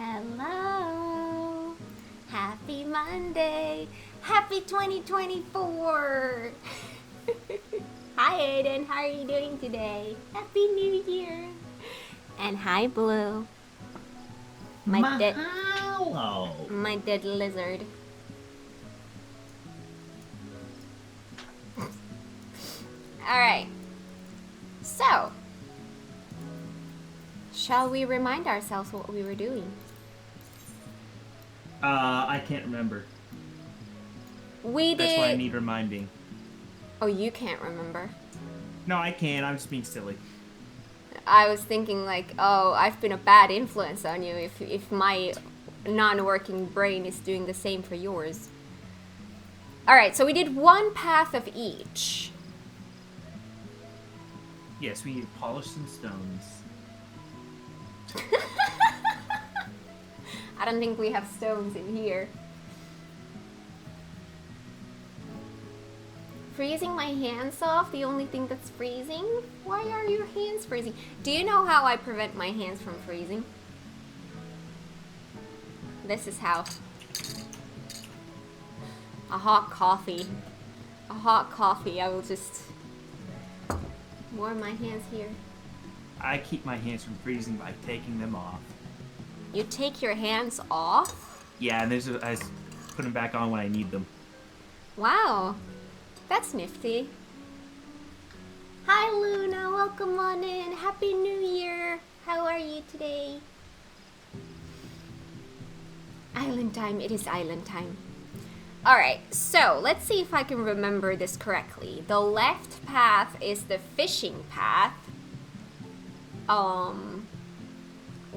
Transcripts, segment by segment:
Hello. Happy Monday. Happy 2024. Hi Aiden, how are you doing today? Happy New Year. And hi Blue. My dead lizard. Alright. So, shall we remind ourselves what we were doing? I can't remember. That's why I need reminding. Oh, you can't remember? No, I can. I'm just being silly. I was thinking like, oh, I've been a bad influence on you if my non-working brain is doing the same for yours. Alright, so we did one path of each. Yes, we need to polish some stones. I don't think we have stones in here. Freezing my hands off, the only thing that's freezing? Why are your hands freezing? Do you know how I prevent my hands from freezing? This is how. A hot coffee. A hot coffee, I will just warm my hands here. I keep my hands from freezing by taking them off. You take your hands off? Yeah, and I put them back on when I need them. Wow. That's nifty. Hi Luna, welcome on in. Happy New Year. How are you today? Island time, it is island time. Alright, so let's see if I can remember this correctly. The left path is the fishing path.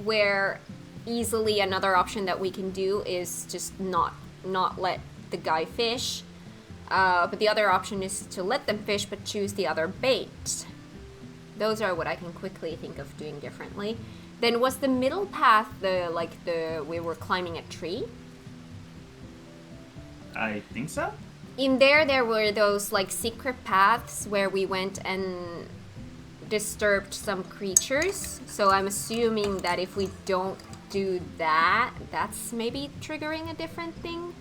Where easily another option that we can do is just not let the guy fish. But the other option is to let them fish but choose the other bait. Those are what I can quickly think of doing differently. Then was the middle path we were climbing a tree? I think so. In there were those like secret paths where we went and disturbed some creatures. So I'm assuming that if we don't do that, that's maybe triggering a different thing.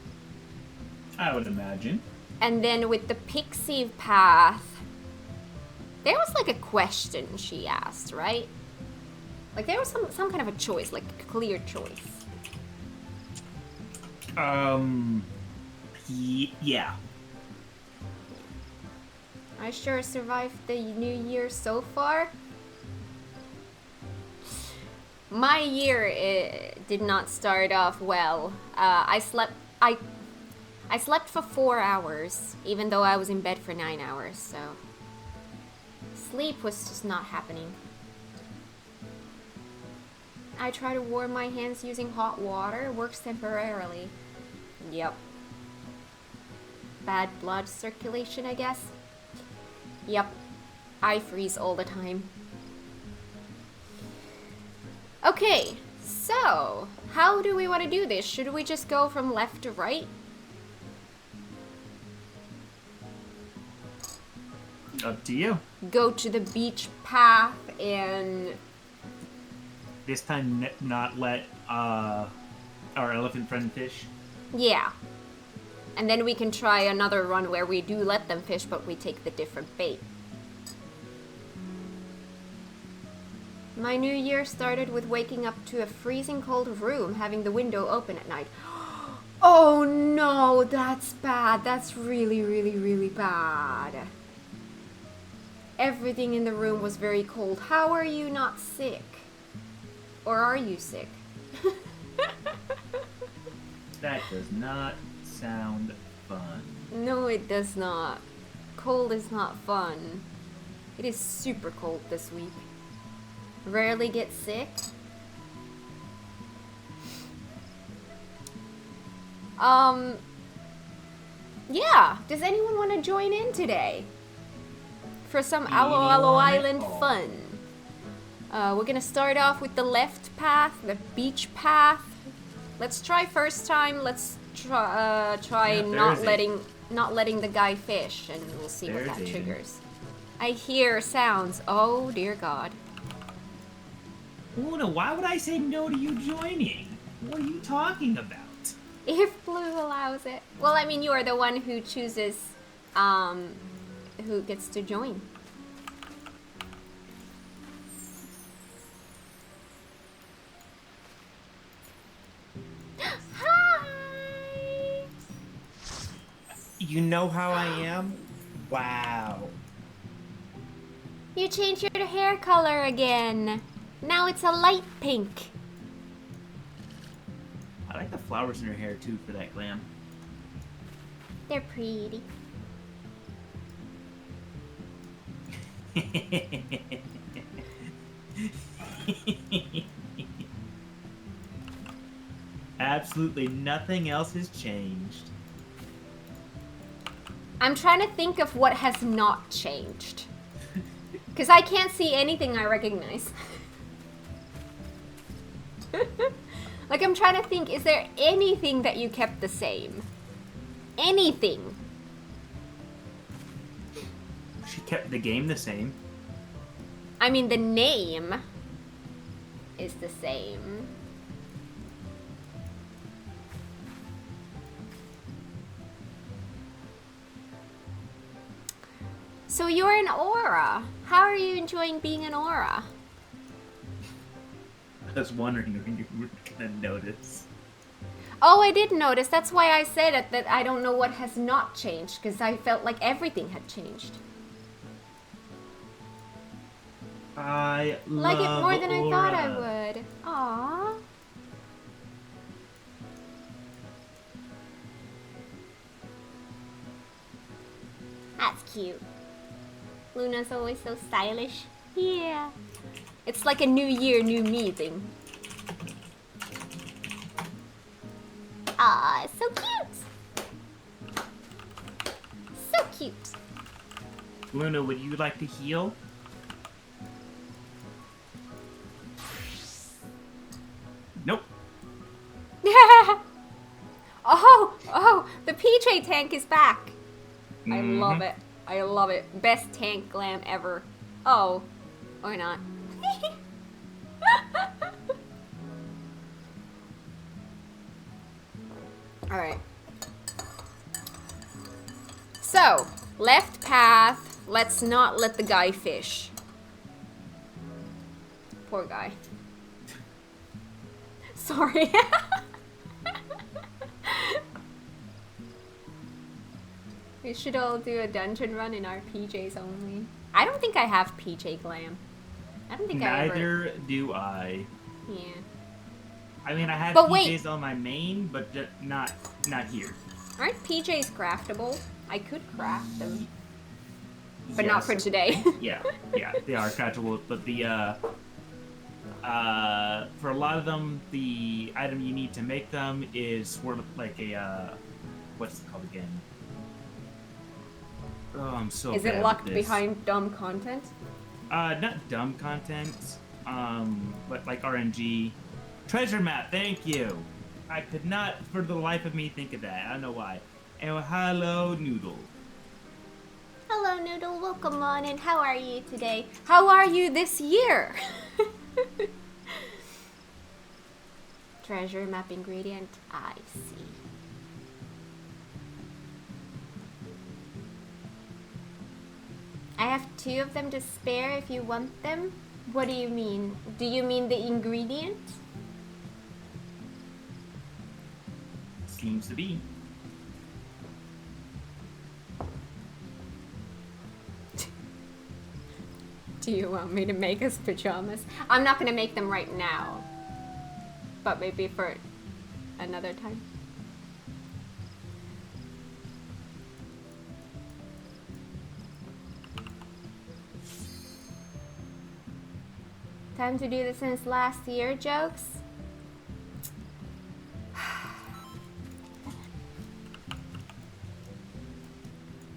I would imagine. And then with the pixie path, there was like a question she asked, right? Like there was some kind of a choice, like a clear choice. Yeah. I sure survived the new year so far. My year did not start off well. I slept for 4 hours, even though I was in bed for 9 hours, so sleep was just not happening. I try to warm my hands using hot water, works temporarily. Yep. Bad blood circulation, I guess. Yep. I freeze all the time. Okay, so how do we want to do this? Should we just go from left to right? Up to you. Go to the beach path and... This time not let our elephant friend fish. Yeah. And then we can try another run where we do let them fish, but we take the different bait. My new year started with waking up to a freezing cold room, having the window open at night. Oh no, that's bad. That's really, really, really bad. Everything in the room was very cold. How are you not sick? Or are you sick? That does not sound fun. No, it does not. Cold is not fun. It is super cold this week. Rarely get sick. Yeah. Does anyone want to join in today? For some Aloalo Island fun. We're gonna start off with the left path, the beach path. Let's try first time. Let's try not letting the guy fish, and we'll see what that triggers. I hear sounds. Oh dear God. Luna, why would I say no to you joining? What are you talking about? If blue allows it. Well, I mean, you are the one who chooses, who gets to join. Hi! You know how I am? Wow. You changed your hair color again. Now it's a light pink. I like the flowers in her hair too for that glam. They're pretty. Absolutely nothing else has changed. I'm trying to think of what has not changed. Because I can't see anything I recognize. Like, I'm trying to think, is there anything that you kept the same? Anything? She kept the game the same. I mean, the name is the same. So you're an aura. How are you enjoying being an aura? I was wondering when you were gonna notice. Oh, I did notice. That's why I said it, that I don't know what has not changed, because I felt like everything had changed. I Like it love more than I thought I Aura. would. Aww. That's cute. Luna's always so stylish. Yeah. It's like a new year, new me thing. Ah, so cute. So cute. Luna, would you like to heal? Nope. Oh, the PJ tank is back. I love it. I love it. Best tank glam ever. Oh, or not. Alright. So, left path. Let's not let the guy fish. Poor guy. Sorry. We should all do a dungeon run in our PJs only. I don't think I have PJ glam. I don't think I ever... Neither do I. Yeah. I mean, I have But PJs wait. on my main, but not here. Aren't PJs craftable? I could craft them. But not Yes. for today. Yeah, they are craftable, but for a lot of them, the item you need to make them is sort of like a, what's it called again? Oh, I'm so Is bad it with locked this. behind dumb content? Not dumb content, but like RNG. Treasure map, thank you! I could not, for the life of me, think of that. I don't know why. And hello, Noodle. Hello, Noodle. Welcome on in. How are you today? How are you this year? Treasure map ingredient. I see. I have 2 of them to spare if you want them. What do you mean? Do you mean the ingredient? Seems to be. Do you want me to make us pajamas? I'm not gonna make them right now. But maybe for another time. Time to do the since last year jokes.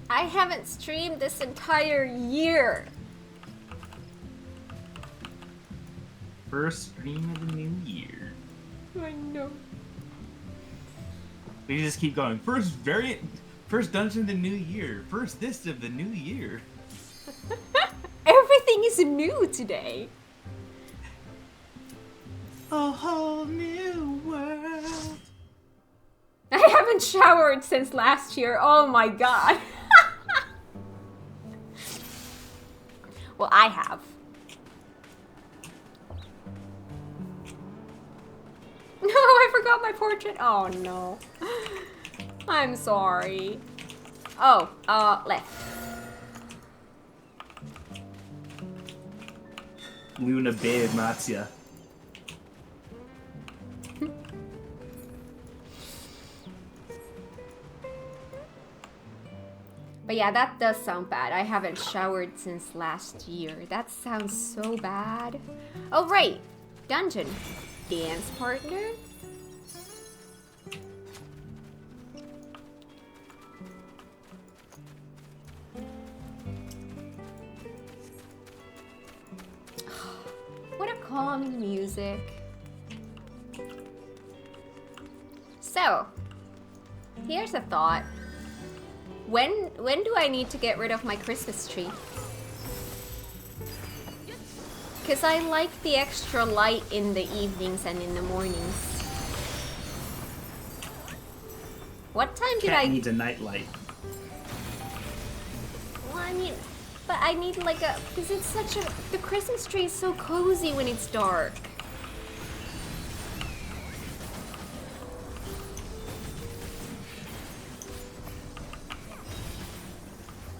I haven't streamed this entire year. First stream of the new year. I know. We just keep going. First dungeon of the new year. First this of the new year. Everything is new today. a whole new world. I haven't showered since last year. Oh my god. Well, I have. No, I forgot my portrait. Oh no. I'm sorry. Oh, left. Luna Babe Matsuya. But yeah, that does sound bad. I haven't showered since last year. That sounds so bad. Oh, right. Dungeon. Dance partner? What a calming music. So, here's a thought. When do I need to get rid of my Christmas tree? Because I like the extra light in the evenings and in the mornings. What time did Cat needs a nightlight. Well, I mean, but I need like a... Because it's such a... The Christmas tree is so cozy when it's dark.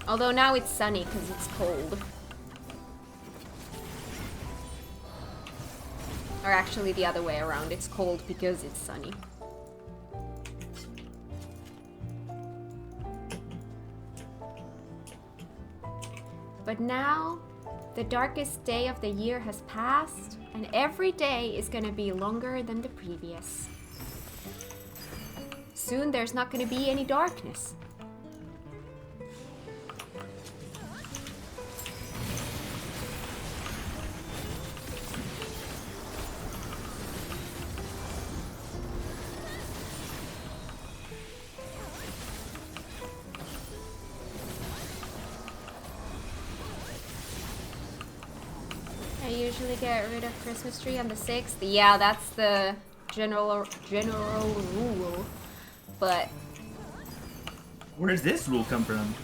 Although now it's sunny because it's cold. Or actually the other way around. It's cold because it's sunny. But now, the darkest day of the year has passed, and every day is gonna be longer than the previous. Soon there's not gonna be any darkness. I usually get rid of Christmas tree on the 6th. Yeah, that's the general rule. But Where does this rule come from?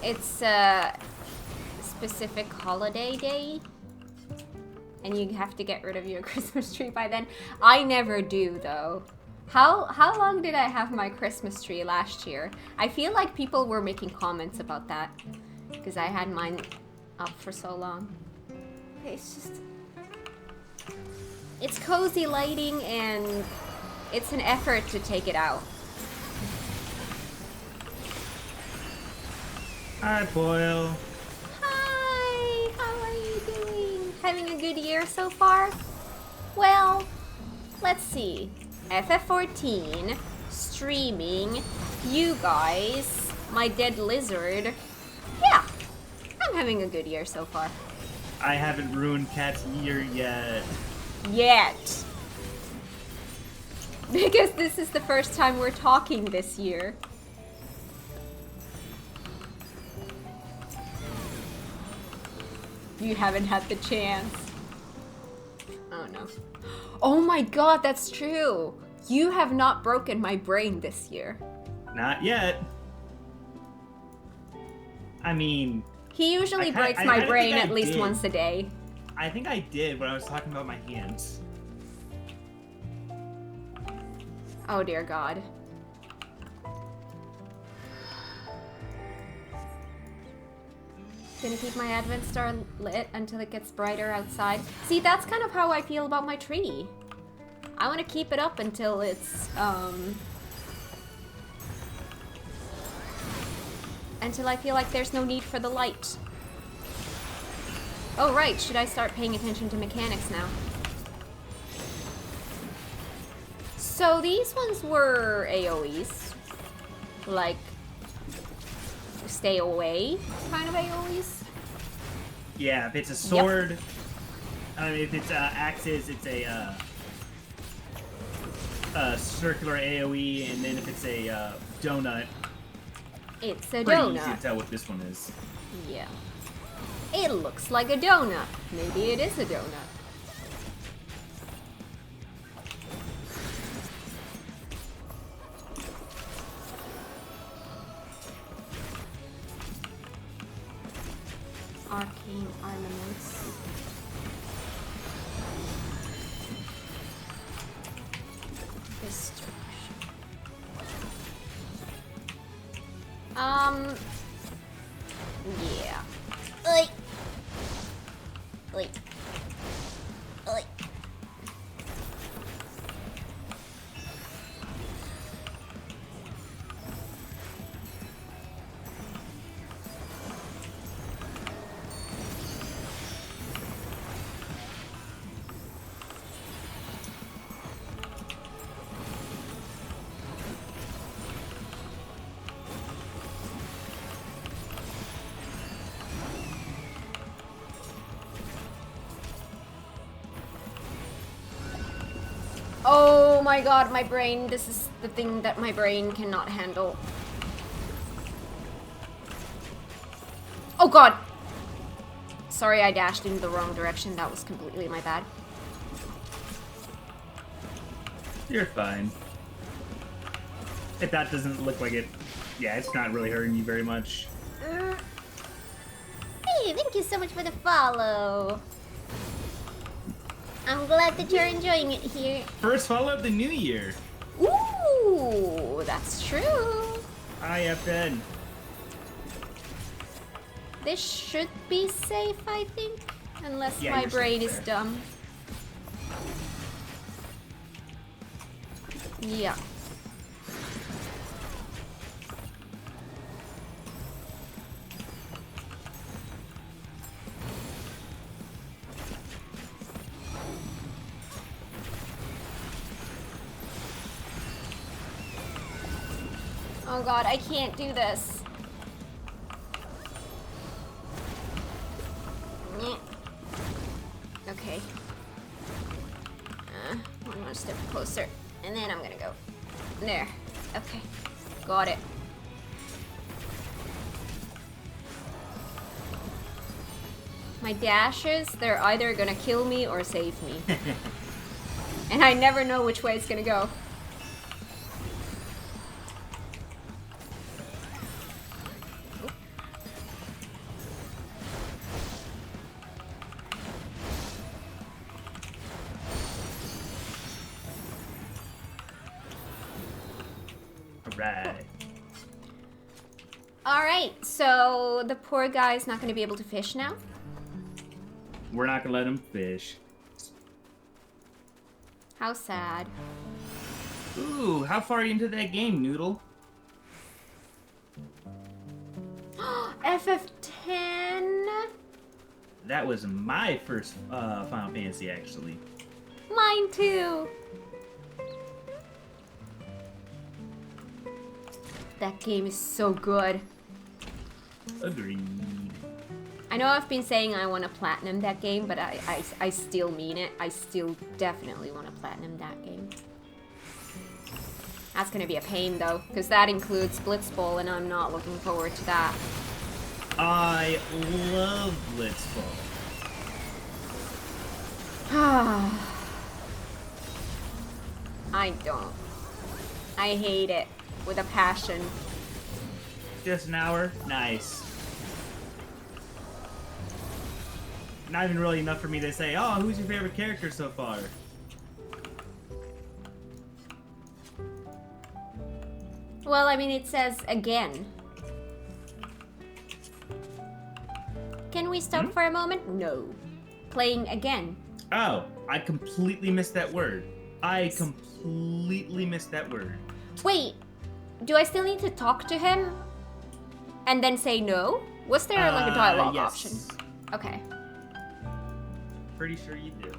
it's a specific holiday day. And you have to get rid of your Christmas tree by then. I never do though. How long did I have my Christmas tree last year? I feel like people were making comments about that. Because I had mine up for so long. It's just... It's cozy lighting and it's an effort to take it out. Hi, Boyle. Hi! How are you doing? Having a good year so far? Well, let's see. FF14, streaming, you guys, my dead lizard. Yeah, I'm having a good year so far. I haven't ruined Cat's year yet. Yet. Because this is the first time we're talking this year. You haven't had the chance. Oh no. Oh my god, that's true. You have not broken my brain this year. Not yet. I mean... He usually breaks my brain at least once a day. I think I did when I was talking about my hands. Oh dear god. Gonna keep my Advent star lit until it gets brighter outside. See, that's kind of how I feel about my tree. I want to keep it up until it's, until I feel like there's no need for the light. Oh right, should I start paying attention to mechanics now? So these ones were AoEs. Like, stay away kind of AoEs. Yeah, if it's a sword, if it's axes, it's a circular AoE, and then if it's a donut, it's a pretty donut. easy to tell what this one is. Yeah. It looks like a donut. Maybe it is a donut. Arcane armaments. Destruction. Yeah. Oi. Oi. Oi. Oh my god, my brain. This is the thing that my brain cannot handle. Oh god! Sorry, I dashed in the wrong direction. That was completely my bad. You're fine. If that doesn't look like it, yeah, it's not really hurting you very much. Hey, thank you so much for the follow. I'm glad that you're enjoying it here. First follow of the new year. Ooh, that's true. IFN. This should be safe, I think. Unless Yeah, my you're brain safe is there. dumb. Yeah. Oh god, I can't do this. Nyeh. Okay. One more step closer. And then I'm gonna go. There. Okay. Got it. My dashes, they're either gonna kill me or save me. And I never know which way it's gonna go. Right. Alright, so the poor guy's not gonna be able to fish now? We're not gonna let him fish. How sad. Ooh, how far are you into that game, Noodle? FF10? That was my first Final Fantasy, actually. Mine too! That game is so good. Agreed. I know I've been saying I want to platinum that game, but I still mean it. I still definitely want to platinum that game. That's gonna be a pain though, because that includes Blitzball, and I'm not looking forward to that. I love Blitzball. I don't. I hate it with a passion. Just an hour? Nice. Not even really enough for me to say, oh, who's your favorite character so far? Well, I mean, it says again. Can we stop for a moment? No. Playing again. Oh, I completely missed that word. I completely missed that word. Wait, do I still need to talk to him? And then say no? Was there like a dialogue yes. option? Okay. Pretty sure you do.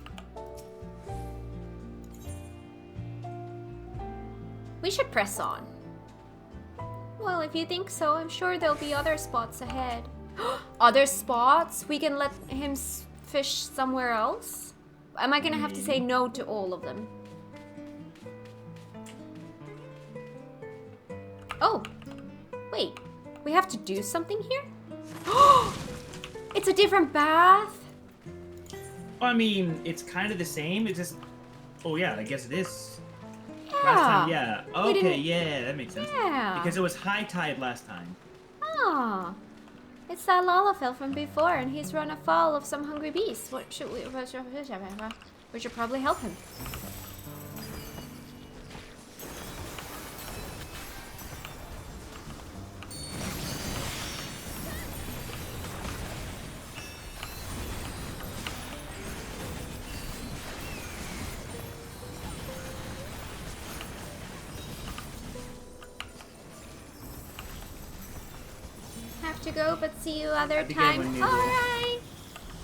We should press on. Well, if you think so, I'm sure there'll be other spots ahead. Other spots? We can let him fish somewhere else? Am I gonna have to say no to all of them? Oh, wait. We have to do something here? It's a different bath? Well, I mean, it's kind of the same. It's just... Oh, yeah, I guess it is. Yeah. Last time, yeah. We Okay, didn't- yeah, that makes sense. Yeah. Because it was high tide last time. Oh. It's that Lalafell from before, and he's run afoul of some hungry beasts. What should we... We should probably help him. Have to go, but see you other Have to go time. when you All do. right.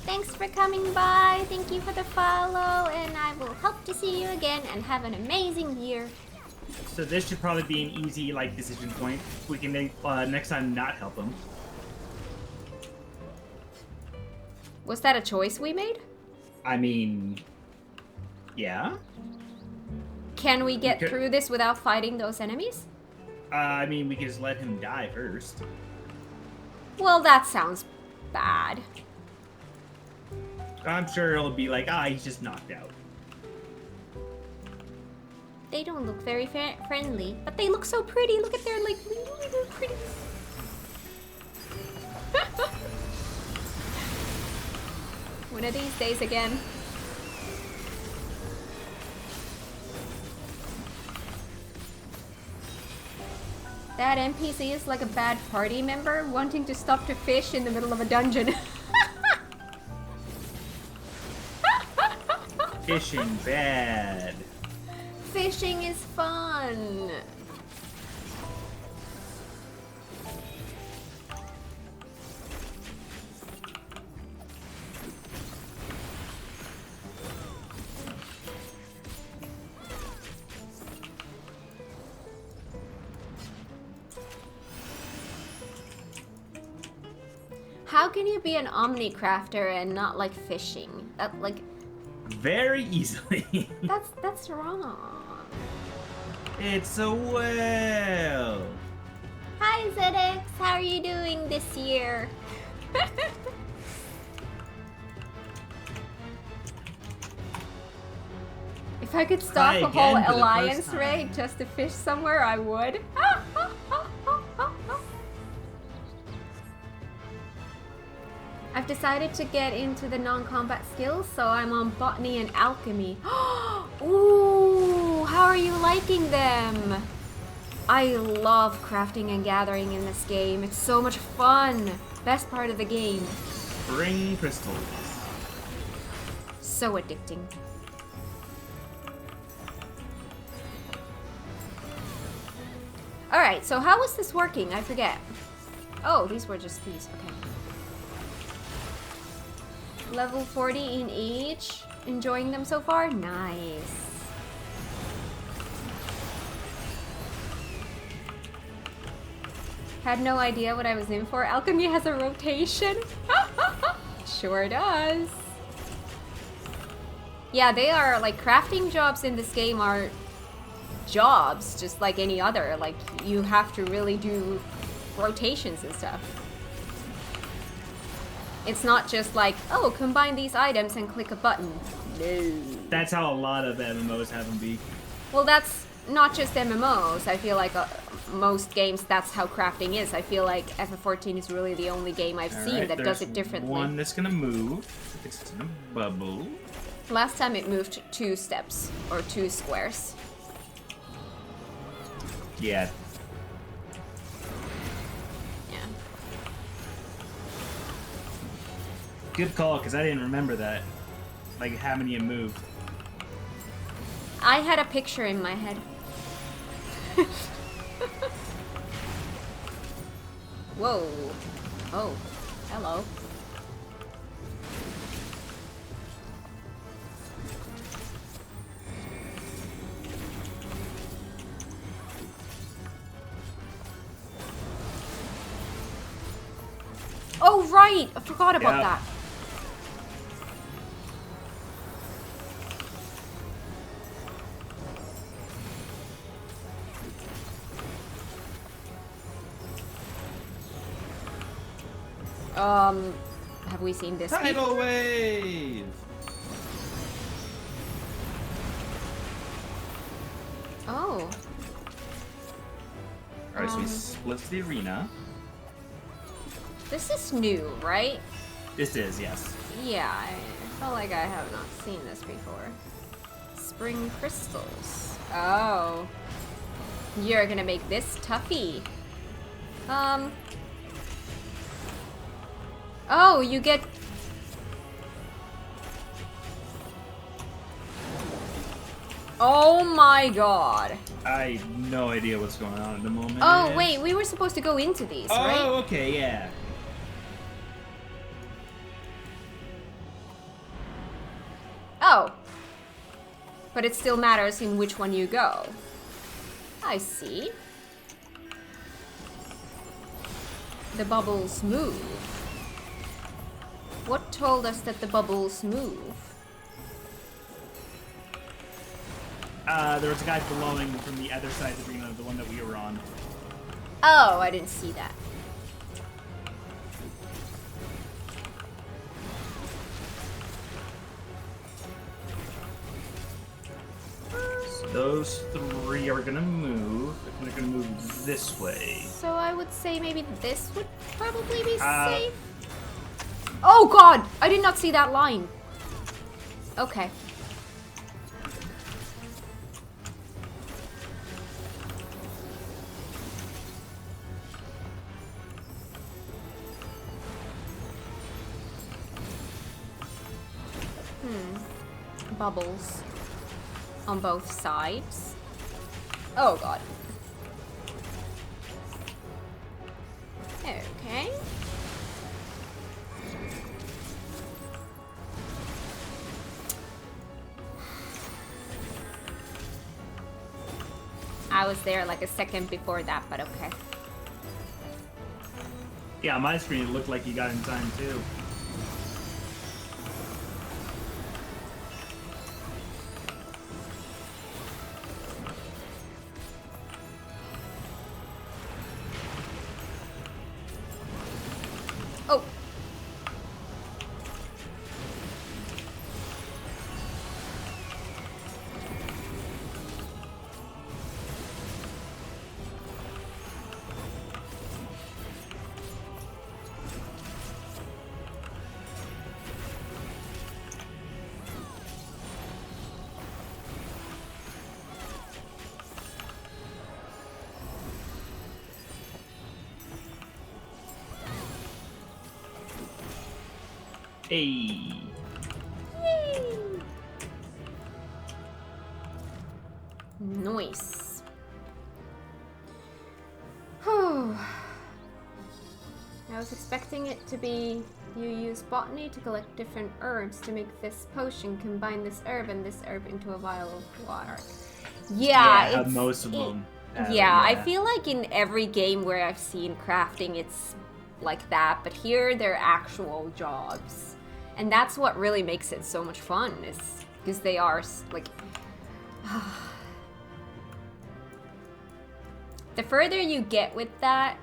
Thanks for coming by. Thank you for the follow, and I will hope to see you again and have an amazing year. So this should probably be an easy, like, decision point. We can, next time, not help him. Was that a choice we made? I mean... Yeah? Can we get Okay. through this without fighting those enemies? I mean, we can just let him die first. Well, that sounds bad. I'm sure it'll be like, he's just knocked out. They don't look very friendly, but they look so pretty. Look at their, like, little pretty. One of these days again. That NPC is like a bad party member wanting to stop to fish in the middle of a dungeon. Fishing bad. Fishing is fun. How can you be an omni crafter and not like fishing? That like Very easily. that's wrong. It's a whale. Hi ZX, how are you doing this year? If I could stop Try a whole again for the alliance first time. raid just to fish somewhere, I would. I've decided to get into the non-combat skills, so I'm on botany and alchemy. Ooh, how are you liking them? I love crafting and gathering in this game. It's so much fun. Best part of the game. Bring crystals. So addicting. Alright, so how was this working? I forget. Oh, these were just these. Okay. Level 40 in each. Enjoying them so far? Nice. Had no idea what I was in for. Alchemy has a rotation. Sure does. Yeah, they are like crafting jobs in this game are jobs just like any other. Like you have to really do rotations and stuff. It's not just like, oh, combine these items and click a button. No. That's how a lot of MMOs have them be. Well, that's not just MMOs. I feel like most games, that's how crafting is. I feel like FF14 is really the only game I've seen Alright, that does there's it differently. one that's gonna move. It's gonna bubble. Last time it moved 2 steps, or 2 squares. Yeah. Yeah. Good call, because I didn't remember that. Like how many it moved. I had a picture in my head. Whoa. Oh, hello. Oh, right! I forgot about Yeah. that. Have we seen this Tidal before? wave! Oh. Alright, so we split the arena. This is new, right? This is, yes. Yeah, I felt like I have not seen this before. Spring crystals. Oh. You're gonna make this toughy. Oh, you get... Oh my god. I have no idea what's going on at the moment. Oh, wait, we were supposed to go into these, right? Oh, okay, yeah. Oh. But it still matters in which one you go. I see. The bubbles move. What told us that the bubbles move? There was a guy blowing from the other side of the arena, the one that we were on. Oh, I didn't see that. So those three are gonna move. They're gonna move this way. So I would say maybe this would probably be safe. Oh god! I did not see that line. Okay. Bubbles on both sides. Oh god. Okay. I was there like a second before that, but okay. Yeah, on my screen it looked like you got in time too. Oh. Hey. Nice. Whew. I was expecting it to be you use botany to collect different herbs to make this potion, combine this herb and this herb into a vial of water. Yeah, it's, most of them. Yeah, I feel like in every game where I've seen crafting, it's like that, but here they're actual jobs. And that's what really makes it so much fun, is because they are, like... The further you get with that,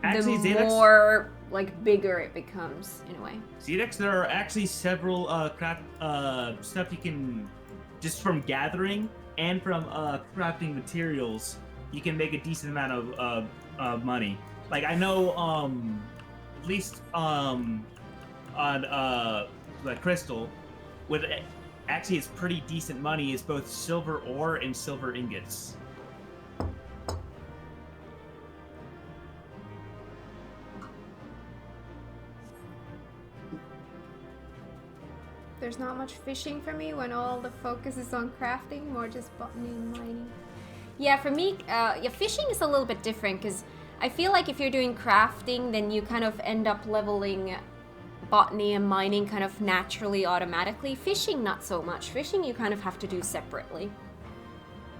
Actually, the more, like, bigger it becomes, in a way. Zedex, there are actually several craft stuff you can, just from gathering and from crafting materials, you can make a decent amount of money. Like, I know, at least, on the crystal, with actually it's pretty decent money, is both silver ore and silver ingots. There's not much fishing for me when all the focus is on crafting, more just botany and mining. Yeah, for me, yeah, fishing is a little bit different, because I feel like if you're doing crafting, then you kind of end up leveling botany and mining kind of naturally, automatically. Fishing, not so much. Fishing, you kind of have to do separately.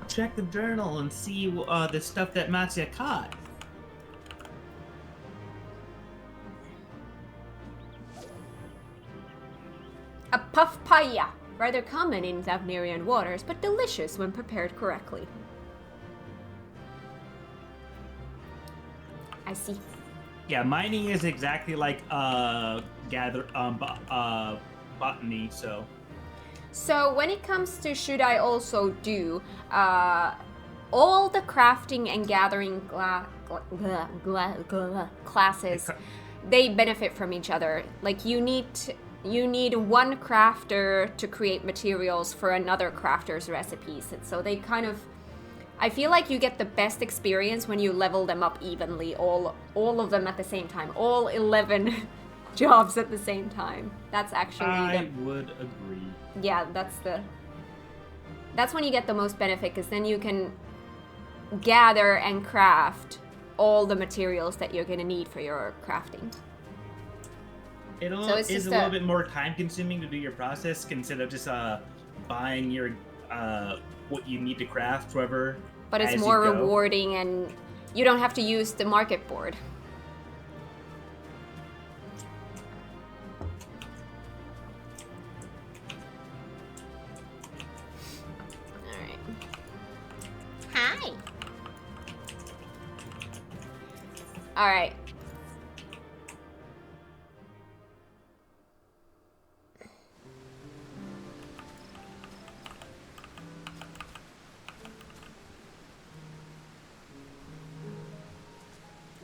Check the journal and see the stuff that Matsuya caught. A puff paella, rather common in Thavnerian waters, but delicious when prepared correctly. I see. Yeah, mining is exactly like botany. So when it comes to should I also do all the crafting and gathering classes, they benefit from each other. Like you need one crafter to create materials for another crafter's recipes. And so they kind of, I feel like you get the best experience when you level them up evenly, all of them at the same time, all 11 jobs at the same time. That's actually I would agree. Yeah, that's when you get the most benefit, because then you can gather and craft all the materials that you're gonna need for your crafting. It is a little bit more time consuming to do your process instead of just buying your what you need to craft wherever. But it's more rewarding, and you don't have to use the market board. Alright. Hi! Alright.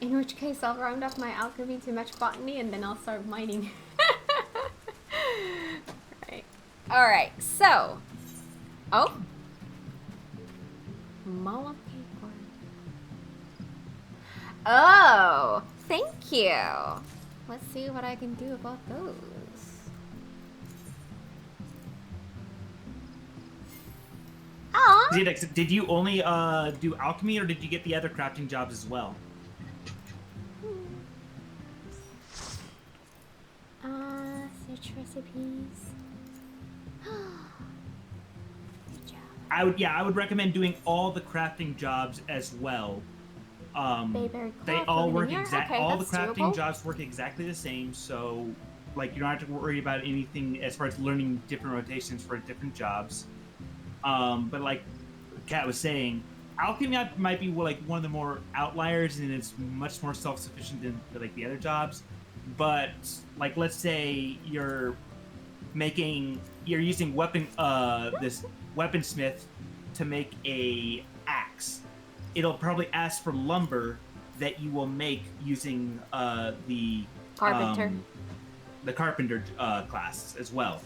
In which case, I'll round up my alchemy to match botany, and then I'll start mining. Right. Alright, so. Oh. Mala paper. Oh, thank you. Let's see what I can do about those. Aw. Did you only do alchemy, or did you get the other crafting jobs as well? Search recipes. Good job. I would recommend doing all the crafting jobs as well. They all work all the crafting jobs work exactly the same, so like you don't have to worry about anything as far as learning different rotations for different jobs. But like Kat was saying, alchemy might be like one of the more outliers, and it's much more self-sufficient than like the other jobs. But like, let's say you're using this weaponsmith to make a axe. It'll probably ask for lumber that you will make using the carpenter class as well.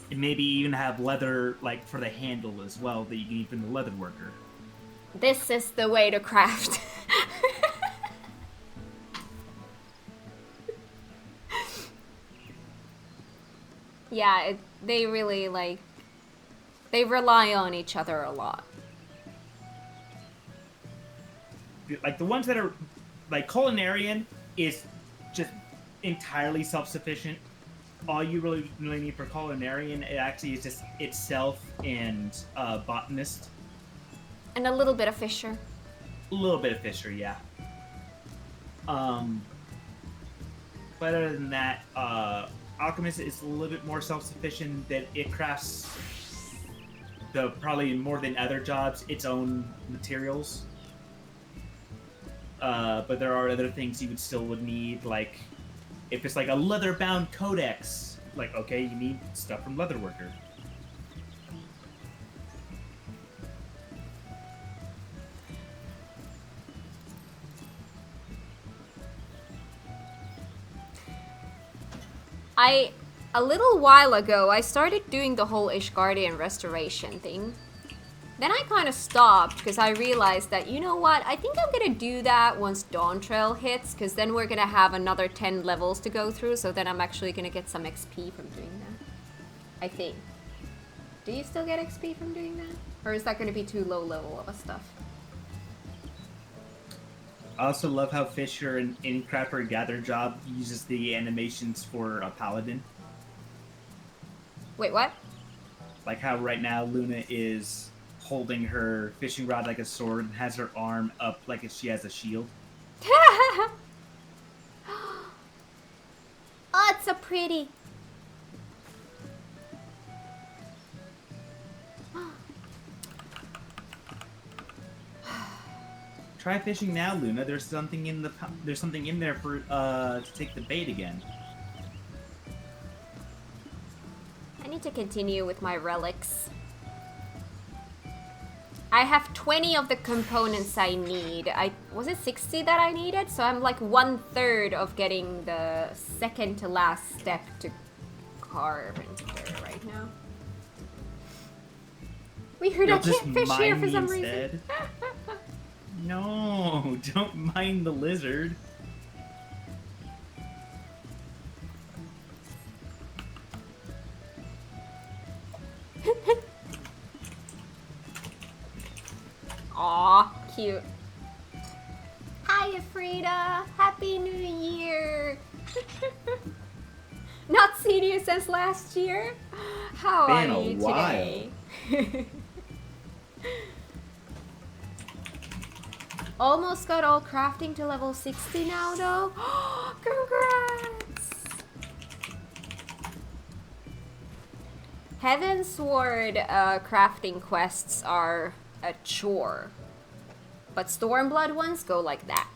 And maybe even have leather like for the handle as well that you can use from the leather worker. This is the way to craft. Yeah, they really they rely on each other a lot. Like the ones that are like culinarian is just entirely self-sufficient. All you really need for culinarian, it actually is just itself and botanist. And a little bit of fisher. A little bit of fisher, yeah. But other than that, alchemist is a little bit more self-sufficient. That it crafts probably more than other jobs its own materials. But there are other things you would need, like if it's like a leather-bound codex, like okay, you need stuff from Leatherworker. A little while ago, I started doing the whole Ishgardian restoration thing. Then I kind of stopped because I realized that, you know what, I think I'm going to do that once Dawn Trail hits, because then we're going to have another 10 levels to go through, so then I'm actually going to get some XP from doing that. I think. Do you still get XP from doing that? Or is that going to be too low level of a stuff? I also love how Fisher in any Crafter or Gather job uses the animations for a Paladin. Wait, what? Like how right now Luna is holding her fishing rod like a sword and has her arm up like if she has a shield. Oh, it's so pretty. Try fishing now, Luna. There's something in there for to take the bait again. I need to continue with my relics. I have 20 of the components I need. Was it 60 that I needed? So I'm like 1/3 of getting the second to last step to carpenter right now. Weird, I can't fish here for some reason. No, don't mind the lizard. Aw, cute. Hiya, Frida. Happy New Year. Not seen you since last year. How are you today? Almost got all crafting to level 60 now, though. Congrats! Heavensward crafting quests are a chore, but Stormblood ones go like that.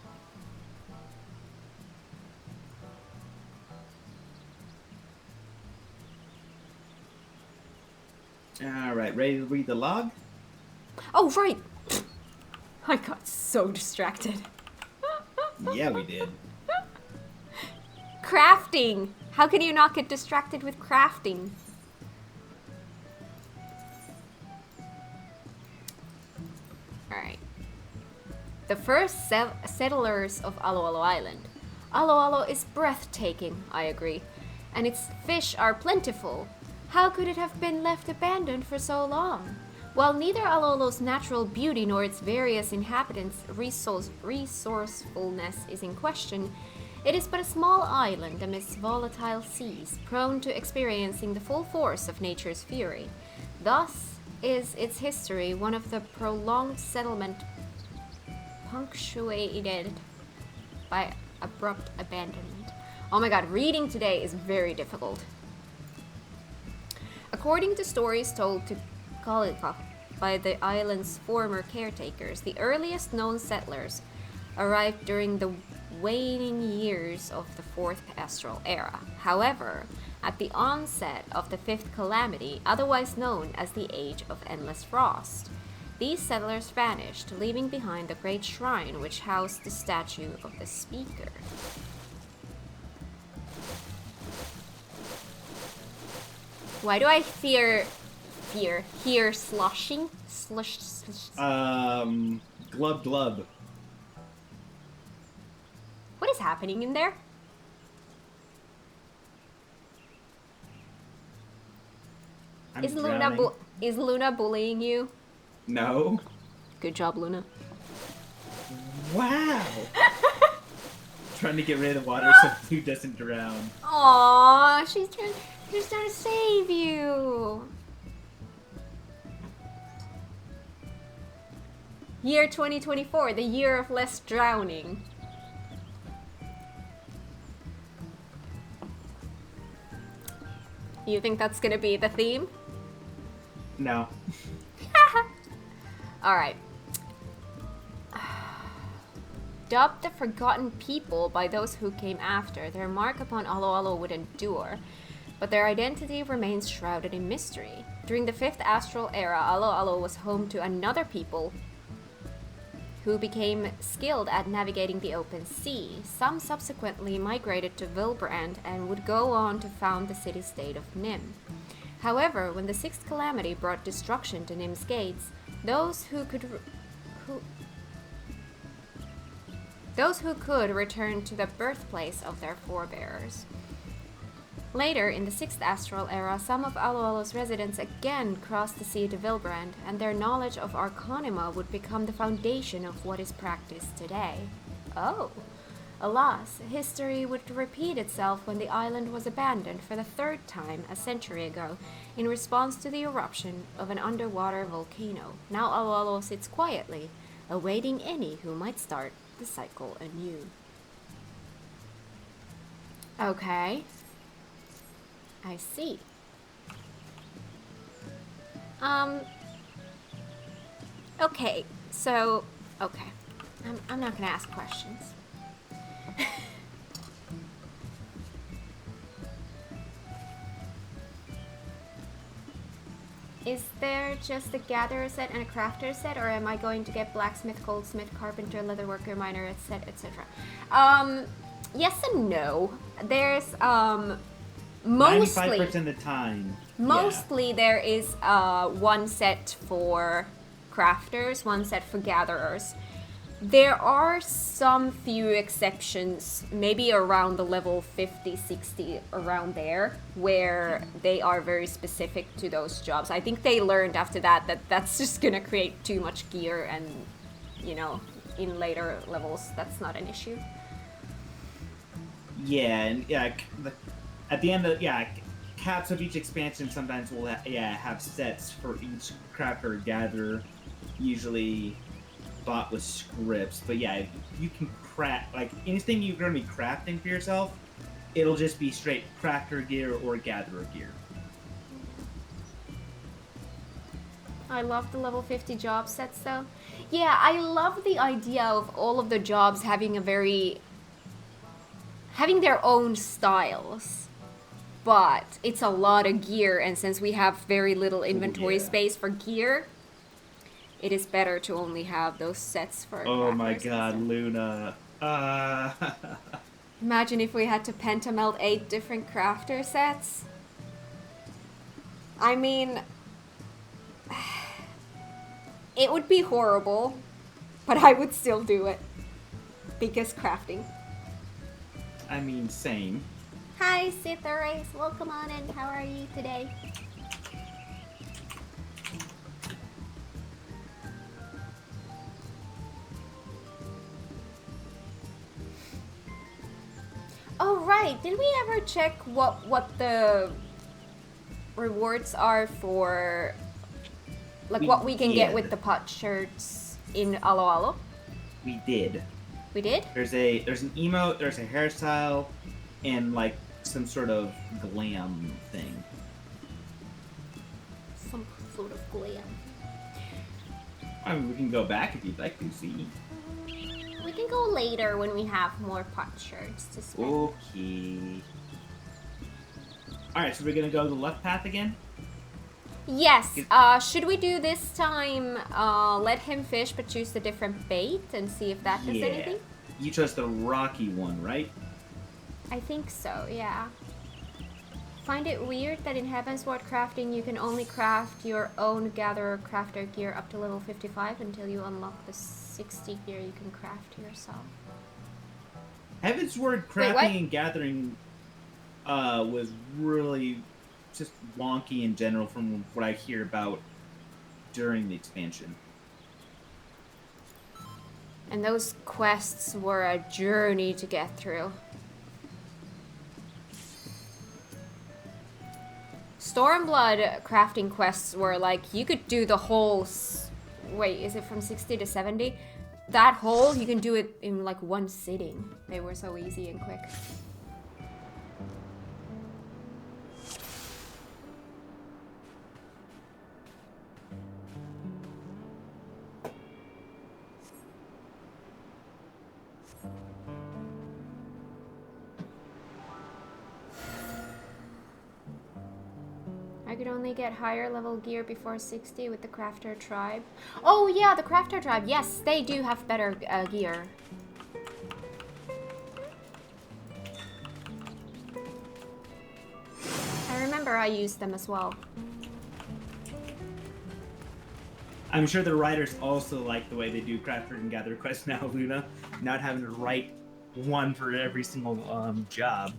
Alright, ready to read the log? Oh, right! I got so distracted. Yeah, we did. Crafting! How can you not get distracted with crafting? Alright. The first settlers of Aloalo Island. Aloalo is breathtaking, I agree, and its fish are plentiful. How could it have been left abandoned for so long? While neither Aloalo's natural beauty nor its various inhabitants' resourcefulness is in question, it is but a small island amidst volatile seas, prone to experiencing the full force of nature's fury. Thus is its history one of the prolonged settlement punctuated by abrupt abandonment. Oh my god, reading today is very difficult. According to stories told to Kalika by the island's former caretakers, the earliest known settlers arrived during the waning years of the Fourth Astral Era. However, at the onset of the Fifth Calamity, otherwise known as the Age of Endless Frost, these settlers vanished, leaving behind the great shrine which housed the statue of the Speaker. Why do I hear sloshing? Slush. Glub glub. What is happening in there? Is Luna bullying you? No. Good job, Luna. Wow. Trying to get rid of the water so Blue doesn't drown. Aww, she's trying to save you. Year 2024, the year of less drowning. You think that's gonna be the theme? No. Alright. Dubbed the Forgotten People by those who came after, their mark upon Aloalo would endure, but their identity remains shrouded in mystery. During the Fifth Astral Era, Aloalo was home to another people who became skilled at navigating the open sea. Some subsequently migrated to Vilbrand and would go on to found the city-state of Nim. However, when the Sixth Calamity brought destruction to Nim's gates, those who could return to the birthplace of their forebears. Later, in the Sixth Astral Era, some of Aloalo's residents again crossed the sea to Vilbrand, and their knowledge of Arcanima would become the foundation of what is practiced today. Oh! Alas, history would repeat itself when the island was abandoned for the third time a century ago in response to the eruption of an underwater volcano. Now Aloalo sits quietly, awaiting any who might start the cycle anew. Okay. I see. Okay, so, okay. I'm not gonna ask questions. Is there just a gatherer set and a crafter set, or am I going to get blacksmith, goldsmith, carpenter, leatherworker, miner, etc.? Yes and no. There's mostly 95% of the time. Mostly there is one set for crafters, one set for gatherers. There are some few exceptions, maybe around the level 50, 60, around there, where they are very specific to those jobs. I think they learned after that that's just gonna create too much gear, and, you know, in later levels, that's not an issue. Yeah, and at the end of caps of each expansion sometimes will have sets for each crafter or gatherer, usually bought with scripts. But yeah, you can craft like anything you're going to be crafting for yourself. It'll just be straight crafter gear or gatherer gear. I love the level 50 job sets though. Yeah, I love the idea of all of the jobs having their own styles. But it's a lot of gear, and since we have very little inventory space for gear, it is better to only have those sets for Oh my god, Luna. Imagine if we had to pentamelt 8 different crafter sets. I mean, it would be horrible, but I would still do it. Because crafting. I mean, same. Hi, Sitherace. Welcome on in. How are you today? Oh, right. Did we ever check what the rewards are for, like, what we can get with the pot shirts in Aloalo? We did. We did? There's an emote, there's a hairstyle, and like some sort of glam thing. Some sort of glam. I mean, we can go back if you'd like to see. We can go later when we have more pot shirts to spend. Okay. Alright, so we're gonna go the left path again? Yes. Should we do this time, let him fish but choose the different bait and see if that does anything? You chose the rocky one, right? I think so, yeah. Find it weird that in Heavensward crafting you can only craft your own gatherer crafter gear up to level 55 until you unlock the 60 gear you can craft yourself. Heavensward crafting and gathering was really just wonky in general from what I hear about during the expansion. And those quests were a journey to get through. Stormblood crafting quests were like, you could do the whole... Wait, is it from 60 to 70? That whole, you can do it in like one sitting. They were so easy and quick. I could only get higher level gear before 60 with the Crafter Tribe. Oh yeah, the Crafter Tribe. Yes, they do have better gear. I remember I used them as well. I'm sure the writers also like the way they do Crafter and Gather quests now, Luna. Not having to write one for every single job.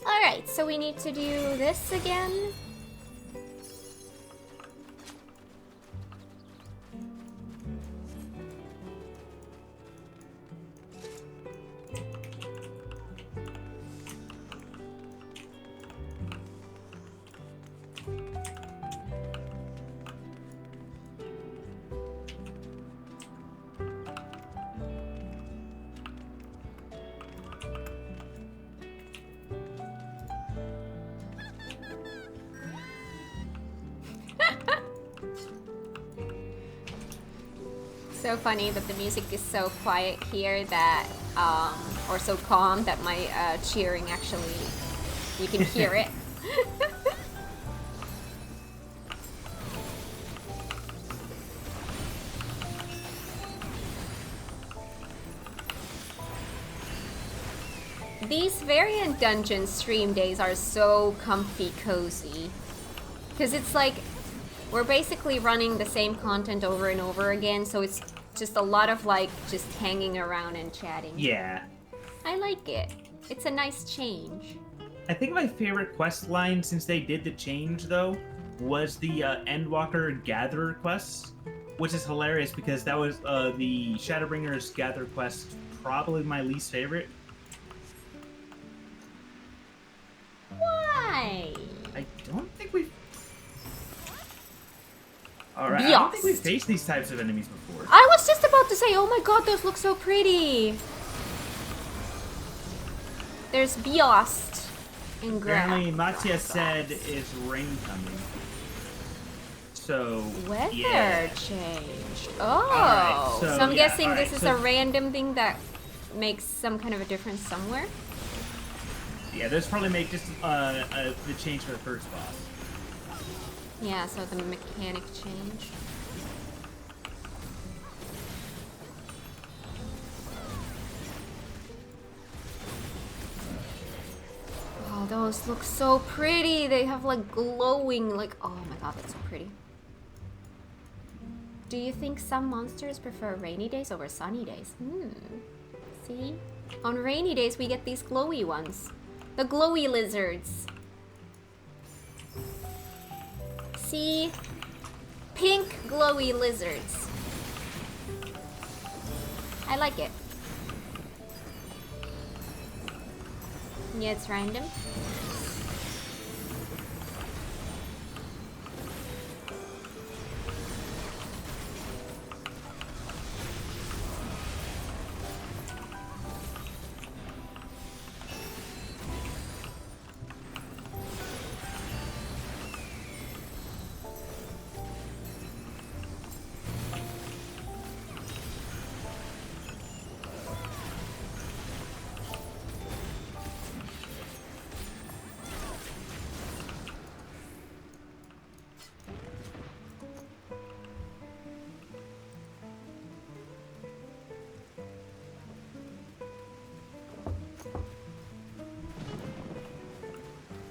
Alright, so we need to do this again. So funny that the music is so quiet here that, or so calm that my cheering actually, you can hear it. These variant dungeon stream days are so comfy cozy. Because it's like, we're basically running the same content over and over again, so it's just a lot of like, just hanging around and chatting. Yeah. I like it. It's a nice change. I think my favorite quest line since they did the change, though, was the Endwalker Gatherer quest, which is hilarious because that was the Shadowbringers Gather quest, probably my least favorite. Why? I don't think we've... Alright, I don't think we've faced these types of enemies before. I was just about to say, oh my god, those look so pretty. There's Biost and Apparently, Mattia said it's rain coming. So, weather yeah. change. Oh, Alright, so I'm guessing alright, this is a random thing that makes some kind of a difference somewhere. Yeah, this probably make just the change for the first boss. Yeah, so the mechanic change. Oh, those look so pretty. They have like glowing, like, oh my god, that's so pretty. Do you think some monsters prefer rainy days over sunny days? See? On rainy days, we get these glowy ones. The glowy lizards. See? Pink glowy lizards. I like it. Yeah, it's random.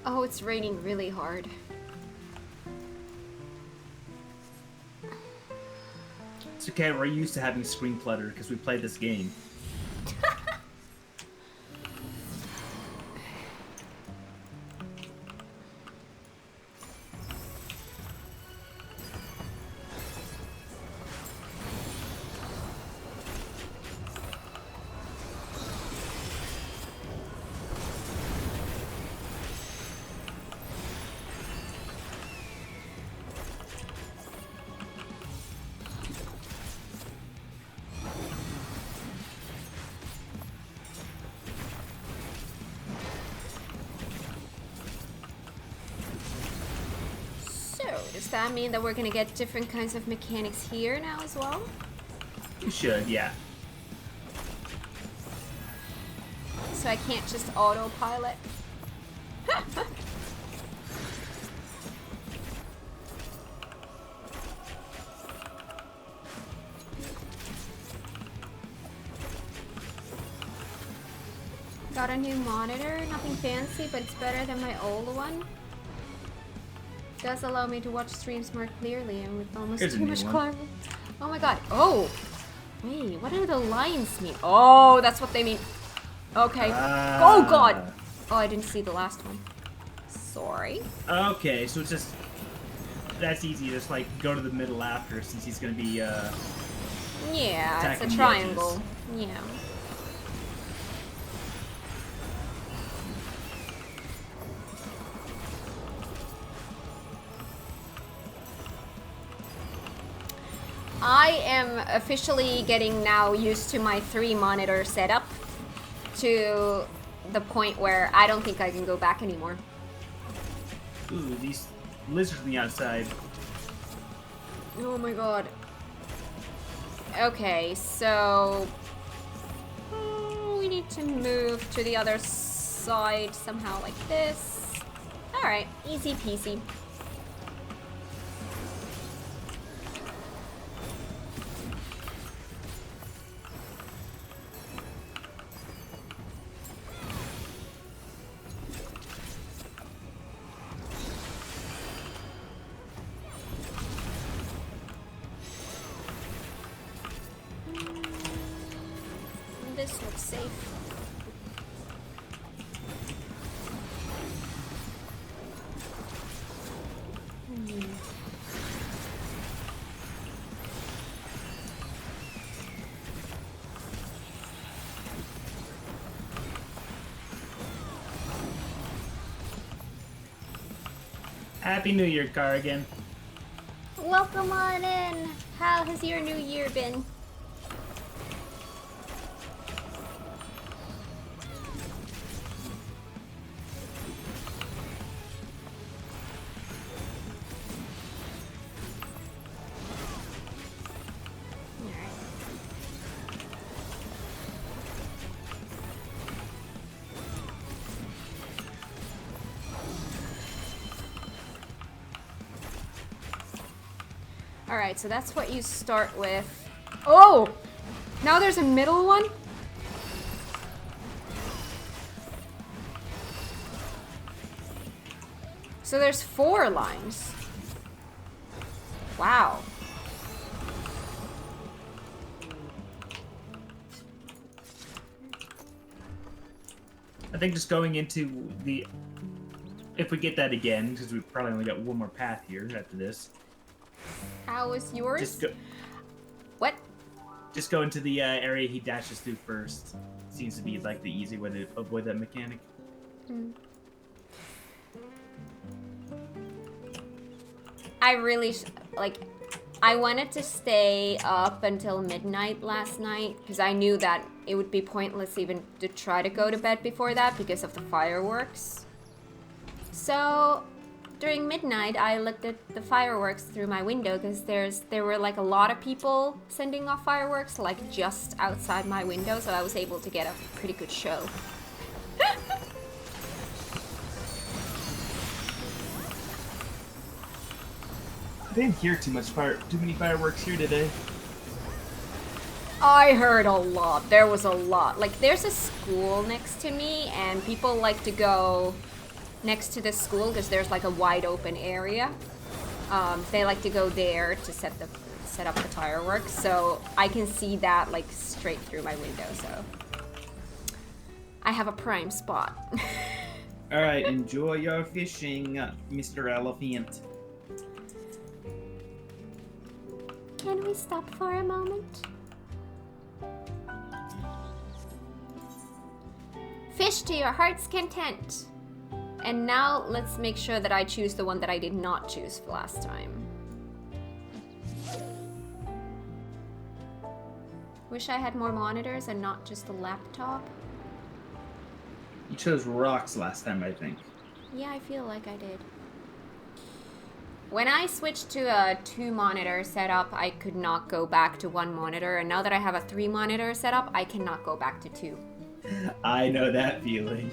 Oh, it's raining really hard. It's okay, we're used to having screen clutter because we played this game. Does that mean that we're gonna get different kinds of mechanics here now as well? You should, yeah. So I can't just autopilot? Got a new monitor, nothing fancy, but it's better than my old one. Does allow me to watch streams more clearly and with almost too much clarity. Oh my god. Oh! Wait, what do the lines mean? Oh, that's what they mean. Okay. Oh god! Oh, I didn't see the last one. Sorry. Okay, so it's just... That's easy, just like go to the middle after since he's gonna be yeah, it's a the triangle. edges. Yeah. I am officially getting now used to my 3-monitor setup to the point where I don't think I can go back anymore. Ooh, these lizards on the outside. Oh my god. Okay, so we need to move to the other side somehow like this. Alright, easy peasy. This looks safe. Happy New Year, Carrigan. Welcome on in. How has your new year been? Alright, so that's what you start with. Oh! Now there's a middle one? So there's 4 lines. Wow. I think just going into the... If we get that again, because we probably only got one more path here after this. How was yours? Just go... What? Just go into the area he dashes through first. Seems to be like the easy way to avoid that mechanic. Hmm. I really, I wanted to stay up until midnight last night because I knew that it would be pointless even to try to go to bed before that because of the fireworks. So during midnight, I looked at the fireworks through my window because there were like a lot of people sending off fireworks like just outside my window, so I was able to get a pretty good show. I didn't hear too many fireworks here today. I heard a lot. There was a lot. Like, there's a school next to me, and people like to go next to the school because there's like a wide open area. They like to go there to set up the fireworks, so I can see that like straight through my window. So I have a prime spot. All right, enjoy your fishing, Mr. Elephant. Can we stop for a moment? Fish to your heart's content. And now let's make sure that I choose the one that I did not choose last time. Wish I had more monitors and not just a laptop. You chose rocks last time, I think. Yeah, I feel like I did. When I switched to a 2-monitor setup, I could not go back to 1 monitor, and now that I have a 3-monitor setup, I cannot go back to 2. I know that feeling.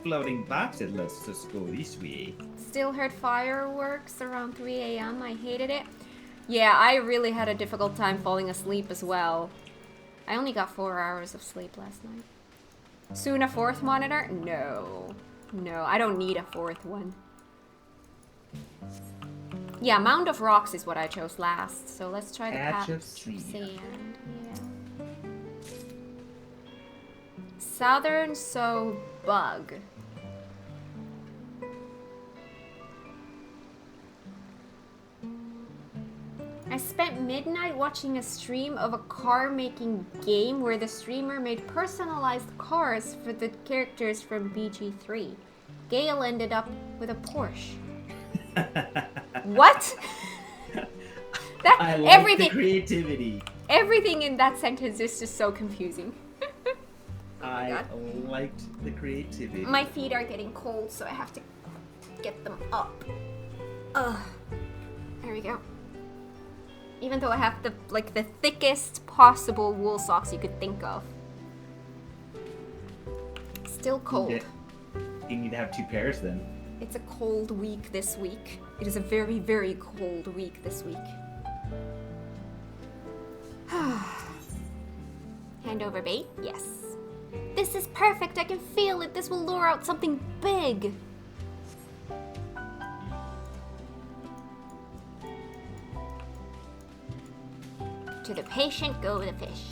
Floating boxes, let's just go this way. Still heard fireworks around 3 a.m. I hated it. Yeah, I really had a difficult time falling asleep as well. I only got 4 hours of sleep last night. Soon a 4th monitor? No. No, I don't need a 4th one. Yeah, Mound of Rocks is what I chose last. So let's try the patch of sand. Yeah. Southern So Bug. I spent midnight watching a stream of a car-making game where the streamer made personalized cars for the characters from BG3. Gale ended up with a Porsche. What? That I like everything, the creativity. Everything in that sentence is just so confusing. I liked the creativity. My feet are getting cold, so I have to get them up. Ugh. There we go. Even though I have the thickest possible wool socks you could think of. Still cold. You need to have 2 pairs then. It's a cold week this week. It is a very, very cold week this week. Hand over bait? Yes. This is perfect. I can feel it. This will lure out something big. To the patient go the fish.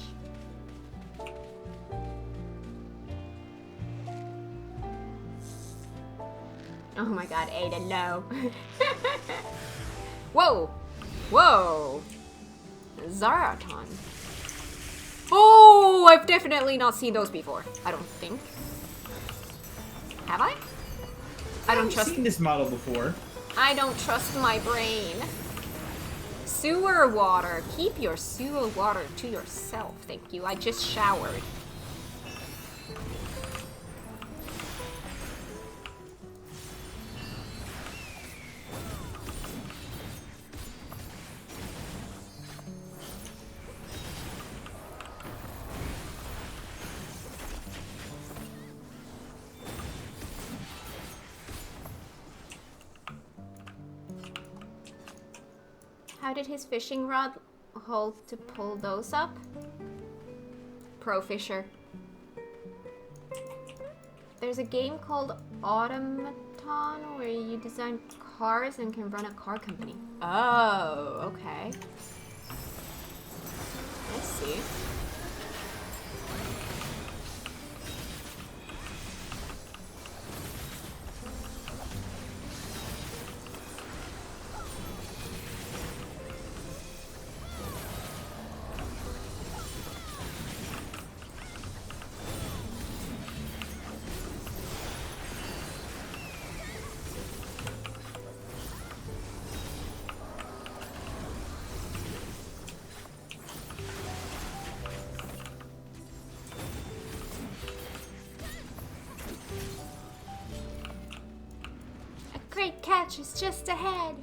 Oh my god, Ada, no. Whoa! Whoa! Zaraton. Oh, I've definitely not seen those before. I don't think. Have I? I don't trust. I've seen this model before. I don't trust my brain. Sewer water. Keep your sewer water to yourself. Thank you. I just showered. How did his fishing rod hold to pull those up? Pro fisher. There's a game called Automaton where you design cars and can run a car company. Oh, okay. I see. Great catch is just ahead.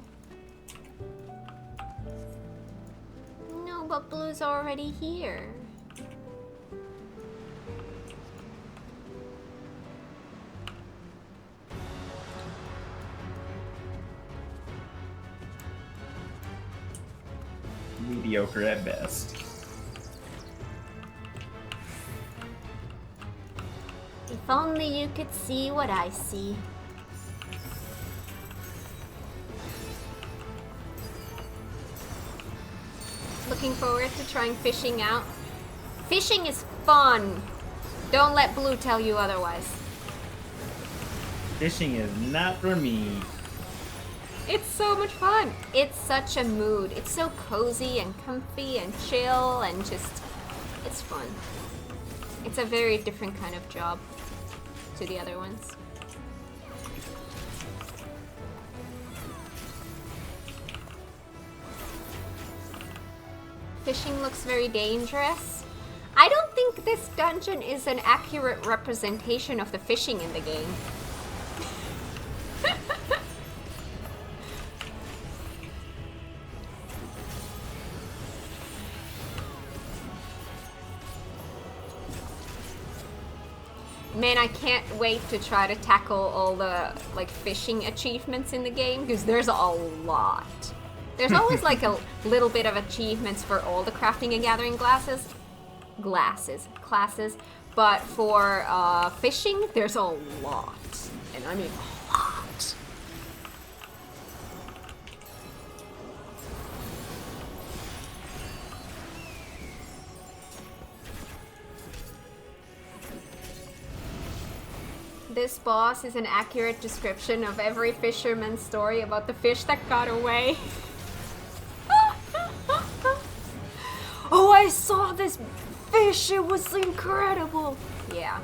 No, but Blue's already here. Mediocre at best. If only you could see what I see. Looking forward to trying fishing out. Fishing is fun. Don't let Blue tell you otherwise. Fishing is not for me. It's so much fun. It's such a mood. It's so cozy and comfy and chill and just, it's fun. It's a very different kind of job to the other ones. Fishing looks very dangerous. I don't think this dungeon is an accurate representation of the fishing in the game. Man, I can't wait to try to tackle all the fishing achievements in the game because there's a lot. There's always a little bit of achievements for all the crafting and gathering classes, but for fishing, there's a lot, and I mean a lot. This boss is an accurate description of every fisherman's story about the fish that got away. Oh, I saw this fish. It was incredible. Yeah.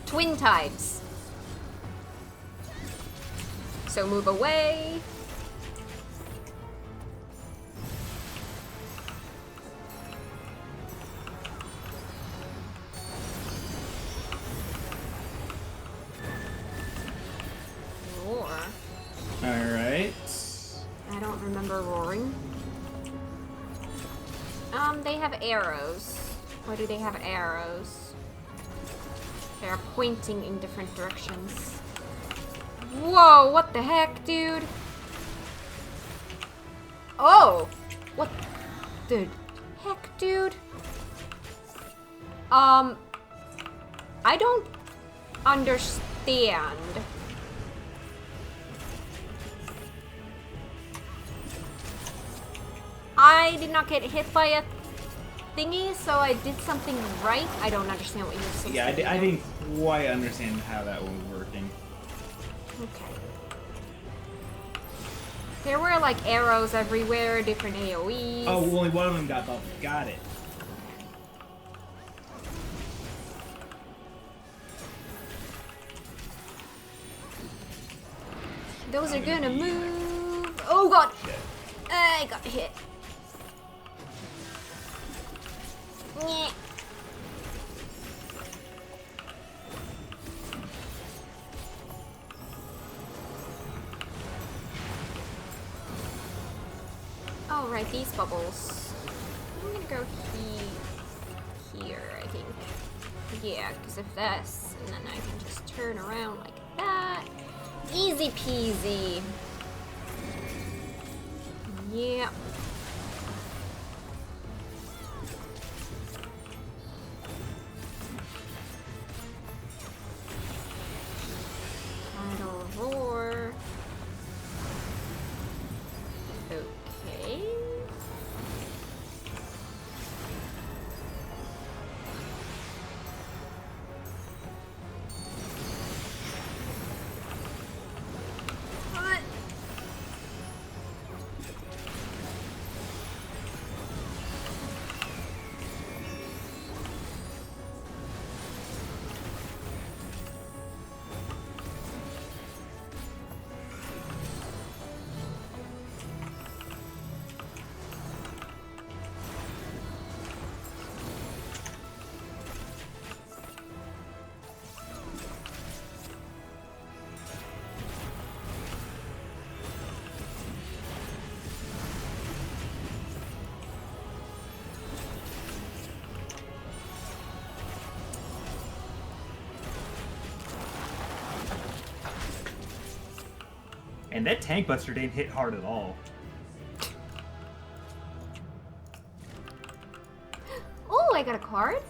Twin tides. So move away. Roar. Alright. I don't remember roaring. They have arrows. Or do they have arrows? They are pointing in different directions. Whoa, what the heck, dude? Oh! What the heck, dude? I don't understand. I did not get hit by a thingy, so I did something right. I don't understand what you're supposed to do. Yeah, I didn't quite understand how that was working. Okay. There were like arrows everywhere, different AoEs. Oh, only one of them got bumped. Got it. Those are gonna move. Oh god! I got hit. Nyeh. Oh, right, these bubbles. I'm gonna go here, I think. Yeah, because of this, and then I can just turn around like that. Easy peasy. Yeah. Idle roar. Okay. What? And that tank buster didn't hit hard at all. Oh, I got a card.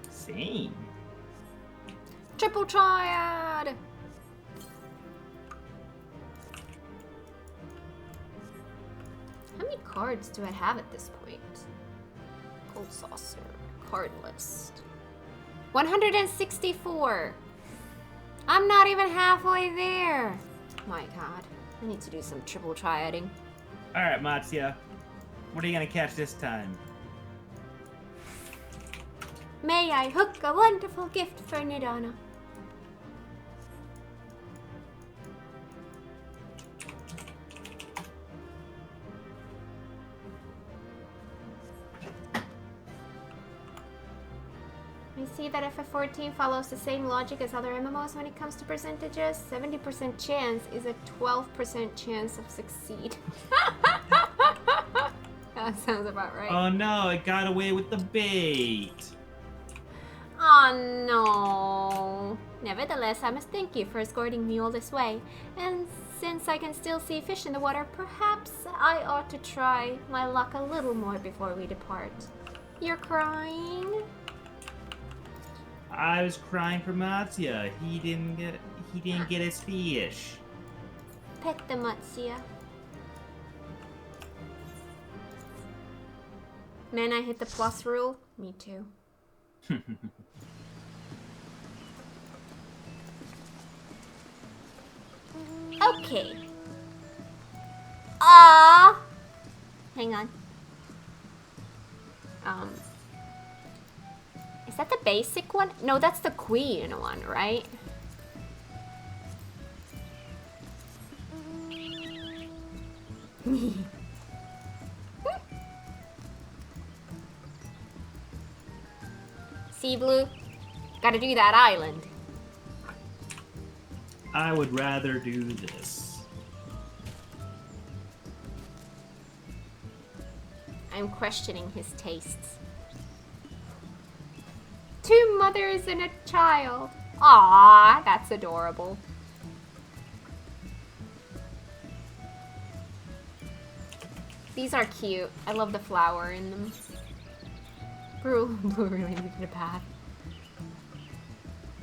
Same. Triple triad. How many cards do I have at this point? Gold saucer. Card list. 164. I'm not even halfway there. My god. I need to do some triple triading. Alright, Matsuya. What are you gonna catch this time? May I hook a wonderful gift for Nidana? I see that FF14 follows the same logic as other MMOs when it comes to percentages. 70% chance is a 12% chance of succeed. That sounds about right. Oh no, it got away with the bait. Oh no. Nevertheless, I must thank you for escorting me all this way. And since I can still see fish in the water, perhaps I ought to try my luck a little more before we depart. You're crying? I was crying for Matsuya. He didn't get his fish. Pet the Matsuya. Man, I hit the plus rule. Me too. Okay. Hang on. Is that the basic one? No, that's the queen one, right? Sea Blue, gotta do that island. I would rather do this. I'm questioning his tastes. 2 mothers and a child. Aww, that's adorable. These are cute. I love the flower in them. Blue really needed a bath.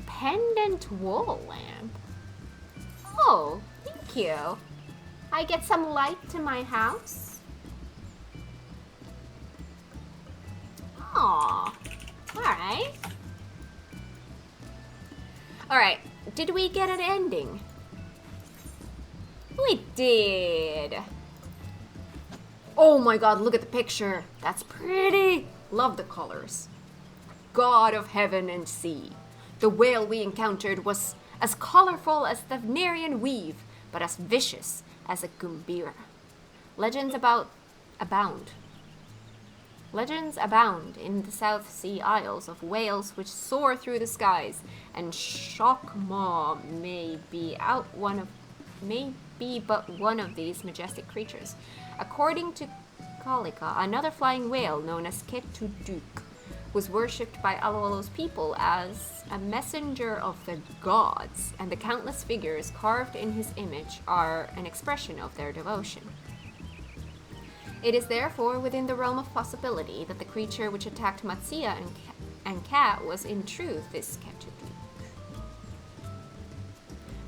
Pendant wool lamp. Oh, thank you. I get some light to my house. Aw, alright. Alright, did we get an ending? We did. Oh my god, look at the picture. That's pretty. Love the colors. God of heaven and sea. The whale we encountered was as colorful as the Venerian weave, but as vicious as a gumbira. Legends abound. Legends abound in the South Sea Isles of whales which soar through the skies, and Shockmaw may be but one of these majestic creatures. According to Kalika, another flying whale known as Ketuduk was worshipped by Aloalo's people as a messenger of the gods, and the countless figures carved in his image are an expression of their devotion. It is therefore within the realm of possibility that the creature which attacked Matsia and Kat was in truth this Ketuduk.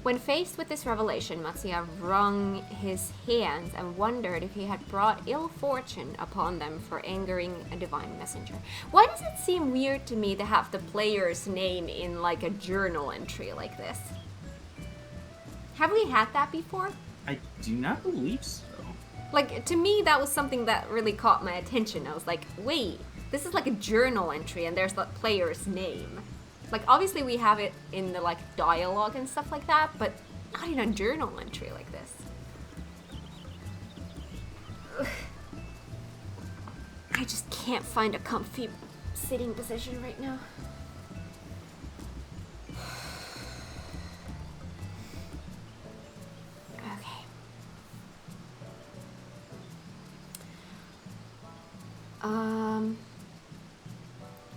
When faced with this revelation, Matsia wrung his hands and wondered if he had brought ill fortune upon them for angering a divine messenger. Why does it seem weird to me to have the player's name in like a journal entry like this? Have we had that before? I do not believe so. Like, to me, that was something that really caught my attention. I was like, wait, this is like a journal entry and there's the player's name. Like, obviously we have it in the, like, dialogue and stuff like that, but not in a journal entry like this. Ugh. I just can't find a comfy sitting position right now. Okay.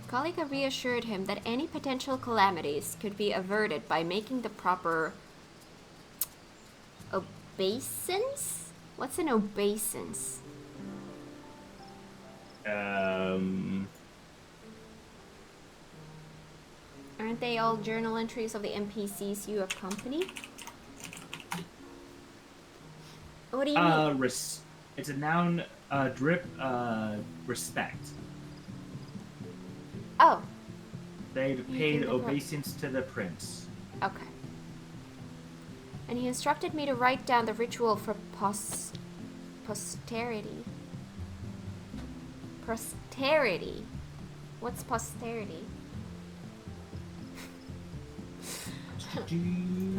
Kalika reassured him that any potential calamities could be averted by making the proper obeisance? What's an obeisance? Aren't they all journal entries of the NPCs you accompany? What do you mean? It's a noun, drip, respect. Oh. They paid obeisance to the prince. Okay. And he instructed me to write down the ritual for posterity. Posterity? What's posterity?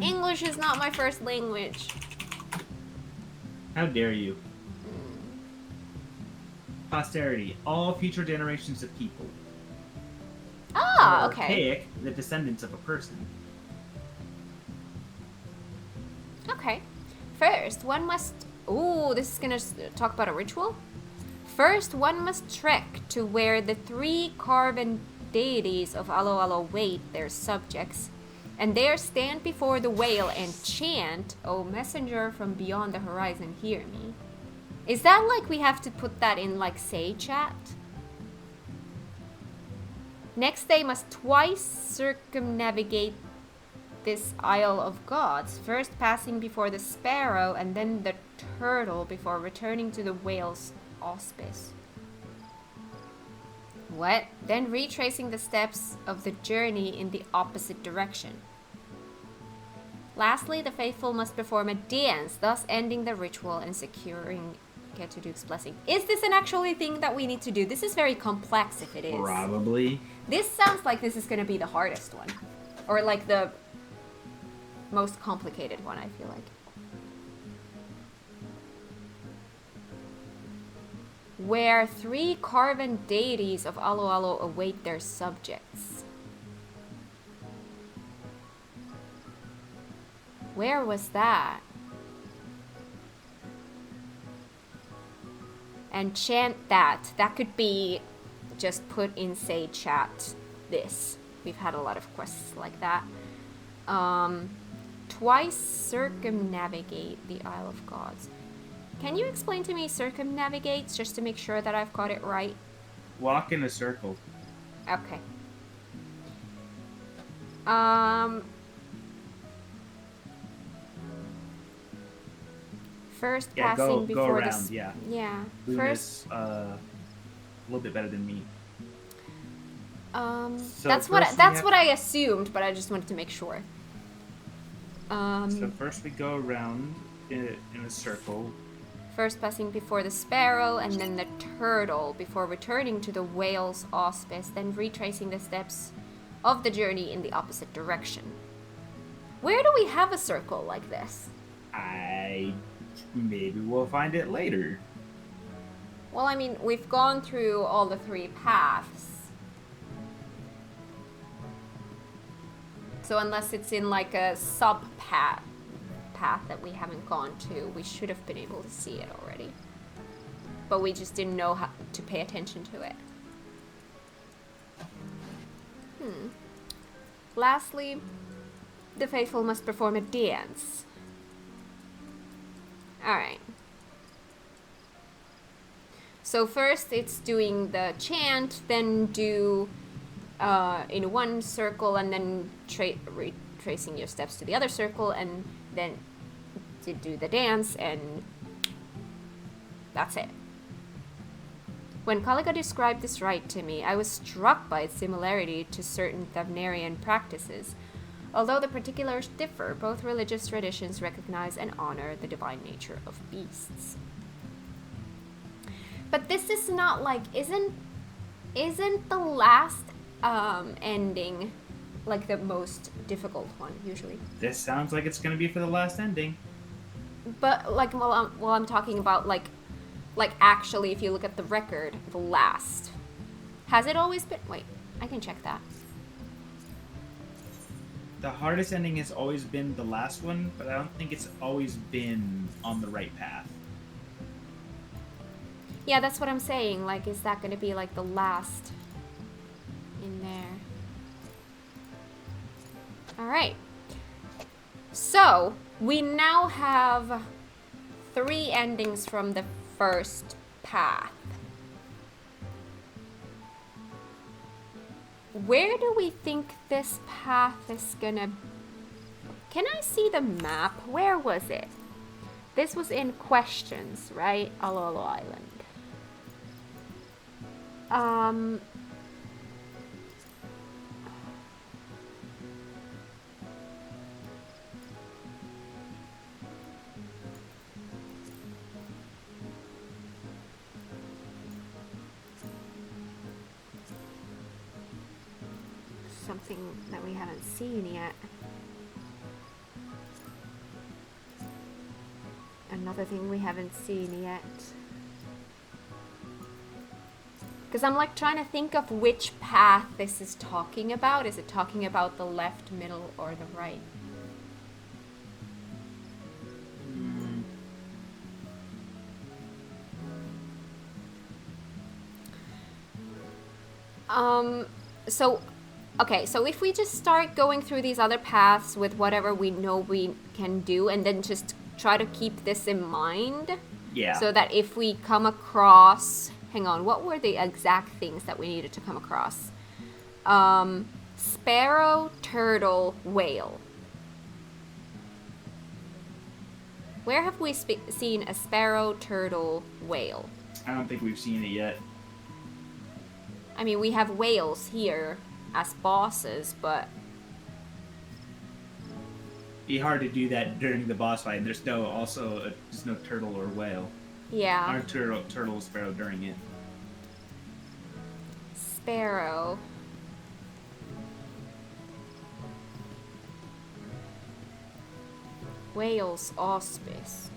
English is not my first language. How dare you? Posterity, all future generations of people. Ah, okay. Archaic, the descendants of a person. Okay. First, one must... Ooh, this is gonna talk about a ritual? First, one must trek to where the 3 carven deities of Aloalo wait their subjects, and there stand before the whale and chant, "O messenger from beyond the horizon, hear me." Is that like we have to put that in like say chat? Next, they must twice circumnavigate this Isle of Gods, first passing before the sparrow and then the turtle before returning to the whale's auspice. What? Then retracing the steps of the journey in the opposite direction. Lastly, the faithful must perform a dance, thus ending the ritual and securing Ketuduk's blessing. Is this an actual thing that we need to do? This is very complex if it is. Probably. This sounds like this is going to be the hardest one. Or like the most complicated one, I feel like. where 3 carven deities of Aloalo await their subjects. Where was that? And chant that. That could be just put in say chat this. We've had a lot of quests like that. Twice circumnavigate the Isle of Gods. Can you explain to me circumnavigates just to make sure that I've got it right? Walk in a circle. Okay. First passing before go around, this. yeah. Yeah. Luna's a little bit better than me. So that's what I assumed, but I just wanted to make sure. So first we go around in a circle. First passing before the sparrow and then the turtle before returning to the whale's auspice, then retracing the steps of the journey in the opposite direction. Where do we have a circle like this? Maybe we'll find it later. Well, I mean, we've gone through all the 3 paths. So unless it's in like a sub-path that we haven't gone to, we should have been able to see it already. But we just didn't know how to pay attention to it. Lastly, the faithful must perform a dance. Alright. So first it's doing the chant, then do in one circle, and then retracing your steps to the other circle, and then to do the dance, and that's it. When Kaliga described this rite to me, I was struck by its similarity to certain Thavnarian practices. Although the particulars differ, both religious traditions recognize and honor the divine nature of beasts. But this is not like, isn't the last ending like the most difficult one usually? This sounds like it's gonna be for the last ending. But like while I'm talking about like actually, if you look at the record, the last, has it always been? Wait, I can check that. The hardest ending has always been the last one, but I don't think it's always been on the right path. Yeah, that's what I'm saying. Like, is that going to be like the last in there? All right. So we now have 3 endings from the first path. Where do we think this path is gonna... Can I see the map? Where was it? This was in questions, right? Aloalo Island. Something that we haven't seen yet. Another thing we haven't seen yet. Because I'm like trying to think of which path this is talking about. Is it talking about the left, middle, or the right? Okay, so if we just start going through these other paths with whatever we know we can do, and then just try to keep this in mind. Yeah. So that if we come across... Hang on, what were the exact things that we needed to come across? Sparrow, turtle, whale. Where have we seen a sparrow, turtle, whale? I don't think we've seen it yet. I mean, we have whales here as bosses, but... Be hard to do that during the boss fight. There's no turtle or whale. Yeah. Or turtle or sparrow during it. Sparrow. Whale's auspice.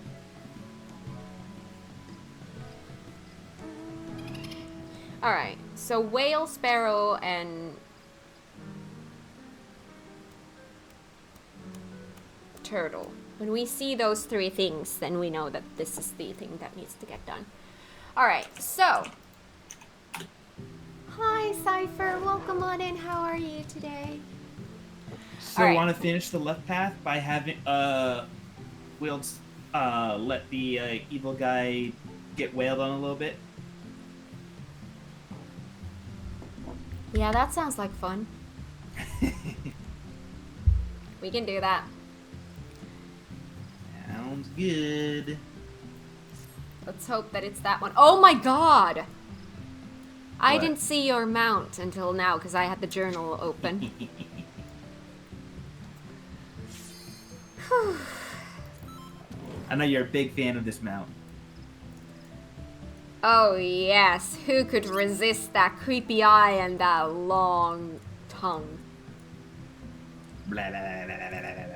Alright, so whale, sparrow, and turtle. When we see those three things, then we know that this is the thing that needs to get done. Alright, so. Hi, Cypher. Welcome on in. How are you today? So I want to finish the left path by having, we'll, let the, evil guy get wailed on a little bit. Yeah, that sounds like fun. We can do that. Sounds good. Let's hope that it's that one. Oh my god! I What? didn't see your mount until now because I had the journal open. I know you're a big fan of this mount. Oh yes, who could resist that creepy eye and that long tongue? Blah, blah, blah, blah, blah, blah, blah.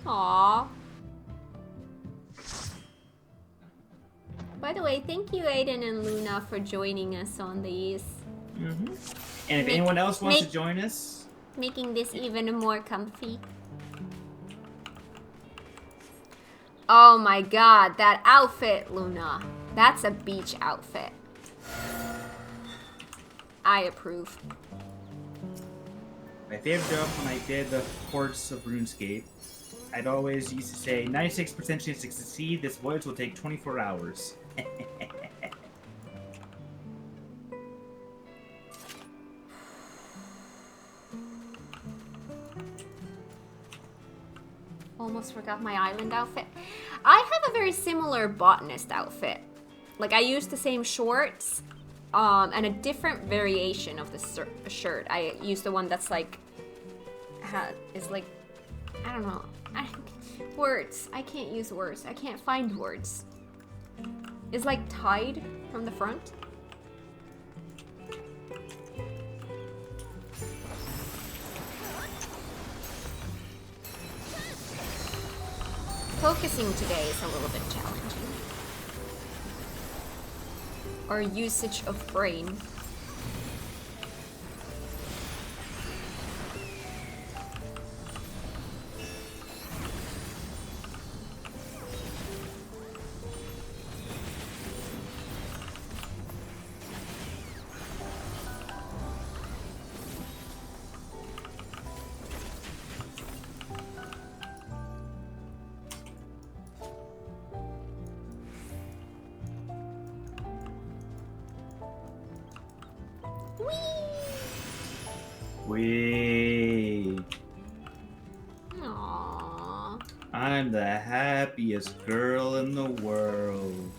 Aww. By the way, thank you Aiden and Luna for joining us on these. Mm-hmm. And if anyone else wants to join us, making this even more comfy. Oh my god, that outfit, Luna. That's a beach outfit. I approve. my favorite joke when I did the course of RuneScape, I'd always used to say 96% chance to succeed. This voyage will take 24 hours. Almost forgot my island outfit. I have a very similar botanist outfit. Like I use the same shorts, and a different variation of the shirt. I use the one that's like, is like, I don't know. Words. I can't use words. I can't find words. It's like tied from the front. Focusing today is a little bit challenging. Or usage of brain. Wait. Aww. I'm the happiest girl in the world.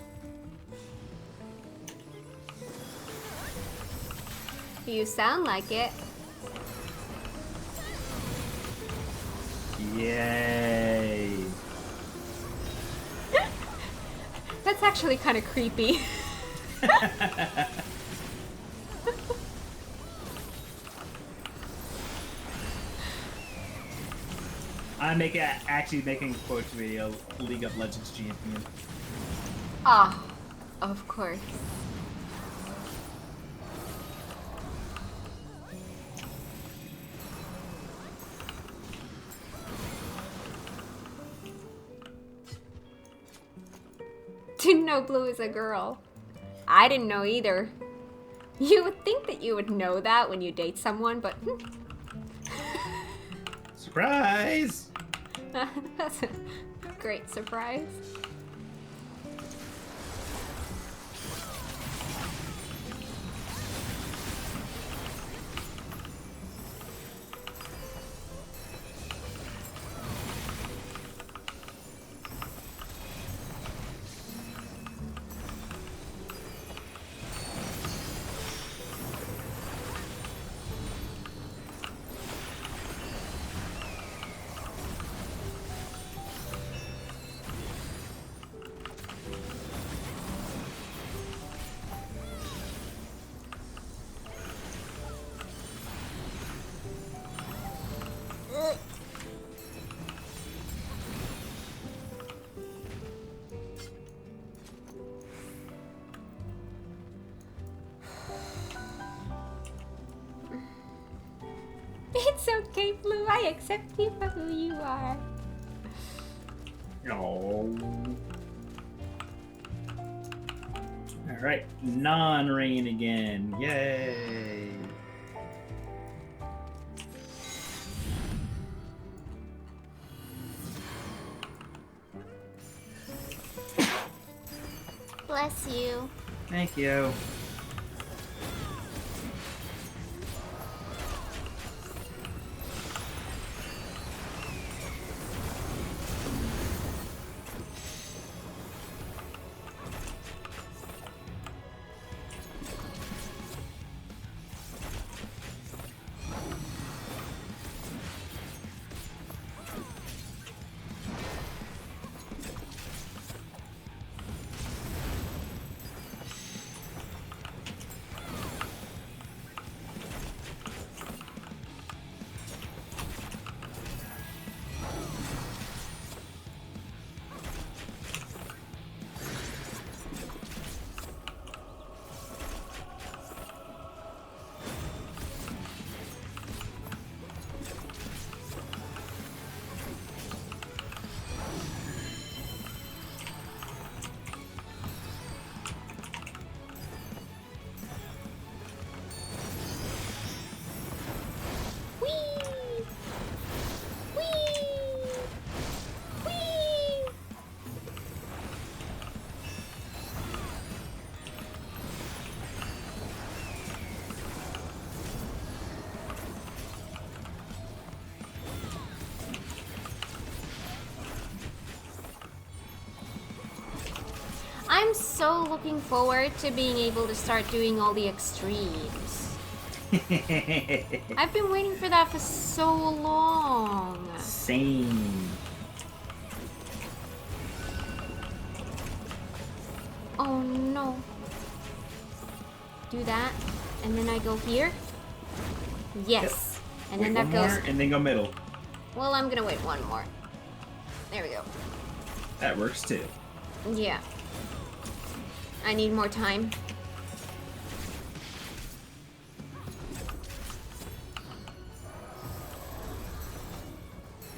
You sound like it. Yay. That's actually kind of creepy. I'm actually making quote to be a League of Legends champion. Ah, of course. Didn't know Blue is a girl. I didn't know either. You would think that you would know that when you date someone, but Surprise! that's a great surprise. It's okay, Blue. I accept you for who you are. Oh. Alright, non-rain again. Yay! Bless you. Thank you. I'm so looking forward to being able to start doing all the extremes. I've been waiting for that for so long. Same. Oh no. Do that, and then I go here. Yes. Yep. And Wait, then that one goes. more, and then go middle. Well, I'm gonna wait one more. There we go. That works too. Yeah. I need more time.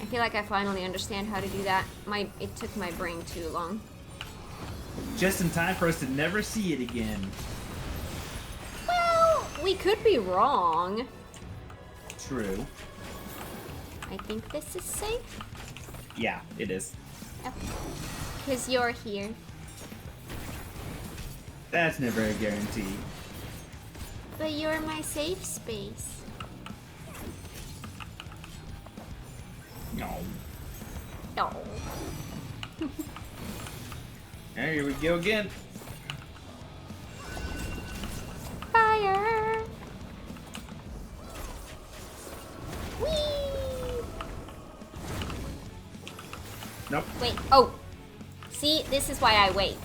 I feel like I finally understand how to do that. It took my brain too long. Just in time for us to never see it again. Well, we could be wrong. True. I think this is safe. Yeah, it is. Because you're here. That's never a guarantee. But you're my safe space. No. No. Here we go again. Fire! Whee! Nope. Wait, oh! See, this is why I wait.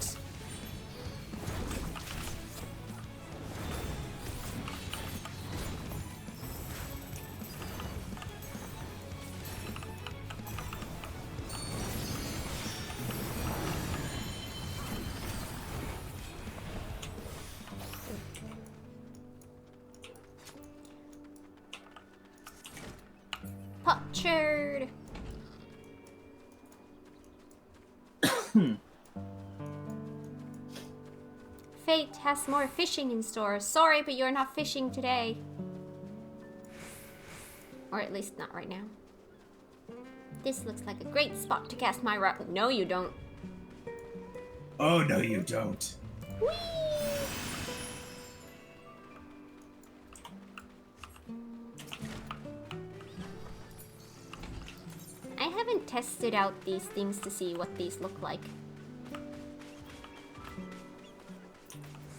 Potchard! Fate has more fishing in store. Sorry, but you're not fishing today. Or at least not right now. This looks like a great spot to cast my rock. No, you don't. Oh, no, you don't. Whee! I haven't tested out these things to see what these look like.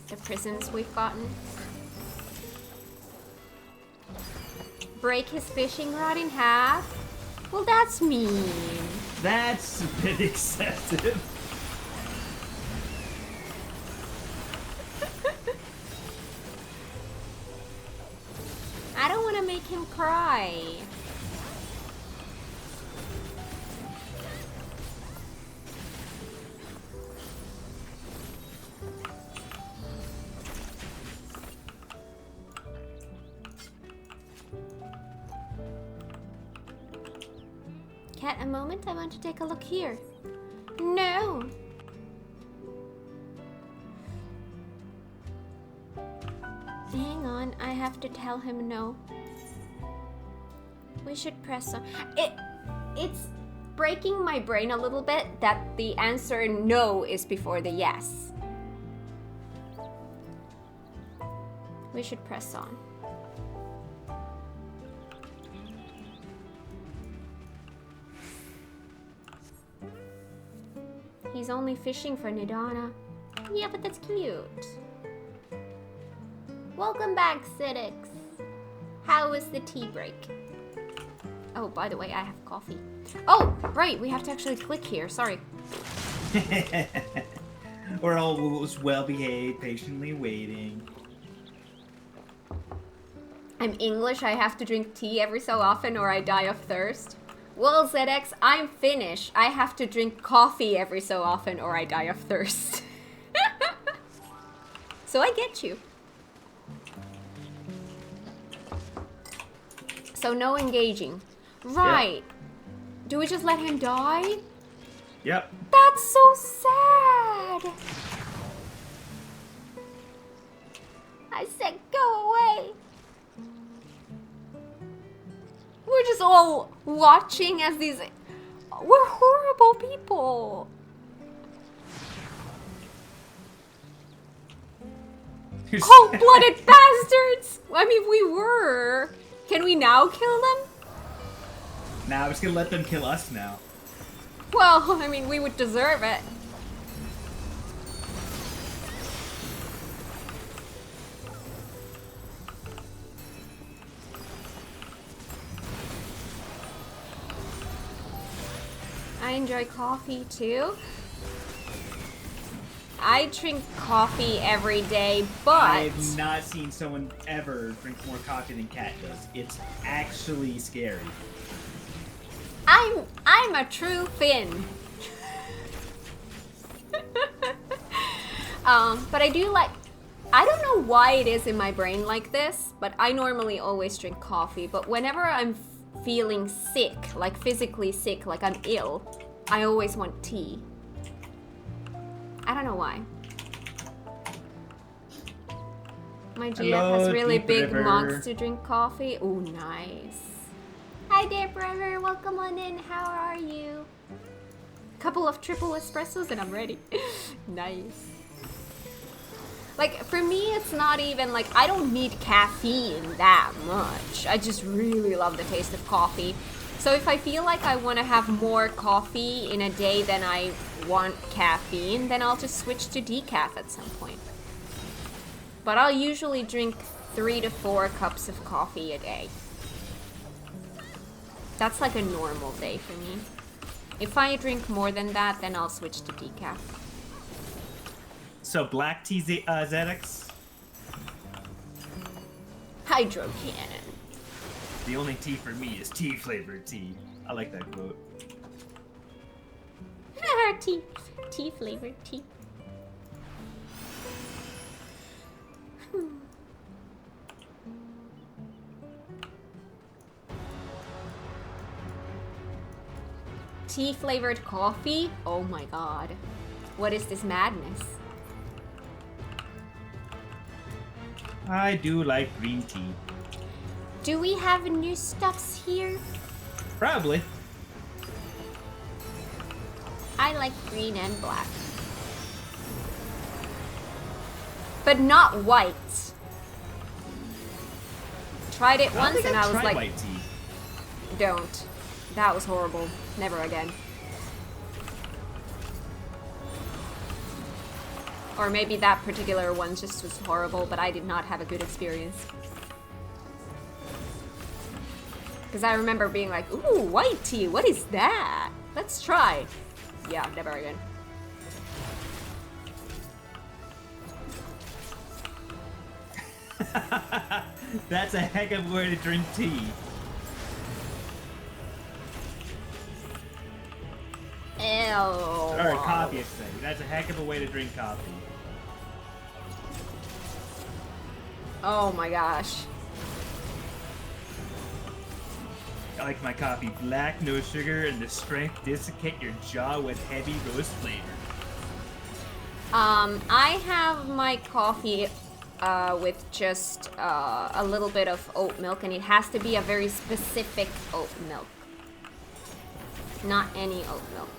The prisms we've gotten. Break his fishing rod in half? Well, that's mean. That's a bit excessive. I don't want to make him cry. Cat, a moment. I want to take a look here. No. Hang on, I have to tell him no. We should press on. It's breaking my brain a little bit that the answer no is before the yes. We should press on. He's only fishing for Nidana. Yeah, but that's cute. Welcome back, Sidix. How was the tea break? Oh, by the way, I have coffee. Oh, right, we have to actually click here. Sorry. We're all well behaved, patiently waiting. I'm English. I have to drink tea every so often or I die of thirst. Well, ZX, I'm Finnish. I have to drink coffee every so often or I die of thirst. So I get you. So no engaging. Right. Yep. Do we just let him die? Yep. That's so sad. I said go away. We're just all watching as these... We're horrible people. Cold-blooded bastards. I mean, we were. Can we now kill them? Nah, I'm just gonna let them kill us now. Well, I mean, we would deserve it. I enjoy coffee too. I drink coffee every day, but... I have not seen someone ever drink more coffee than Kat does. It's actually scary. I'm a true Finn. But I do like... I don't know why it is in my brain like this, but I normally always drink coffee. But whenever I'm feeling sick, like physically sick, like I'm ill, I always want tea. I don't know why. My GF has really big mugs to drink coffee. Oh, nice. Hi there, brother. Welcome on in. How are you? Couple of triple espressos and I'm ready. Nice. Like, for me, it's not even like, I don't need caffeine that much. I just really love the taste of coffee. So if I feel like I want to have more coffee in a day than I want caffeine, then I'll just switch to decaf at some point. But I'll usually drink 3 to 4 cups of coffee a day. That's like a normal day for me. If I drink more than that, then I'll switch to decaf. So black tea, ZX? Hydro cannon. The only tea for me is tea-flavored tea. I like that quote. Tea-flavored tea. Tea-flavored coffee? Oh my god. What is this madness? I do like green tea. Do we have new stuffs here? Probably. I like green and black. But not white. Tried it once and I was like, white tea. Don't. That was horrible. Never again. Or maybe that particular one just was horrible, but I did not have a good experience. Because I remember being like, ooh, white tea, what is that? Let's try. Yeah, never again. That's a heck of a way to drink tea. Ew. Or coffee, I say. That's a heck of a way to drink coffee. Oh my gosh. I like my coffee black, no sugar, and the strength dissecate your jaw with heavy roast flavor. I have my coffee with just a little bit of oat milk, and it has to be a very specific oat milk. Not any oat milk.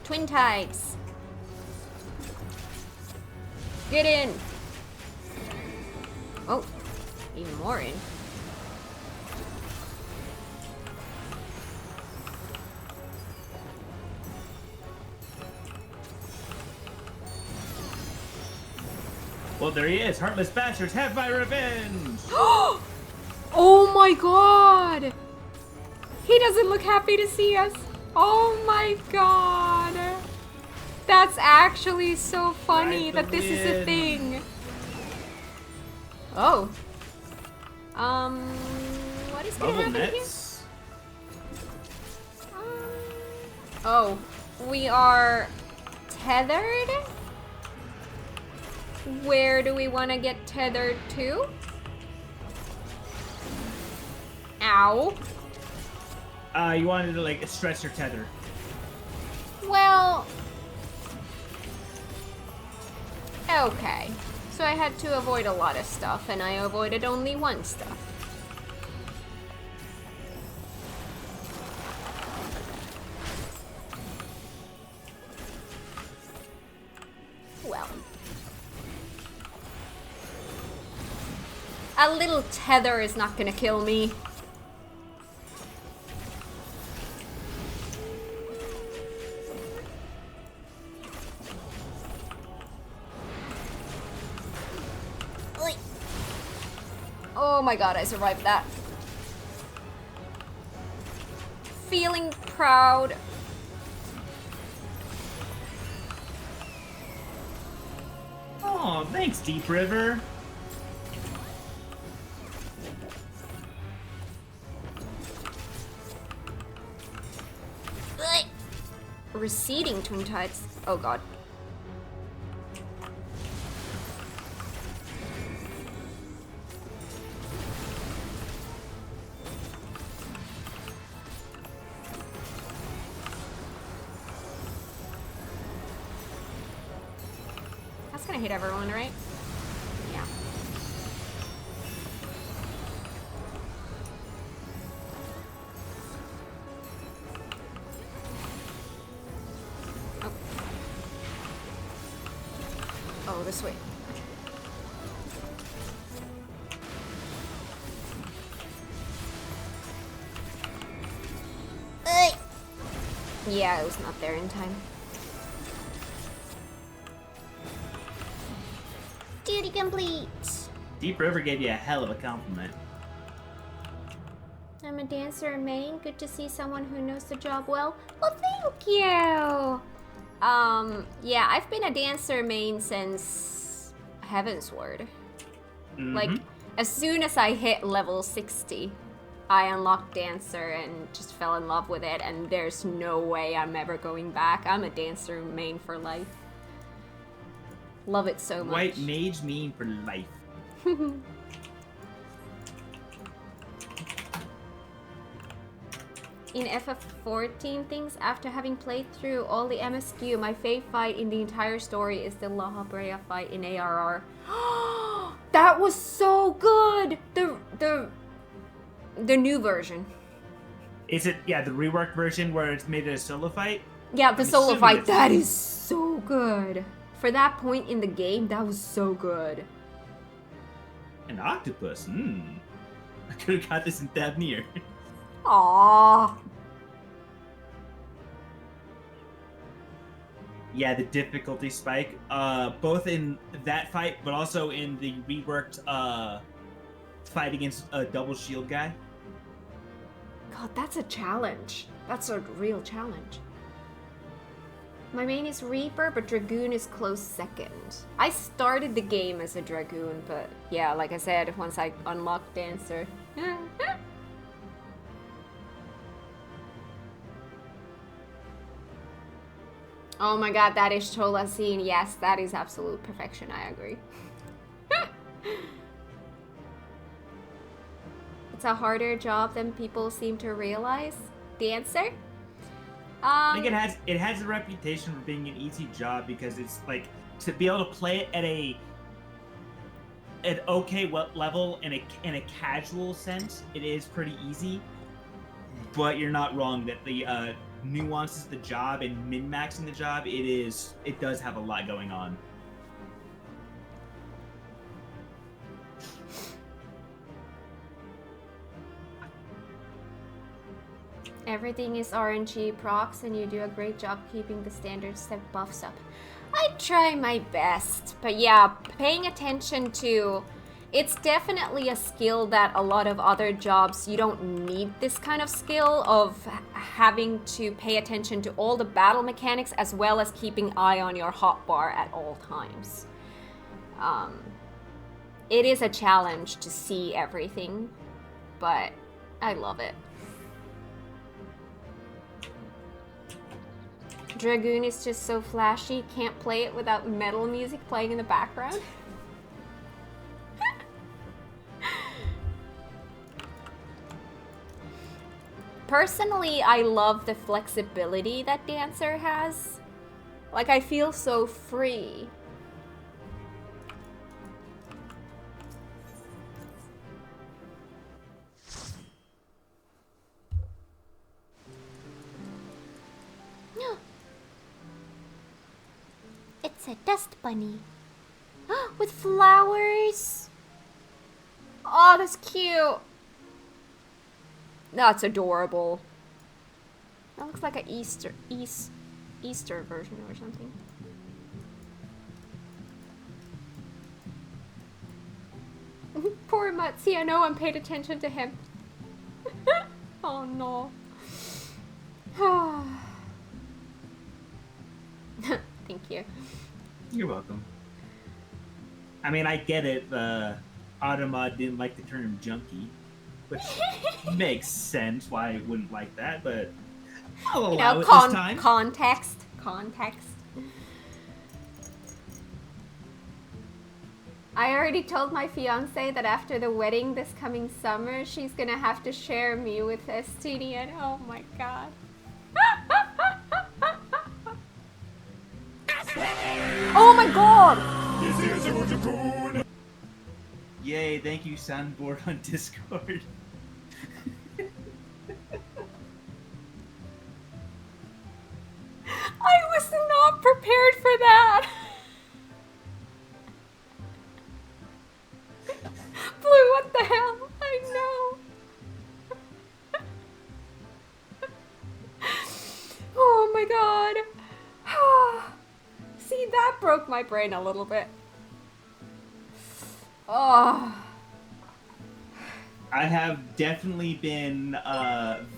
Twin Tides. Get in. Oh, even more in. Well, there he is. Heartless bastards, have my revenge! Oh my god! He doesn't look happy to see us. Oh my god. That's actually so funny that this is a thing. Oh. What is gonna happen here? Oh, we are tethered? Where do we want to get tethered to? Ow. You wanted to, like, stretch your tether. Well... Okay. So I had to avoid a lot of stuff, and I avoided only one stuff. Well. A little tether is not gonna kill me. Oh my god, I survived that. Feeling proud. Oh, thanks, Deep River. Receding Twin Tides. Oh god. That's gonna hit everyone, right? Yeah. Oh. Oh, this way. Yeah, it was not there in time. Duty complete. Deep River gave you a hell of a compliment. I'm a dancer in Maine. Good to see someone who knows the job well. Well, thank you. Yeah, I've been a dancer in Maine since Heavensward. Like, as soon as I hit level 60, I unlocked Dancer and just fell in love with it, and there's no way I'm ever going back. I'm a dancer in Maine for life. Love it so much. White mage mean for life. In FF14 things, after having played through all the MSQ, my fave fight in the entire story is the La Habrea fight in ARR. That was so good! The new version. Is it, yeah, the reworked version where it's made it a solo fight? Yeah, the solo fight, that is so good. For that point in the game, that was so good. An octopus, I could have got this in Thavnir. Aww. 。Yeah, the difficulty spike. Both in that fight, but also in the reworked fight against a double shield guy. God, that's a challenge. That's a real challenge. My main is Reaper, but Dragoon is close second. I started the game as a Dragoon, but yeah, like I said, once I unlocked Dancer. Oh my god, that is Chola scene. Yes, that is absolute perfection. I agree. It's a harder job than people seem to realize. Dancer? I think it has a reputation for being an easy job because it's like to be able to play it at an okay level in a casual sense. It is pretty easy, but you're not wrong that the nuances of the job and min-maxing the job, it does have a lot going on. Everything is RNG procs and you do a great job keeping the standard step buffs up. I try my best, but yeah, paying attention to... It's definitely a skill that a lot of other jobs, you don't need this kind of skill of having to pay attention to all the battle mechanics as well as keeping eye on your hotbar at all times. It is a challenge to see everything, but I love it. Dragoon is just so flashy, can't play it without metal music playing in the background. Personally, I love the flexibility that Dancer has. Like, I feel so free. It's a dust bunny. With flowers. Oh, that's cute. That's adorable. That looks like an Easter version or something. Poor Mutsi, no one paid attention to him. Oh no. Thank you. You're welcome. I mean, I get it. Automod didn't like the term junkie, which makes sense why I wouldn't like that, but I'll allow it this time. Context. I already told my fiance that after the wedding this coming summer, she's gonna have to share me with STD, and oh my god. Oh my god! Yay, thank you, soundboard on Discord. I was not prepared for that! Blue, what the hell? I know. Oh my god. See, that broke my brain a little bit. Oh. I have definitely been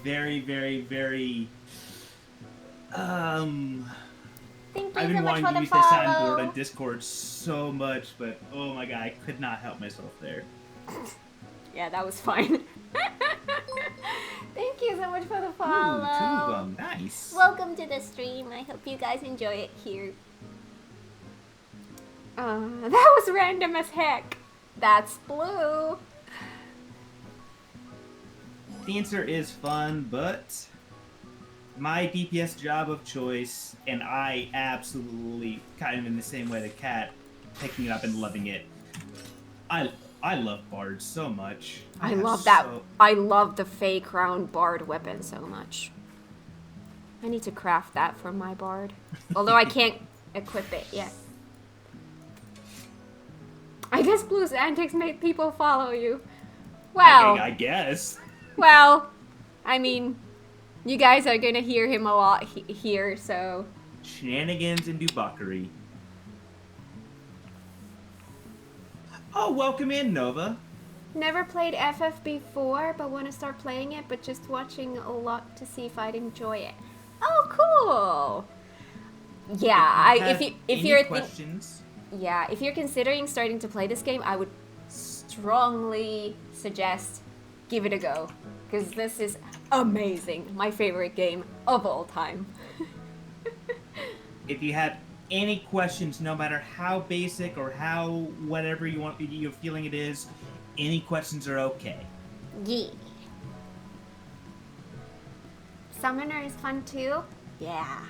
very, very, very Thank you I've been so much wanting for to the use the follow. soundboard on Discord so much, but oh my god, I could not help myself there. Yeah, that was fine. Thank you so much for the follow. Ooh, 2 of them, nice. Welcome to the stream. I hope you guys enjoy it here. That was random as heck. That's Blue. Dancer is fun, but my DPS job of choice, and I absolutely, kind of in the same way the cat, picking it up and loving it. I love bards so much. I love that. I love the fake round bard weapon so much. I need to craft that for my bard. Although I can't equip it yet. I guess Blue's antics make people follow you. Well, I guess. Well, I mean, you guys are gonna hear him a lot here, so shenanigans and debauchery. Oh, welcome in, Nova. Never played FF before, but want to start playing it, but just watching a lot to see if I'd enjoy it. Oh, cool! Yeah, if you're questions, if you're considering starting to play this game, I would strongly suggest give it a go, because this is amazing. My favorite game of all time. if you have any questions, no matter how basic or how whatever you're feeling it is, any questions are okay. Yeah. Summoner is fun too? Yeah.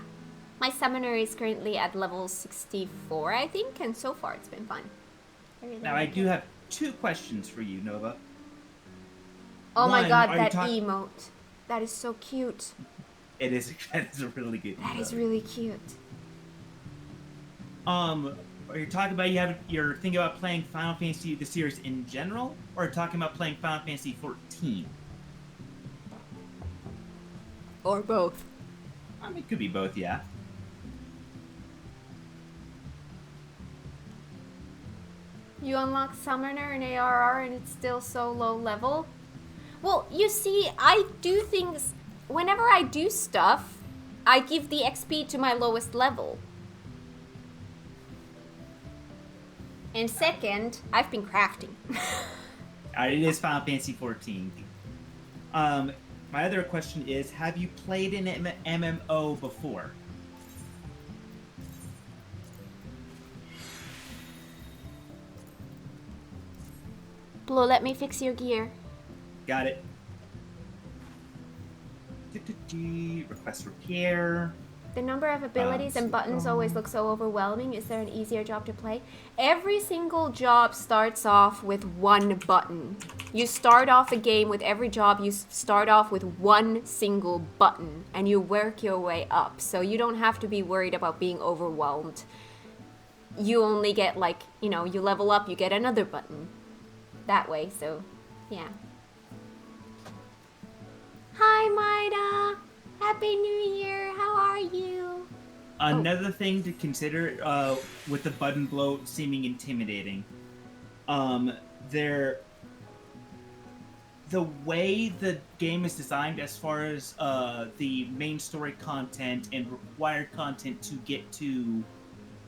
My summoner is currently at level 64, I think, and so far it's been fun. Now, I do have 2 questions for you, Nova. Oh my god, that emote. That is so cute. It is. That is a really good emote. That is really cute. Are you talking about you're thinking about playing Final Fantasy the series in general, or talking about playing Final Fantasy XIV? Or both. I mean, it could be both, yeah. You unlock Summoner and ARR and it's still so low level? Well, you see, I do things... Whenever I do stuff, I give the XP to my lowest level. And second, I've been crafting. It is Final Fantasy XIV. My other question is, have you played an MMO before? Blue, let me fix your gear. Got it. Request repair. The number of abilities and buttons always look so overwhelming. Is there an easier job to play? Every single job starts off with one button. You start off a game with every job, you start off with one single button, and you work your way up. So you don't have to be worried about being overwhelmed. You only get you level up, you get another button. That way, so yeah. Hi, Maida! Happy New Year! How are you? Another thing to consider with the button blow seeming intimidating, the way the game is designed as far as the main story content and required content to get to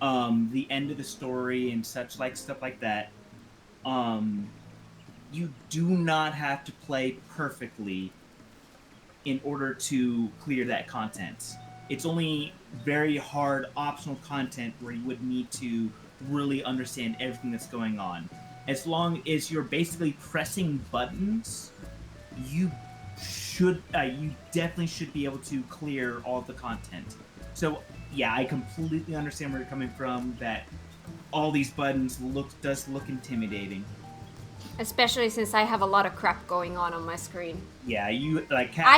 the end of the story and stuff like that, you do not have to play perfectly in order to clear that content. It's only very hard optional content where you would need to really understand everything that's going on. As long as you're basically pressing buttons, you definitely should be able to clear all of the content. So yeah, I completely understand where you're coming from, that all these buttons does look intimidating. Especially since I have a lot of crap going on my screen. Yeah, you like. I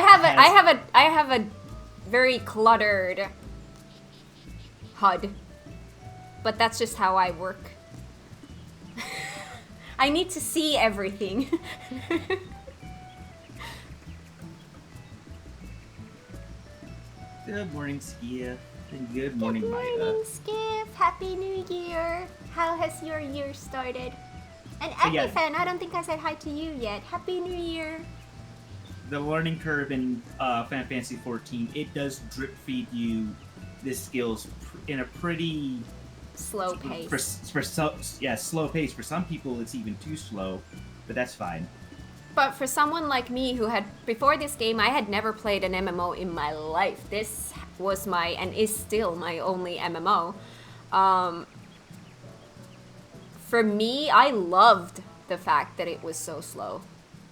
have a very cluttered HUD, but that's just how I work. I need to see everything. Good morning, Skia. And good morning, Good Maida. morning, Skip. Happy New Year. How has your year started? And Fan, I don't think I said hi to you yet. Happy New Year. The learning curve in Final Fantasy XIV, it does drip feed you the skills in a pretty slow pace. Slow pace. For some people, it's even too slow, but that's fine. But for someone like me who had, before this game, I had never played an MMO in my life. This was and is still my only MMO. For me, I loved the fact that it was so slow,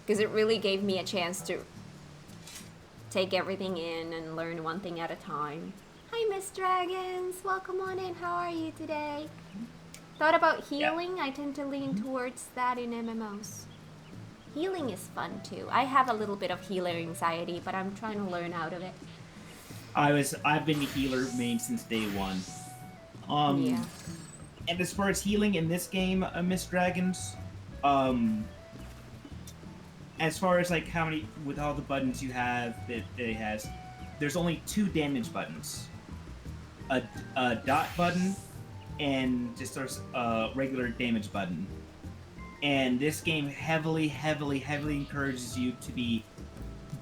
because it really gave me a chance to take everything in and learn one thing at a time. Hi, Miss Dragons. Welcome on in. How are you today? Thought about healing. Yeah. I tend to lean towards that in MMOs. Healing is fun too. I have a little bit of healer anxiety, but I'm trying to learn out of it. I've been a healer main since day one. Yeah. And as far as healing in this game, Miss Dragons, as far as like how many, with all the buttons you have that it has, there's only 2 damage buttons. a dot button and just a regular damage button. And this game heavily encourages you to be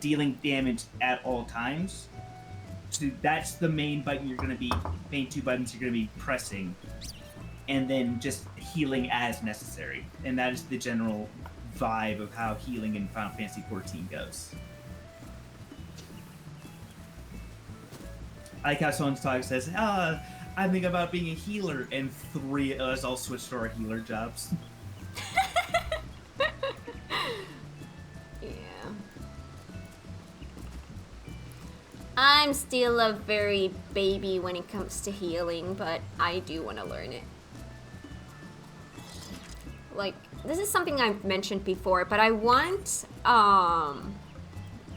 dealing damage at all times. So that's the main button you're going to be, main two buttons you're going to be pressing. And then just healing as necessary. And that is the general vibe of how healing in Final Fantasy XIV goes. I like how someone says, I think about being a healer, and 3 of us all switched to our healer jobs. Yeah. I'm still a very baby when it comes to healing, but I do want to learn it. Like, this is something I've mentioned before, but I want,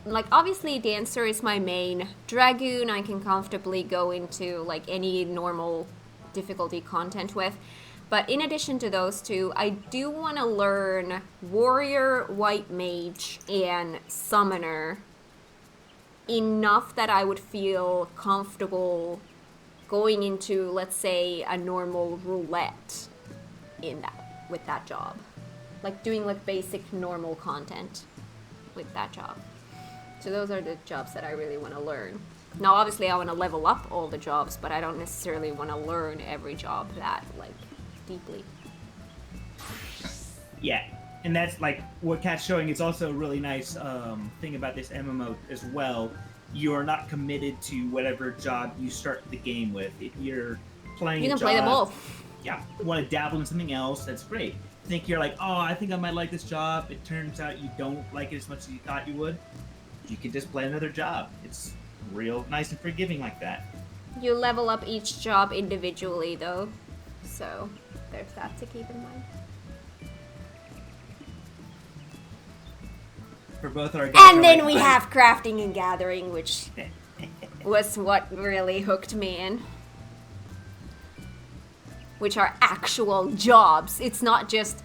like, obviously Dancer is my main. Dragoon I can comfortably go into, like, any normal difficulty content with. But in addition to those two, I do want to learn Warrior, White Mage, and Summoner enough that I would feel comfortable going into, let's say, a normal roulette with that job. Like, doing, like, basic normal content with that job. So those are the jobs that I really want to learn. Now, obviously, I want to level up all the jobs, but I don't necessarily want to learn every job that, like, deeply. Yeah, and that's, like, what Kat's showing. It's also a really nice thing about this MMO as well. You are not committed to whatever job you start the game with. If you're playing You can play them all. Yeah, want to dabble in something else, that's great. Think you're like, oh, I think I might like this job. It turns out you don't like it as much as you thought you would. You can just play another job. It's real nice and forgiving like that. You level up each job individually, though. So, there's that to keep in mind. For both our And then we have Crafting and Gathering, which was what really hooked me in. Which are actual jobs. It's not just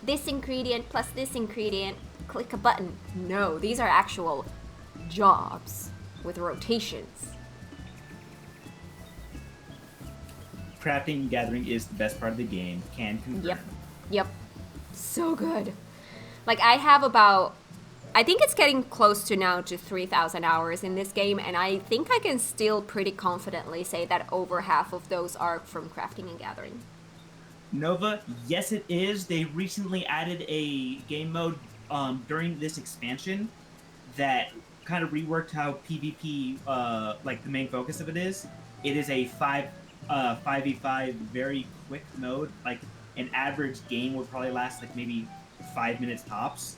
this ingredient plus this ingredient, click a button. No, these are actual jobs with rotations. Crafting and Gathering is the best part of the game. Can confirm. Yep. So good. Like, I have about, I think it's getting close to now to 3,000 hours in this game, and I think I can still pretty confidently say that over half of those are from Crafting and Gathering. Nova, yes it is. They recently added a game mode during this expansion that kind of reworked how PvP, like the main focus of it is. It is a 5v5 very quick mode. Like, an average game would probably last like maybe 5 minutes tops.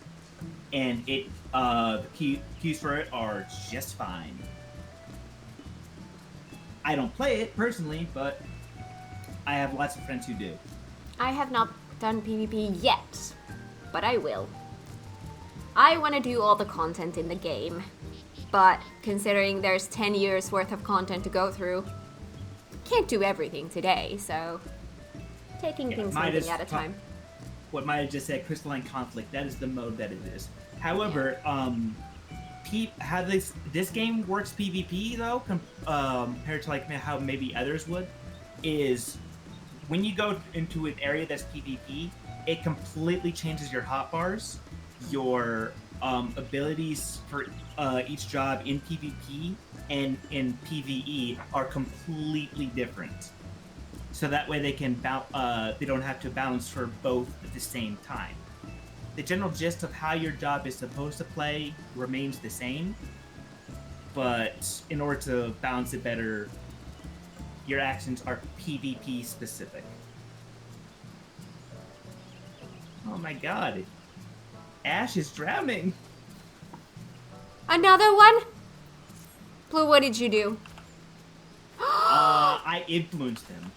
And it, the queues for it are just fine. I don't play it personally, but I have lots of friends who do. I have not done PvP yet, but I will. I want to do all the content in the game, but considering there's 10 years worth of content to go through, can't do everything today, so taking things one thing at a time. What Maya just said, Crystalline Conflict, that is the mode that it is. However, how this game works PvP though, compared to like how maybe others would, is when you go into an area that's PvP, it completely changes your hotbars, your abilities for each job in PvP and in PvE are completely different. So that way they can they don't have to balance for both at the same time. The general gist of how your job is supposed to play remains the same, but in order to balance it better, your actions are PvP specific. Oh my god. Ash is drowning! Another one? Blue, what did you do? I influenced him.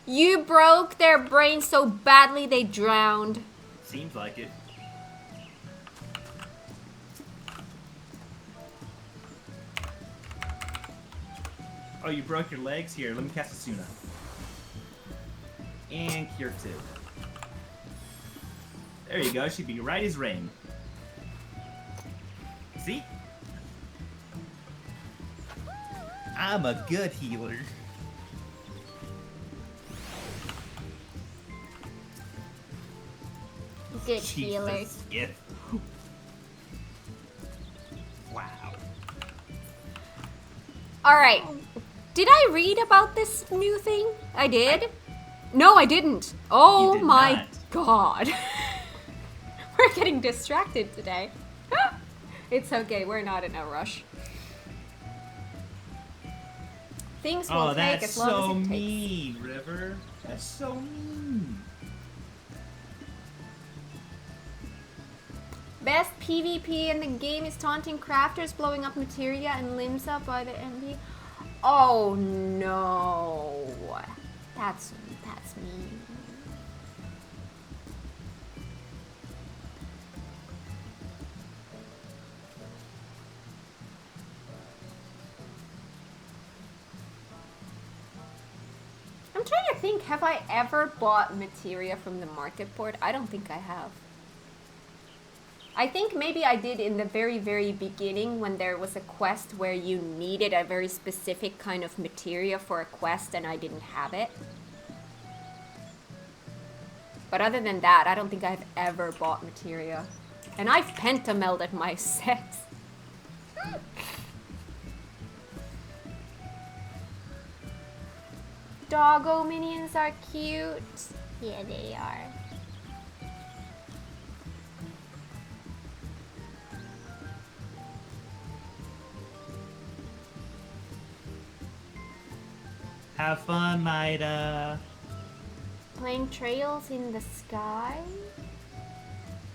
You broke their brains so badly they drowned. Seems like it. Oh, you broke your legs? Here, let me cast Asuna. And Cure 2. There you go, she'd be right as rain. See? I'm a good healer. Good healer. Yes. Wow. Alright. Did I read about this new thing? I did? No, I didn't. Oh did my not. god. We're getting distracted today. It's okay, we're not in a rush. Things will take as long as it takes. Mean, River. That's so mean. Best PvP in the game is taunting crafters, blowing up materia and limbs up by the MP. Oh no. That's mean. I'm trying to think, have I ever bought materia from the market board? I don't think I have. I think maybe I did in the very, very beginning when there was a quest where you needed a very specific kind of materia for a quest and I didn't have it. But other than that, I don't think I've ever bought materia. And I've pentamelded my sets. Doggo minions are cute. Yeah, they are. Have fun, Maida. Playing Trails in the Sky?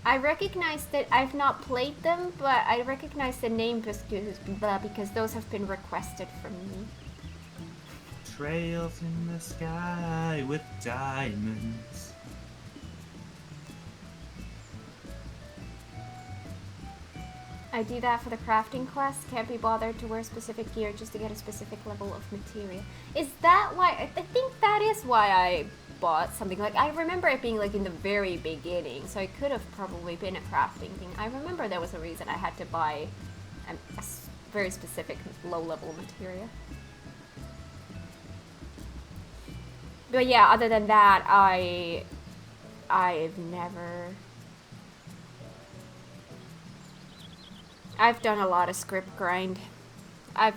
I recognize that I've not played them, but I recognize the name because those have been requested from me. Trails in the sky with diamonds. I do that for the crafting quest. Can't be bothered to wear specific gear just to get a specific level of materia. Is that why? I think that is why I bought something. Like, I remember it being like in the very beginning, so it could have probably been a crafting thing. I remember there was a reason I had to buy a very specific low-level materia. But yeah, other than that, I've never... I've done a lot of script grind. A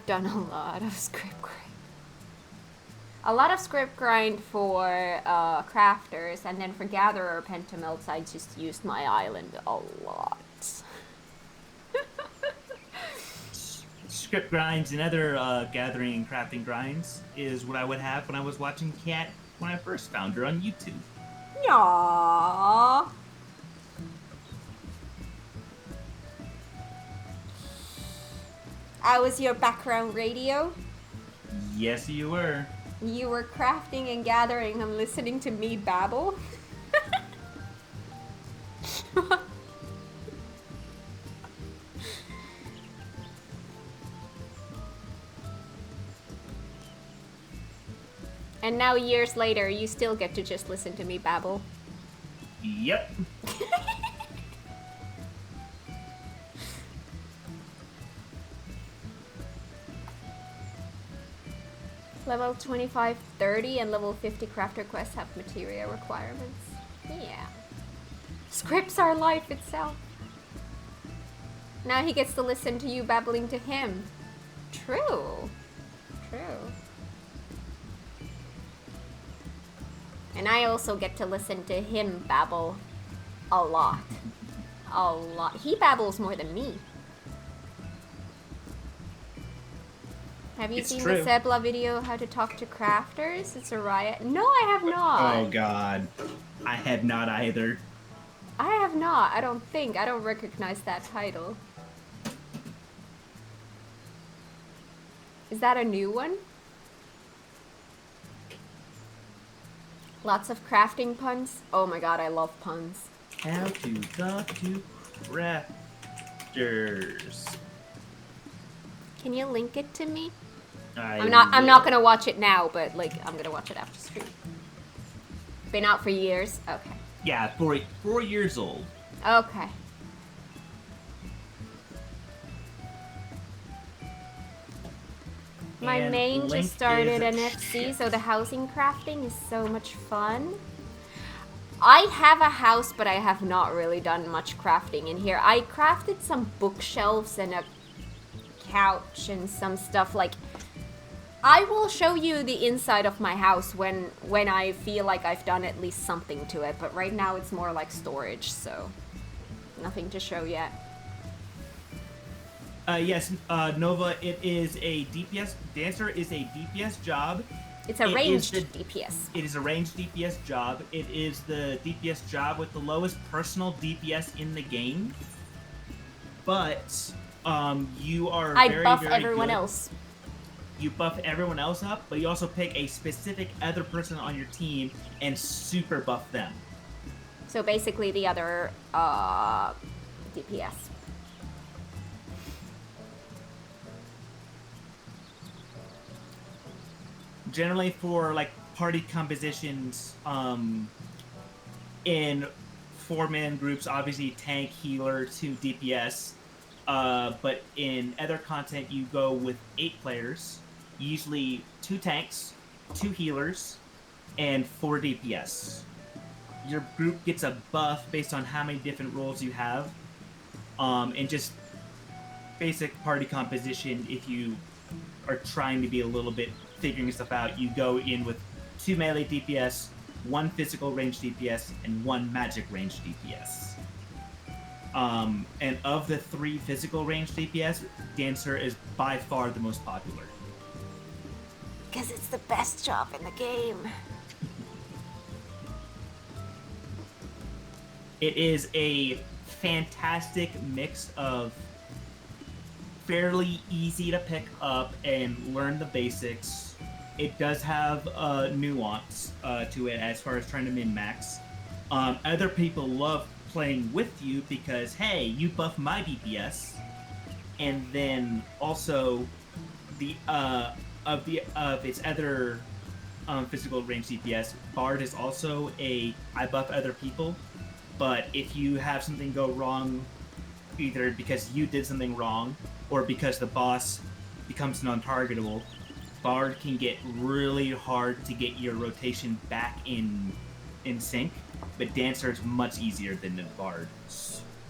lot of script grind for crafters, and then for gatherer pentamelts, I just used my island a lot. Script grinds and other gathering and crafting grinds is what I would have when I was watching Kat when I first found her on YouTube. Aww. I was your background radio. Yes, you were. You were crafting and gathering and listening to me babble. And now years later, you still get to just listen to me babble. Yep. Level 25, 30, and level 50 crafter quests have materia requirements. Yeah. Scripts are life itself. Now he gets to listen to you babbling to him. True. True. And I also get to listen to him babble a lot. A lot. He babbles more than me. Have you seen the Sebla video, How to Talk to Crafters? It's a riot. No, I have not. Oh, God. I have not either. I have not. I don't think. I don't recognize that title. Is that a new one? Lots of crafting puns. Oh my god, I love puns. How to talk to crafters. Can you link it to me? I'm not gonna watch it now, but like I'm gonna watch it after stream. Been out for years? Okay. Yeah, 4 years old. Okay. My and main Link just started is an FC, shit. so the housing crafting is so much fun. I have a house, but I have not really done much crafting in here. I crafted some bookshelves and a couch and some stuff. Like, I will show you the inside of my house when I feel like I've done at least something to it. But right now it's more like storage, so nothing to show yet. Yes, Nova, it is a DPS. Dancer is a DPS job. It's a ranged DPS. It is a ranged DPS job. It is the DPS job with the lowest personal DPS in the game. But, you are I very, buff very everyone good. else. You buff everyone else up, but you also pick a specific other person on your team and super buff them. So basically the other DPS. Generally for like party compositions, in 4-man groups, obviously tank, healer, 2 DPS. But in other content, you go with 8 players, usually 2 tanks, 2 healers, and 4 DPS. Your group gets a buff based on how many different roles you have, and just basic party composition. If you are trying to be a little bit figuring stuff out, you go in with 2 melee DPS, 1 physical range DPS, and 1 magic range DPS. And of the 3 physical range DPS, Dancer is by far the most popular. Because it's the best job in the game. It is a fantastic mix of fairly easy to pick up and learn the basics. It does have nuance to it as far as trying to min-max. Other people love playing with you because, hey, you buff my DPS, and then also the of its other physical range DPS, Bard is also I buff other people, but if you have something go wrong, either because you did something wrong or because the boss becomes non-targetable, Bard can get really hard to get your rotation back in sync, but Dancer is much easier than the Bard.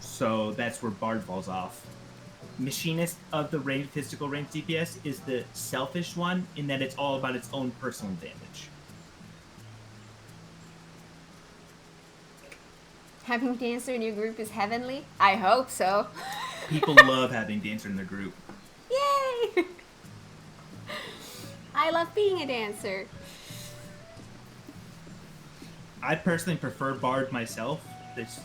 So that's where Bard falls off. Machinist of the physical range DPS is the selfish one in that it's all about its own personal damage. Having Dancer in your group is heavenly? I hope so. People love having Dancer in their group. Yay! I love being a dancer. I personally prefer Bard myself. It's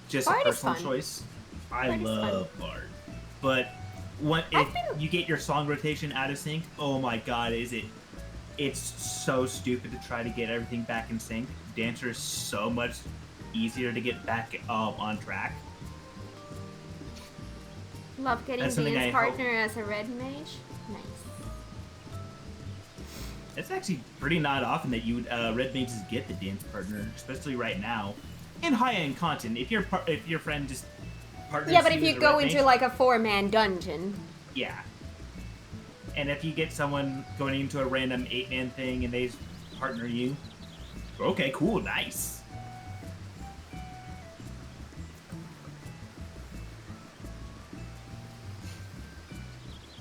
just Bard a is personal fun. choice. I Bard is love Bard. But if you get your song rotation out of sync, oh my god, it's so stupid to try to get everything back in sync. Dancer is so much easier to get back on track. Love getting That's something dance I partner as a red mage. Nice. It's actually pretty not often that you would red mages get the dance partner, especially right now. In high-end content, if your friend just partners Yeah, but if as you a go red into mage, like a 4-man dungeon. yeah. And if you get someone going into a random 8-man thing and they partner you, okay, cool, nice.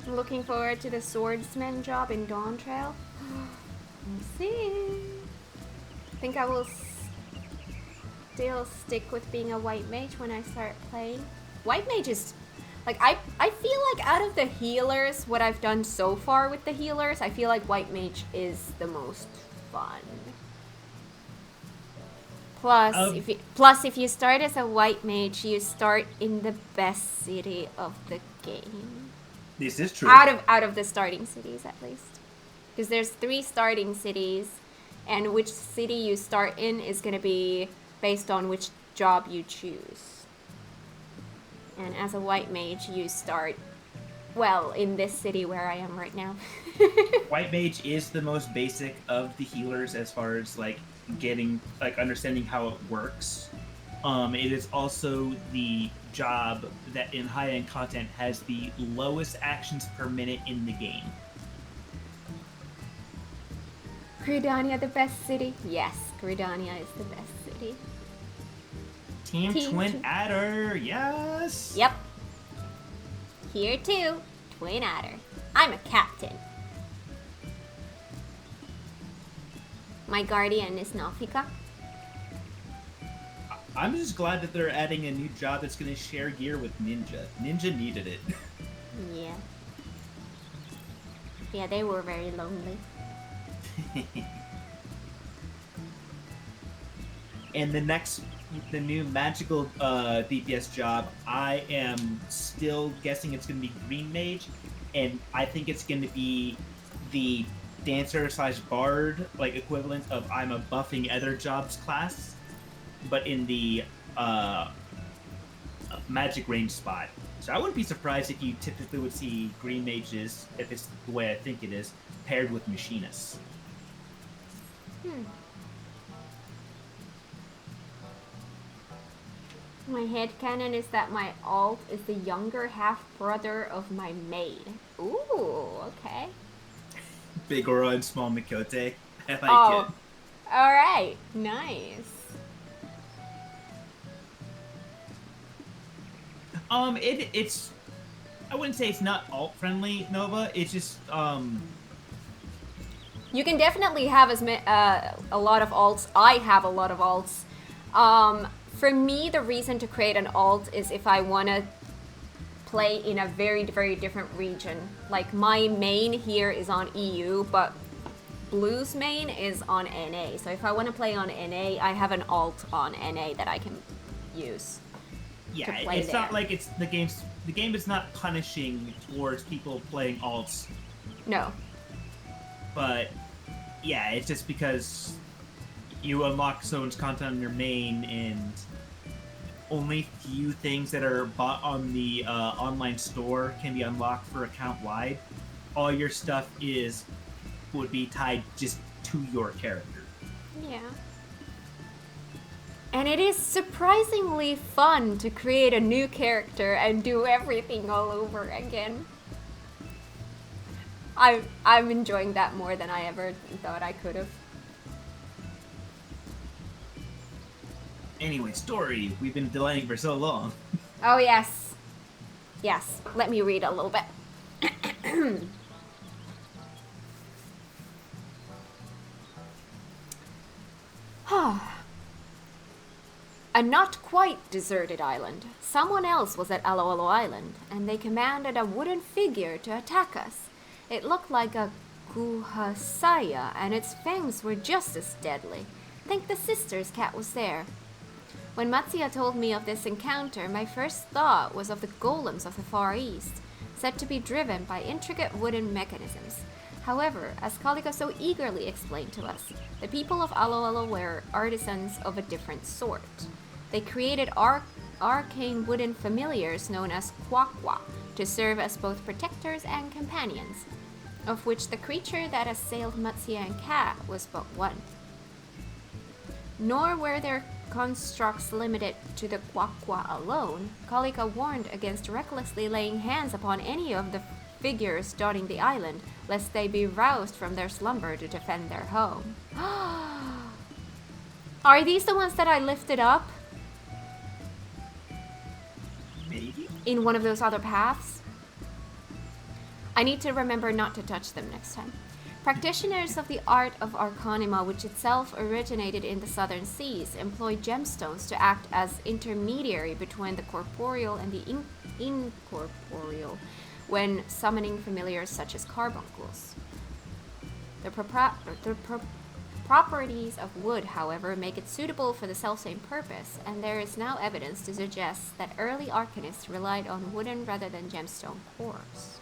I'm looking forward to the swordsman job in Dawn Trail. Let's see. I think I will still stick with being a white mage when I start playing. White mage is like I feel like out of the healers, what I've done so far with the healers, I feel like white mage is the most fun. Plus, if you start as a white mage, you start in the best city of the game. This is true. Out of the starting cities, at least, because there's 3 starting cities, and which city you start in is going to be based on which job you choose. And as a white mage, you start, well, in this city where I am right now. White mage is the most basic of the healers as far as like getting understanding how it works. It is also the job that in high-end content has the lowest actions per minute in the game. Gridania the best city? Yes, Gridania is the best city. Team Twin Adder, yes! Yep. Here too, Twin Adder. I'm a captain. My guardian is Nafika. I'm just glad that they're adding a new job that's going to share gear with Ninja. Ninja needed it. Yeah. Yeah, they were very lonely. And the new magical DPS job, I am still guessing it's going to be Green Mage, and I think it's going to be the dancer/bard like equivalent of I'm a buffing other jobs class, but in the magic range spot. So I wouldn't be surprised if you typically would see Green Mages, if it's the way I think it is, paired with Machinists. My headcanon is that my alt is the younger half-brother of my maid. Ooh, okay. Big Aura and Small Mikote. I like it. Alright, nice. It's I wouldn't say it's not alt friendly, Nova. It's just You can definitely have a lot of alts. I have a lot of alts. For me, the reason to create an alt is if I want to play in a very, very different region. Like my main here is on EU, but Blue's main is on NA. So if I want to play on NA, I have an alt on NA that I can use. Yeah, it's there. not like it's the game is not punishing towards people playing alts. No. But yeah, it's just because you unlock so much content on your main, and only few things that are bought on the online store can be unlocked for account wide. All your stuff would be tied just to your character. Yeah. And it is surprisingly fun to create a new character and do everything all over again. I'm enjoying that more than I ever thought I could have. Anyway, story. We've been delaying for so long. Oh, yes. Yes. Let me read a little bit. A not quite deserted island. Someone else was at Aloalo Island, and they commanded a wooden figure to attack us. It looked like a Guhasaya, and its fangs were just as deadly. Think the sister's cat was there. When Matsuya told me of this encounter, my first thought was of the golems of the Far East, said to be driven by intricate wooden mechanisms. However, as Kalika so eagerly explained to us, the people of Aloalo were artisans of a different sort. They created arcane wooden familiars known as Kwakwa to serve as both protectors and companions, of which the creature that assailed Matsuya and Kat was but one. Nor were their constructs limited to the Kwakwa alone. Kalika warned against recklessly laying hands upon any of the figures dotting the island, lest they be roused from their slumber to defend their home. Are these the ones that I lifted up? Maybe? In one of those other paths? I need to remember not to touch them next time. Practitioners of the art of Arcanima, which itself originated in the southern seas, employ gemstones to act as intermediary between the corporeal and the incorporeal when summoning familiars such as carbuncles. The properties of wood, however, make it suitable for the selfsame purpose, and there is now evidence to suggest that early arcanists relied on wooden rather than gemstone cores.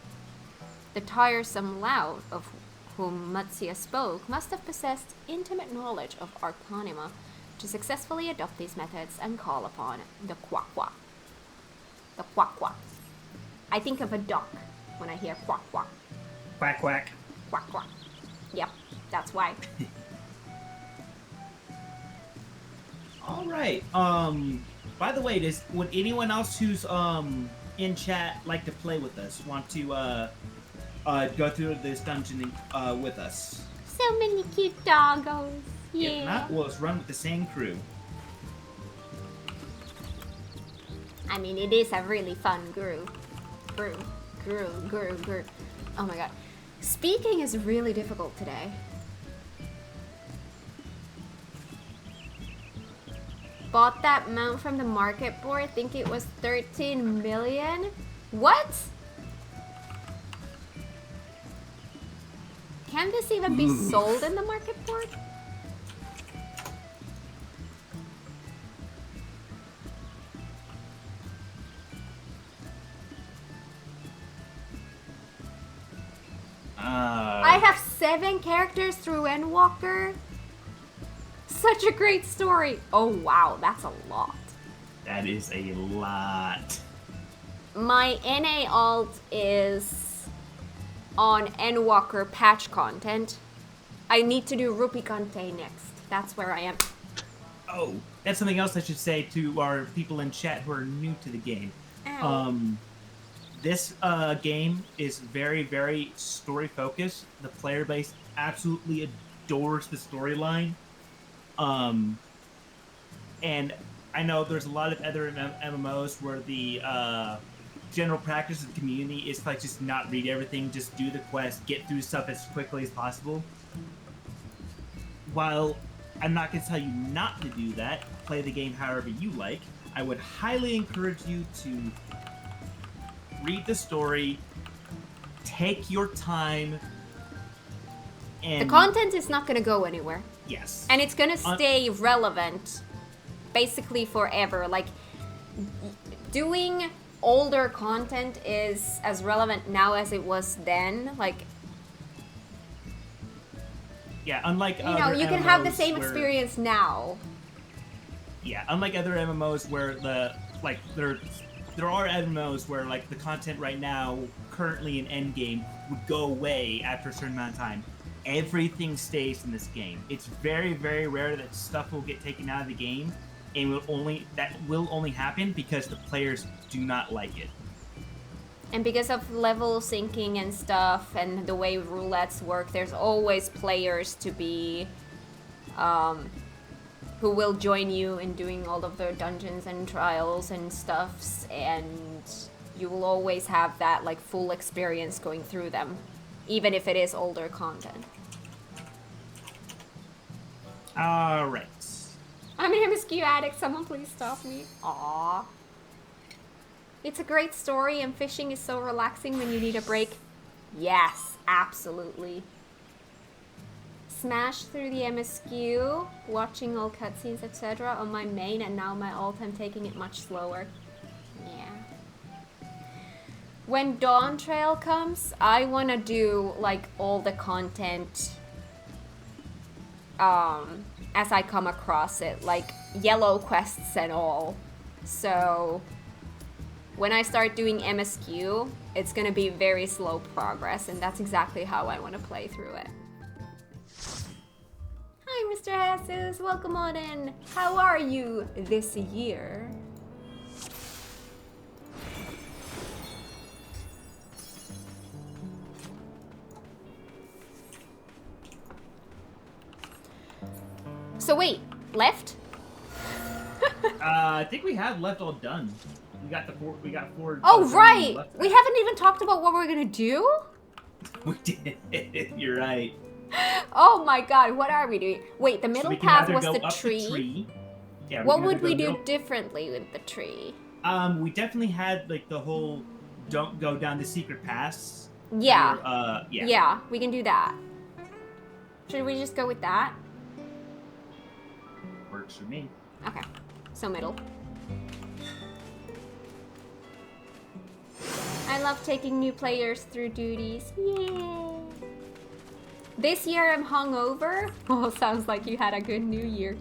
The tiresome lout of whom Matsuya spoke must have possessed intimate knowledge of Arcanima to successfully adopt these methods and call upon the Kwakwa. The Kwakwa. I think of a duck when I hear Kwakwa. Quack quack. Quack quack. Yep, that's why. All right. By the way, would anyone else who's in chat like to play with us? Want to go through this dungeon with us? So many cute doggos. Yeah. If not, we'll just run with the same crew. I mean, it is a really fun groove. Oh my god. Speaking is really difficult today. Bought that mount from the market board. Think it was 13 million. What? Can this even be sold in the market board? I have 7 characters through Endwalker. Such a great story. Oh wow, that's a lot. That is a lot. My NA alt is on Endwalker patch content. I need to do Rupee Kante next. That's where I am. Oh, that's something else I should say to our people in chat who are new to the game. Ow. This game is very, very story focused. The player base absolutely adores the storyline. And I know there's a lot of other MMOs where the general practice of the community is like just not read everything, just do the quest, get through stuff as quickly as possible. While I'm not going to tell you not to do that, play the game however you like, I would highly encourage you to read the story, take your time, and... The content is not going to go anywhere. Yes. And it's going to stay relevant basically forever. Like, doing older content is as relevant now as it was then. Like, yeah, unlike you know, you can have the same experience now. Yeah, unlike other MMOs where there are MMOs where like the content right now, currently in endgame, would go away after a certain amount of time. Everything stays in this game. It's very, very rare that stuff will get taken out of the game, and that will only happen because the players do not like it. And because of level syncing and stuff, and the way roulettes work, there's always players to be, who will join you in doing all of the dungeons and trials and stuffs, and you will always have that like full experience going through them, even if it is older content. Alright. I'm an MSQ addict, someone please stop me. Aww. It's a great story and fishing is so relaxing when you need a break. Yes, absolutely. Smash through the MSQ, watching all cutscenes, etc. on my main, and now my alt I'm taking it much slower. Yeah. When Dawn Trail comes, I want to do like all the content as I come across it, like yellow quests and all. So when I start doing MSQ, it's gonna be very slow progress, and that's exactly how I want to play through it. Hi, Mr. Jesus, welcome on in. How are you this year? So wait, left? I think we have left all done. We got four. Oh right! We haven't even talked about what we're gonna do? We did. You're right. Oh my god, what are we doing? Wait, the middle path was the up tree. The tree. Yeah, what would we do differently with the tree? We definitely had like the whole don't go down the secret paths. Yeah. Where, yeah. Yeah, we can do that. Should we just go with that? Works for me. Okay, so middle. I love taking new players through duties. Yay! This year I'm hungover. Oh, sounds like you had a good new year.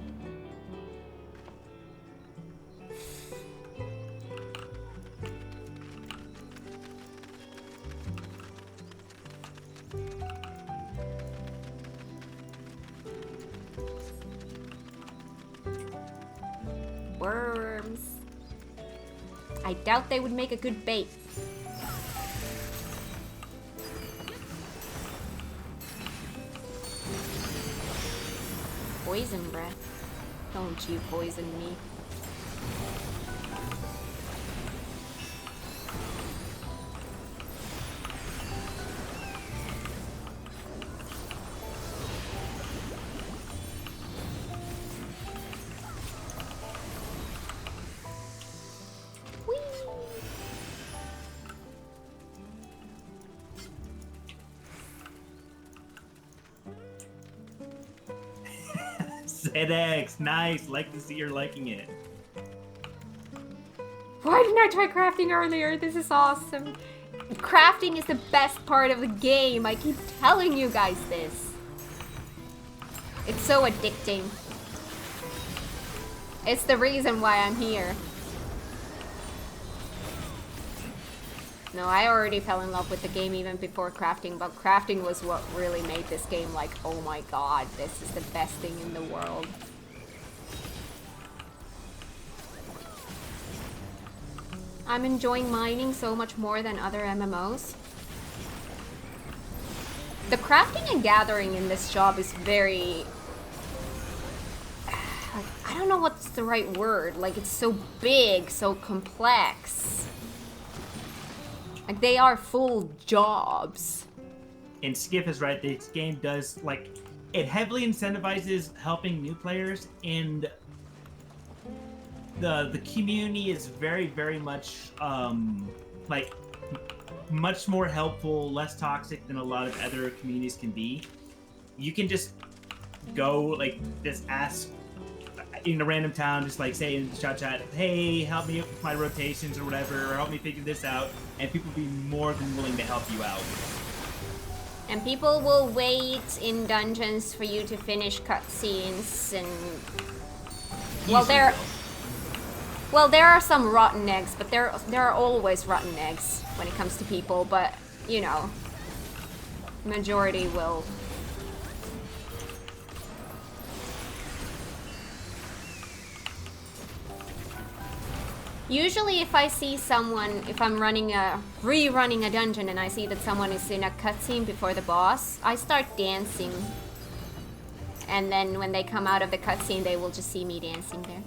Worms. I doubt they would make a good bait. Poison breath. Don't you poison me. ZX, nice. Like to see you're liking it. Why didn't I try crafting earlier? This is awesome. Crafting is the best part of the game. I keep telling you guys this. It's so addicting. It's the reason why I'm here. No, I already fell in love with the game even before crafting, but crafting was what really made this game like, oh my god, this is the best thing in the world. I'm enjoying mining so much more than other MMOs. The crafting and gathering in this job is very... I don't know what's the right word. Like, it's so big, so complex. Like, they are full jobs. And Skiff is right, this game does, like, it heavily incentivizes helping new players, and the community is very, very much, like, much more helpful, less toxic than a lot of other communities can be. You can just go, like, just ask in a random town, just like say in chat, hey, help me with my rotations or whatever, or help me figure this out, and people will be more than willing to help you out. And people will wait in dungeons for you to finish cutscenes, and well, there are some rotten eggs, but there are always rotten eggs when it comes to people, but you know, majority will. Usually if I see someone, if I'm rerunning a dungeon and I see that someone is in a cutscene before the boss, I start dancing. And then when they come out of the cutscene, they will just see me dancing there.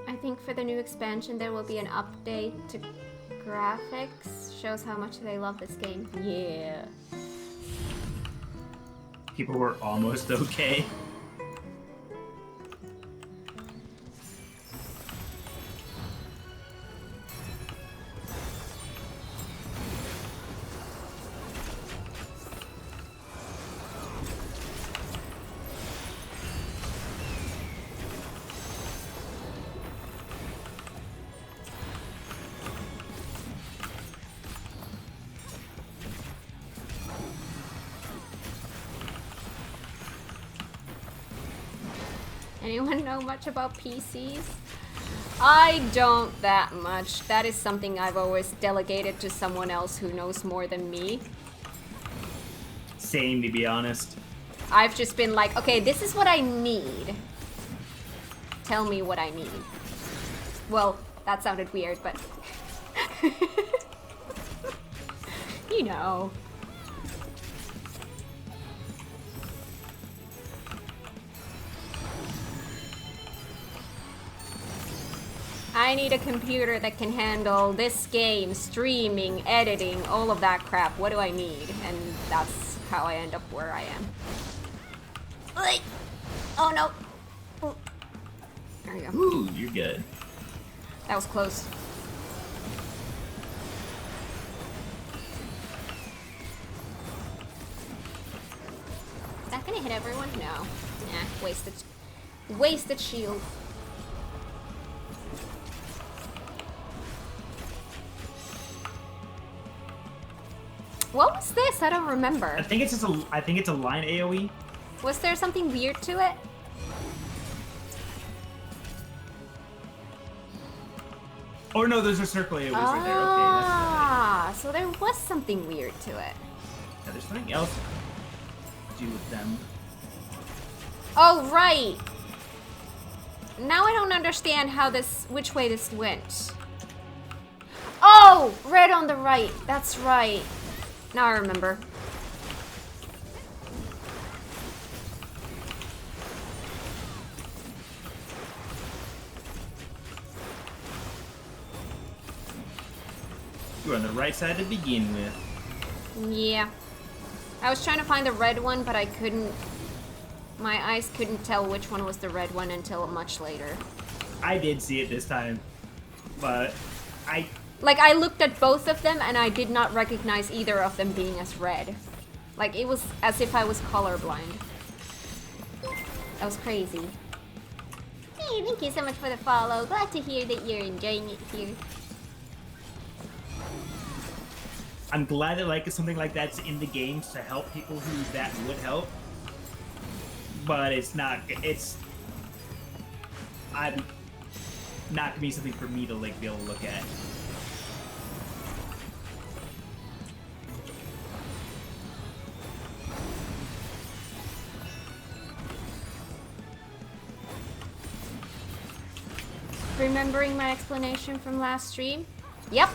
I think for the new expansion there will be an update to graphics. Shows how much they love this game. Yeah. People were almost okay. Anyone know much about PCs? I don't that much. That is something I've always delegated to someone else who knows more than me. Same, to be honest. I've just been like, okay, this is what I need. Tell me what I need. Well, that sounded weird, but... you know. I need a computer that can handle this game, streaming, editing, all of that crap. What do I need? And that's how I end up where I am. Oh no. Oh. There you go. Ooh, you're good. That was close. Is that gonna hit everyone? No. Nah, wasted shield. What was this? I don't remember. I think it's just a line AoE. Was there something weird to it? Or no, there's a circle it was right there. Okay, Ah, so there was something weird to it. yeah, there's something else to do with them. Oh, right. Now I don't understand how which way this went. Oh, red on the right. That's right. Now I remember. You were on the right side to begin with. Yeah. I was trying to find the red one, but I couldn't. My eyes couldn't tell which one was the red one until much later. I did see it this time, but Like, I looked at both of them and I did not recognize either of them being as red. Like, it was as if I was colorblind. That was crazy. Hey, thank you so much for the follow. Glad to hear that you're enjoying it here. I'm glad that like something like that's in the games to help people who that would help. But it's not. I'm not gonna be something for me to like be able to look at. Remembering my explanation from last stream? Yep.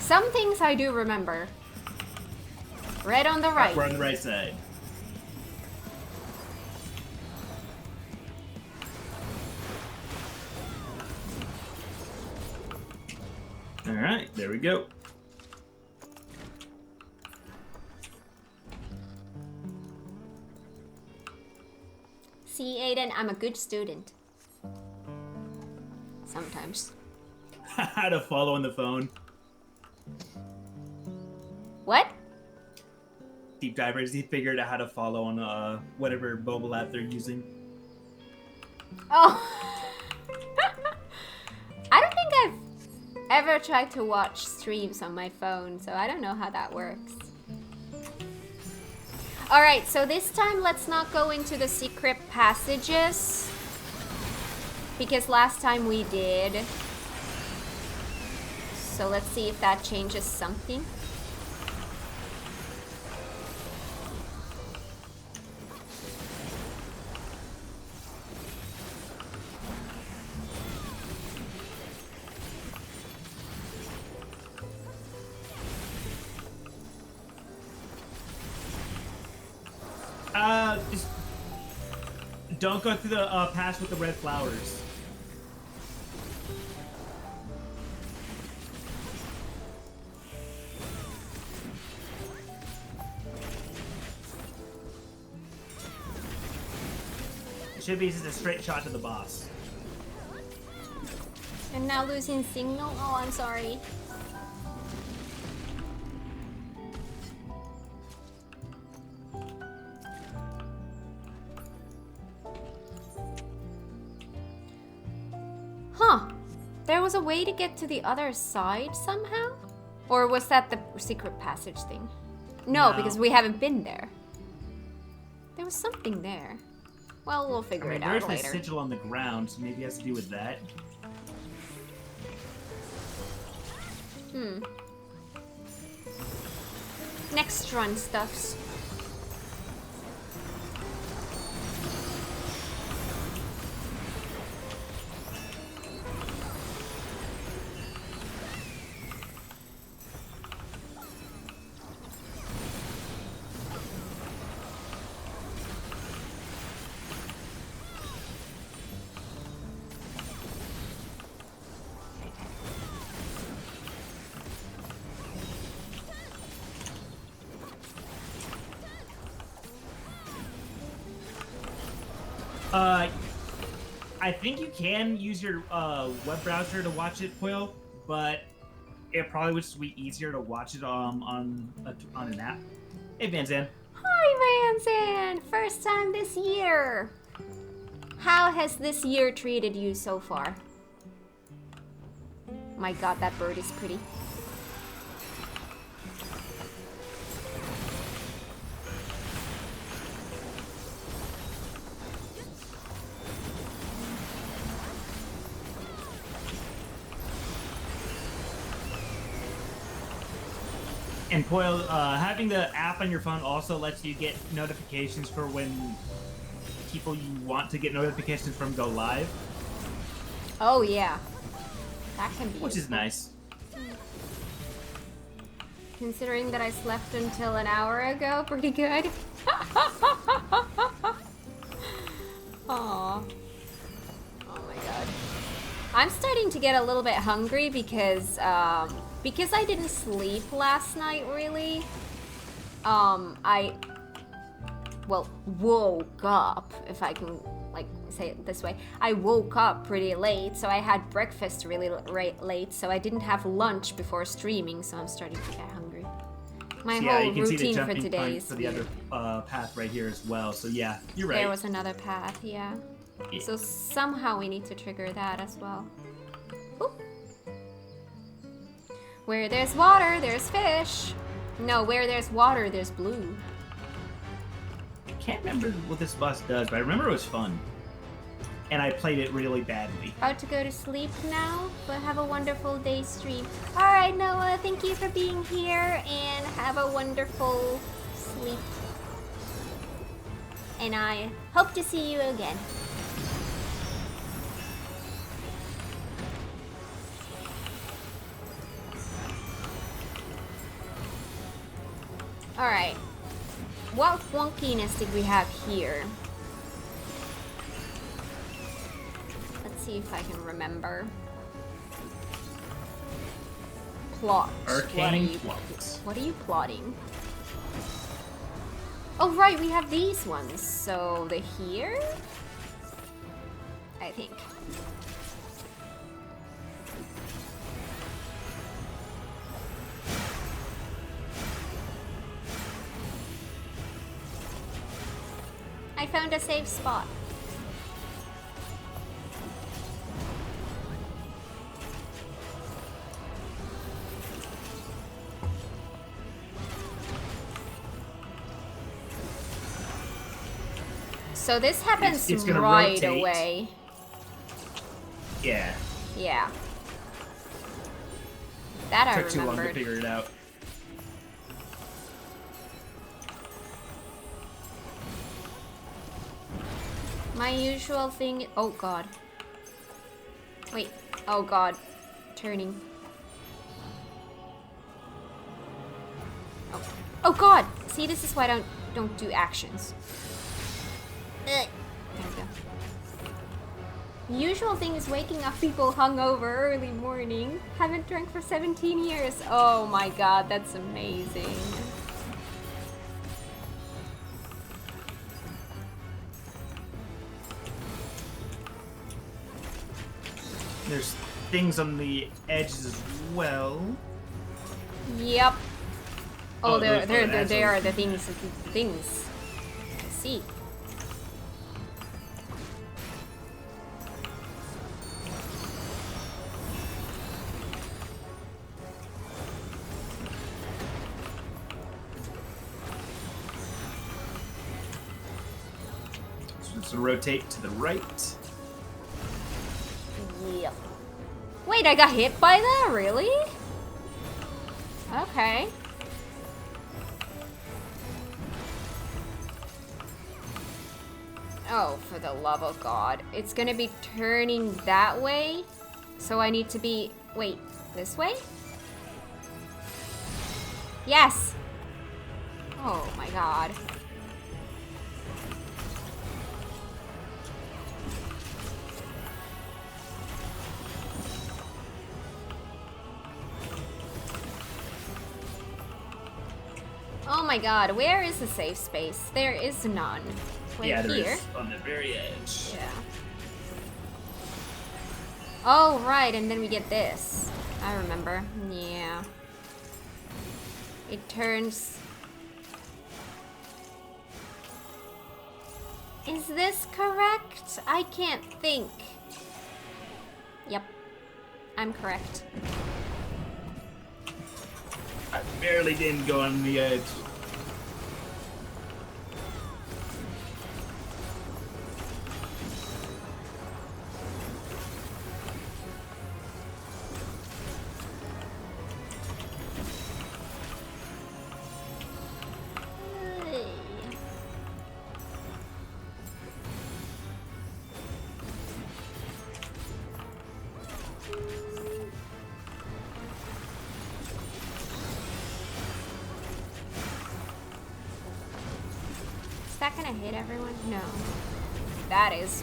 Some things I do remember. Red on the right. We're on the right side. Alright, there we go. See, Aiden, I'm a good student. Sometimes. How to follow on the phone. What? Deep divers, he figured out how to follow on whatever mobile app they're using. Oh. I don't think I've ever tried to watch streams on my phone, so I don't know how that works. Alright, so this time let's not go into the secret passages. Because last time we did. So let's see if that changes something. Just don't go through the pass with the red flowers. It should be just a straight shot to the boss. I'm now losing signal. Oh, I'm sorry. Huh. There was a way to get to the other side somehow? Or was that the secret passage thing? No, because we haven't been there. There was something there. Well, we'll figure it out later. There's a sigil on the ground, so maybe it has to do with that. Next run stuffs. I think you can use your web browser to watch it, Quill, but it probably would just be easier to watch it on an app. Hey, Van Zan. Hi, Van Zan! First time this year! How has this year treated you so far? My god, that bird is pretty. And Coil, having the app on your phone also lets you get notifications for when people you want to get notifications from go live. Oh yeah, that can be. Which is nice. Considering that I slept until an hour ago, pretty good. Aww. Oh my god. I'm starting to get a little bit hungry because I didn't sleep last night really. I woke up, if I can like say it this way. I woke up pretty late, so I had breakfast really late, so I didn't have lunch before streaming, so I'm starting to get hungry. My whole routine for today is for the other path right here as well. So yeah, you're right. There was another path, yeah. So somehow we need to trigger that as well. Oop. Where there's water, there's fish. No, where there's water, there's blue. I can't remember what this boss does, but I remember it was fun. And I played it really badly. About to go to sleep now, but have a wonderful day stream. Alright, Noah, thank you for being here, and have a wonderful sleep. And I hope to see you again. Alright. What wonkiness did we have here? Let's see if I can remember. Plot. Arcane plots. What are you plotting? Oh right, we have these ones. So they're here? I think. I found a safe spot. So this happens it's gonna right rotate. away. Yeah. Yeah. That I Took too long to remembered. figure it out. My usual thing. Oh god. Wait. Oh god. Turning. Oh. Oh god. See, this is why I don't do actions. There we go. Usual thing is waking up people hungover early morning. Haven't drank for 17 years. Oh my god, that's amazing. There's things on the edges as well. Yep. Oh, they are absolutely. the things. Let's see. So let's rotate to the right. Yep. Wait, I got hit by that? Really? Okay. Oh, for the love of God. It's gonna be turning that way. So I need to be... Wait, this way? Yes! Oh my god. Oh my god, where is the safe space? There is none. Right Yeah, there here. is on the very edge. Yeah. Oh, right, and then we get this. I remember. Yeah. It turns... Is this correct? I can't think. Yep. I'm correct. I barely didn't go on the edge. that gonna hit everyone? No. That is.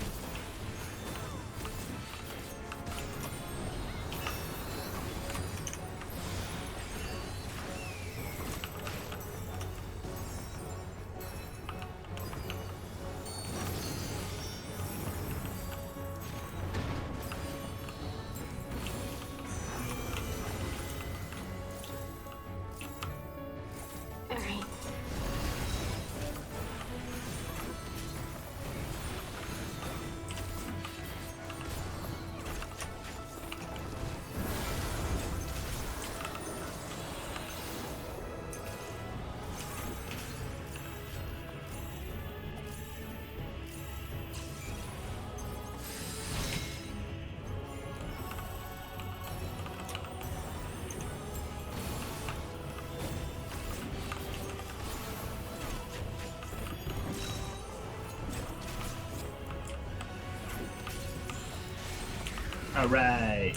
All right.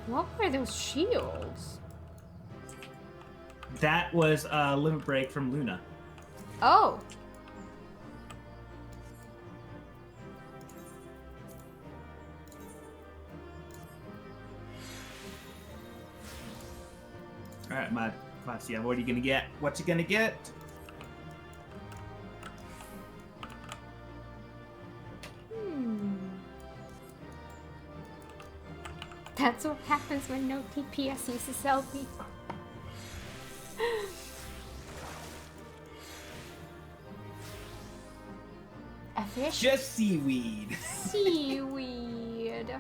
What were those shields? That was a limit break from Luna. Oh. All right, my Claudia, what are you gonna get? What you gonna get? That's what happens when no DPS uses selfie. A fish? Just seaweed. Seaweed.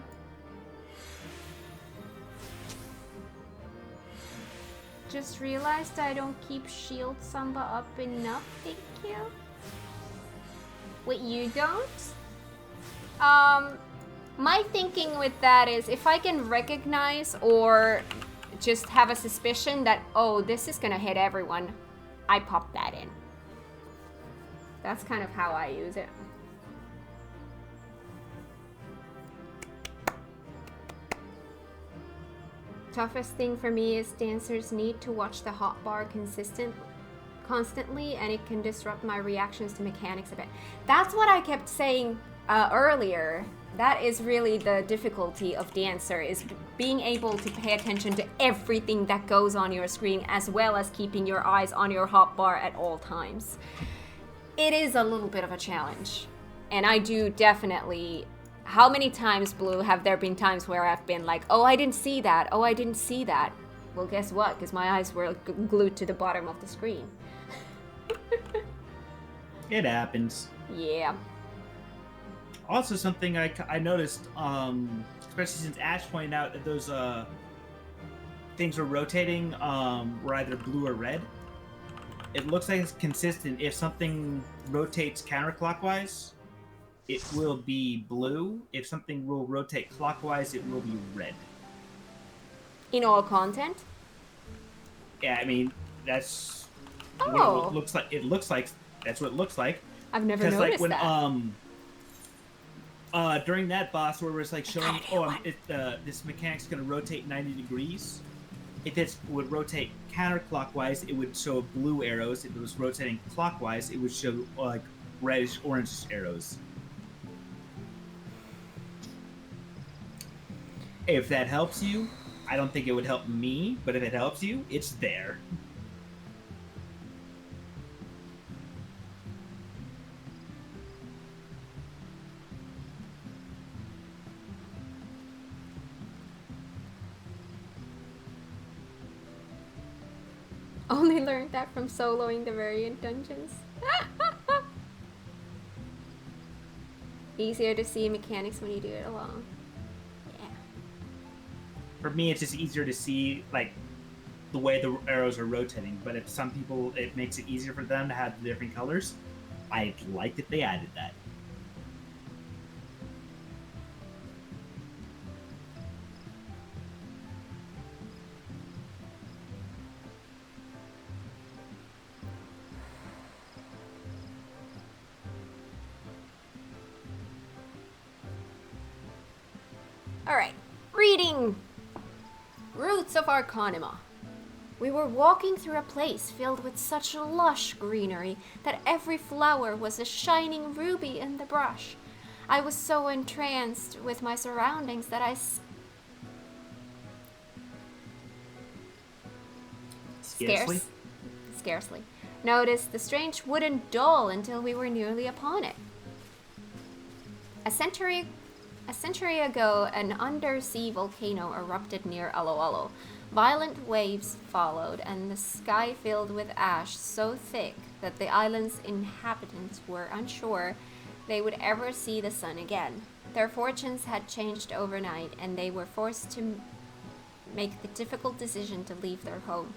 Just realized I don't keep Shield Samba up enough, thank you. Wait, you don't? My thinking with that is if I can recognize or just have a suspicion that, oh, this is gonna hit everyone, I pop that in. That's kind of how I use it. Toughest thing for me is dancers need to watch the hotbar constantly, and it can disrupt my reactions to mechanics a bit. That's what I kept saying earlier. That is really the difficulty of Dancer, is being able to pay attention to everything that goes on your screen, as well as keeping your eyes on your hotbar at all times. It is a little bit of a challenge, and I do definitely. How many times, Blue, have there been times where I've been like, oh, I didn't see that, oh, I didn't see that? Well, guess what? Because my eyes were glued to the bottom of the screen. It happens. Yeah. Also, something I noticed, especially since Ash pointed out that those things were rotating were either blue or red. It looks like it's consistent. If something rotates counterclockwise, it will be blue. If something will rotate clockwise, it will be red. In all content? Yeah, I mean, that's what it looks like. It looks like that's what it looks like. I've never noticed like when, that. During that boss where it was like showing, this mechanic's gonna rotate 90 degrees. If it would rotate counterclockwise, it would show blue arrows. If it was rotating clockwise, it would show like reddish, orange arrows. If that helps you, I don't think it would help me, but if it helps you, it's there. Only learned that from soloing the variant dungeons. Easier to see mechanics when you do it alone. Yeah. For me, it's just easier to see like the way the arrows are rotating. But if some people, it makes it easier for them to have the different colors. I'd like that they added that. Alright, reading Roots of Arcanima. We were walking through a place filled with such lush greenery that every flower was a shining ruby in the brush. I was so entranced with my surroundings that I scarcely noticed the strange wooden doll until we were nearly upon it. A century ago, an undersea volcano erupted near Aloalo. Violent waves followed, and the sky filled with ash so thick that the island's inhabitants were unsure they would ever see the sun again. Their fortunes had changed overnight, and they were forced to make the difficult decision to leave their home.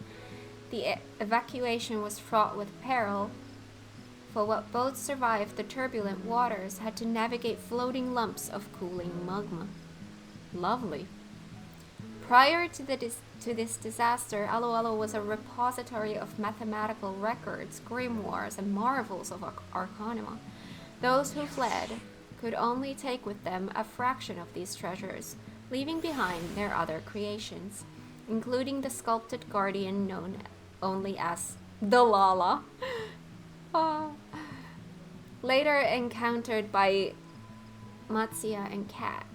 The evacuation was fraught with peril, for what boats survived the turbulent waters had to navigate floating lumps of cooling magma. Lovely. Prior to this disaster, Aloalo was a repository of mathematical records, grimoires, and marvels of arcana. Those who fled could only take with them a fraction of these treasures, leaving behind their other creations, including the sculpted guardian known only as the Lala. Later encountered by Matsuya and Kat.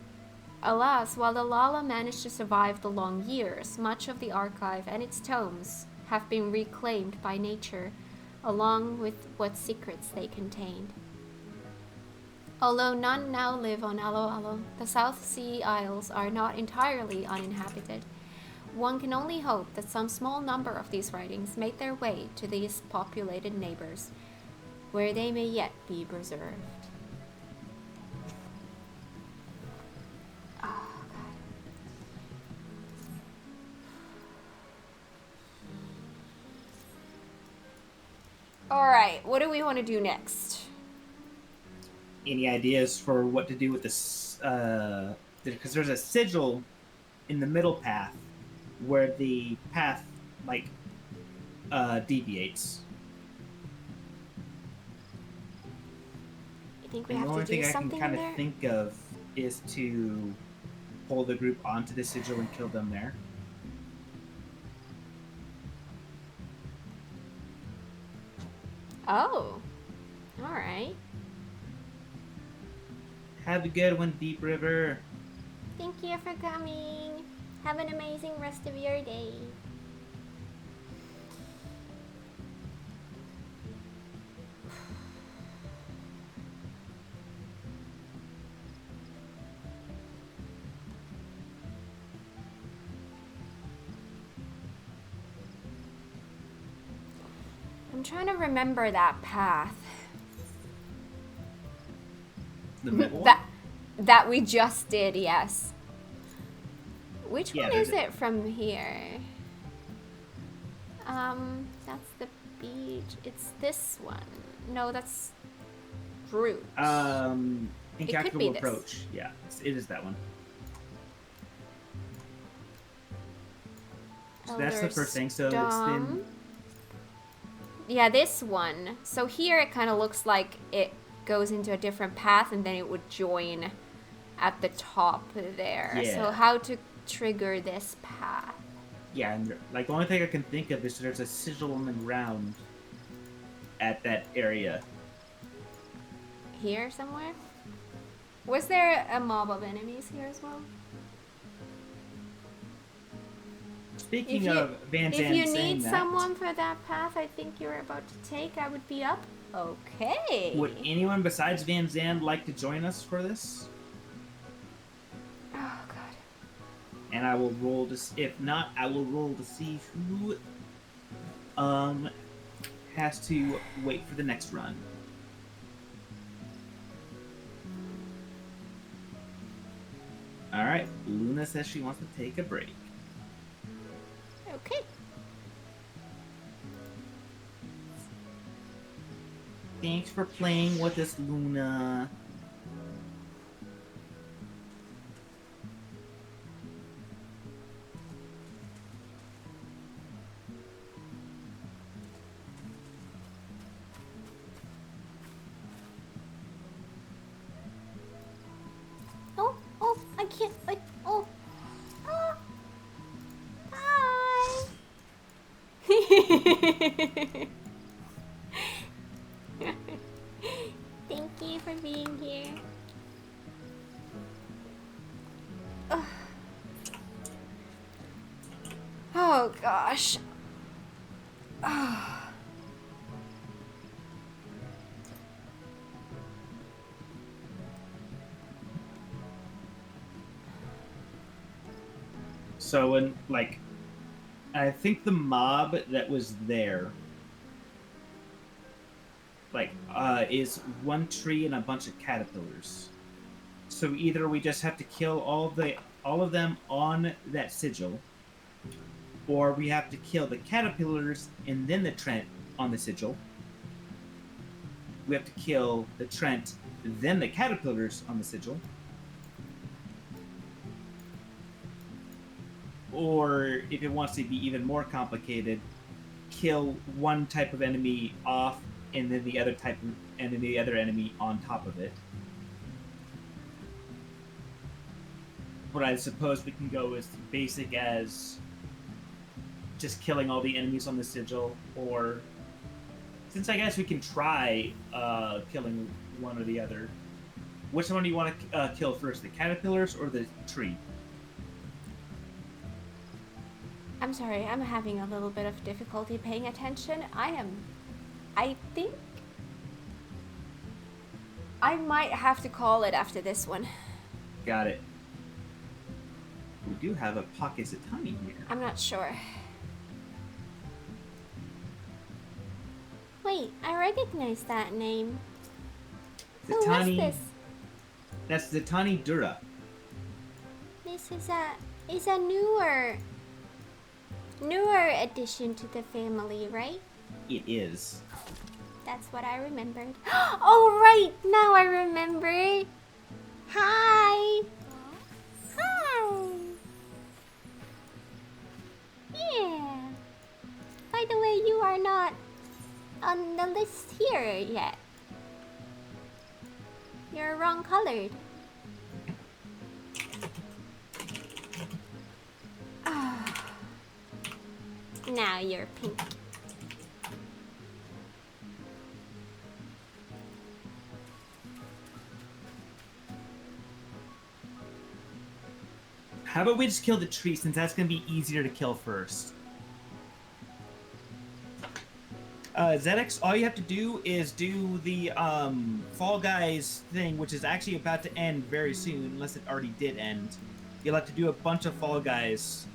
Alas, while the Lala managed to survive the long years, much of the archive and its tomes have been reclaimed by nature, along with what secrets they contained. Although none now live on Aloalo, the South Sea Isles are not entirely uninhabited. One can only hope that some small number of these writings made their way to these populated neighbors, where they may yet be preserved. Alright, what do we want to do next? Any ideas for what to do with this? Because there's a sigil in the middle path where the path, deviates. You think we And have the only to do thing I can something kind in of there? think of is to pull the group onto the sigil and kill them there. Oh. Alright. Have a good one, Deep River. Thank you for coming. Have an amazing rest of your day. I'm trying to remember that path. The middle one? That we just did, yes. Which Yeah, one is there's it from here? That's the beach. It's this one. No, that's Root. Incalculable this. Approach. Yeah, it is that one. So that's the Elder first thing. So it's Stom. been... Yeah, this one. So here it kind of looks like it goes into a different path and then it would join at the top there. Yeah. So how to trigger this path? Yeah, and the only thing I can think of is there's a sigil on the ground at that area. Here somewhere? Was there a mob of enemies here as well? Speaking of Van Zandt if you saying need that, someone for that path I think you're about to take, I would be up. Okay. would anyone besides Van Zandt like to join us for this? Oh god. And I will roll to... If not, I will roll to see who has to wait for the next run. Alright, Luna says she wants to take a break. Okay. Thanks for playing with us, Luna. Oh, I can't, oh. Ah. Hi. Thank you for being here. Ugh. Oh gosh. So when I think the mob that was there is one tree and a bunch of caterpillars. So either we just have to kill all of them on that sigil, or we have to kill the caterpillars and then the Trent on the sigil. We have to kill the Trent, then the caterpillars on the sigil. Or if it wants to be even more complicated, kill one type of enemy off and then the other type of enemy, the other enemy on top of it. But I suppose we can go as basic as just killing all the enemies on the sigil, or since I guess we can try killing one or the other. Which one do you want to kill first, the caterpillars or the tree? I'm sorry, I'm having a little bit of difficulty paying attention. I think I might have to call it after this one. Got it. We do have a Pocket Satani here. I'm not sure. Wait, I recognize that name. Who was this? That's Zatani Dura. This is a newer addition to the family, right? It is. That's what I remembered. Oh, right! Now I remember. Hi! Hi! Yeah. By the way, you are not on the list here yet. You're wrong colored. Now you're pink. How about we just kill the tree, since that's going to be easier to kill first? ZX, all you have to do is do the Fall Guys thing, which is actually about to end very soon, unless it already did end. You'll have to do a bunch of Fall Guys.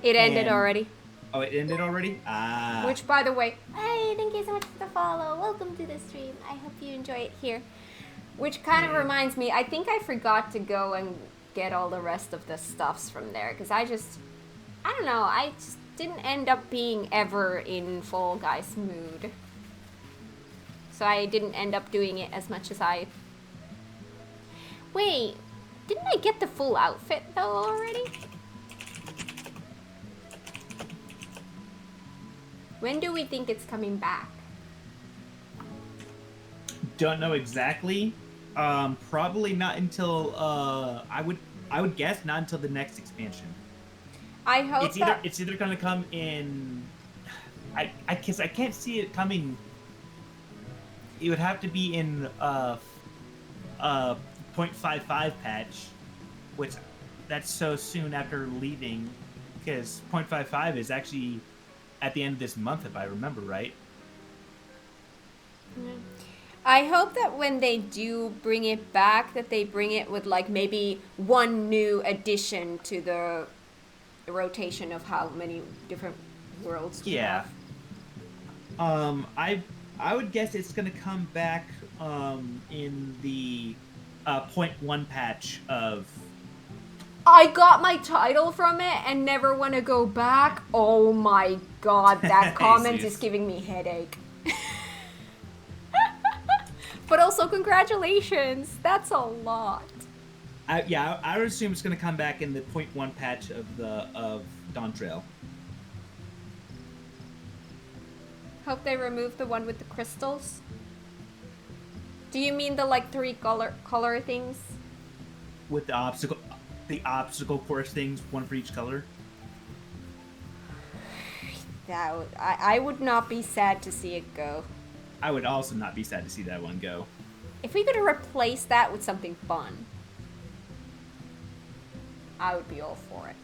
It ended already. Oh, it ended already? Ah. Which, by the way, hey, thank you so much for the follow. Welcome to the stream. I hope you enjoy it here. Which kind of reminds me, I think I forgot to go and get all the rest of the stuffs from there. Because I don't know, I just didn't end up being ever in Fall Guys mood. So I didn't end up doing it as much as I... Wait, didn't I get the full outfit though already? When do we think it's coming back? Don't know exactly. Probably not until I would guess not until the next expansion. I hope it's either gonna come in. I guess I can't see it coming. It would have to be in 0.55 patch, which that's so soon after leaving, because 0.55 is actually at the end of this month, if I remember right. I hope that when they do bring it back, that they bring it with like maybe one new addition to the rotation of how many different worlds we have. I would guess it's gonna come back in the 0.1 patch of... I got my title from it and never want to go back. Oh my god, that comment is giving me headache. But also, congratulations. That's a lot. I would assume it's going to come back in the 0.1 patch of Dawn Trail. Hope they remove the one with the crystals. Do you mean the like 3 color things? With the obstacle course things, one for each color. I would not be sad to see it go. I would also not be sad to see that one go. If we could replace that with something fun, I would be all for it.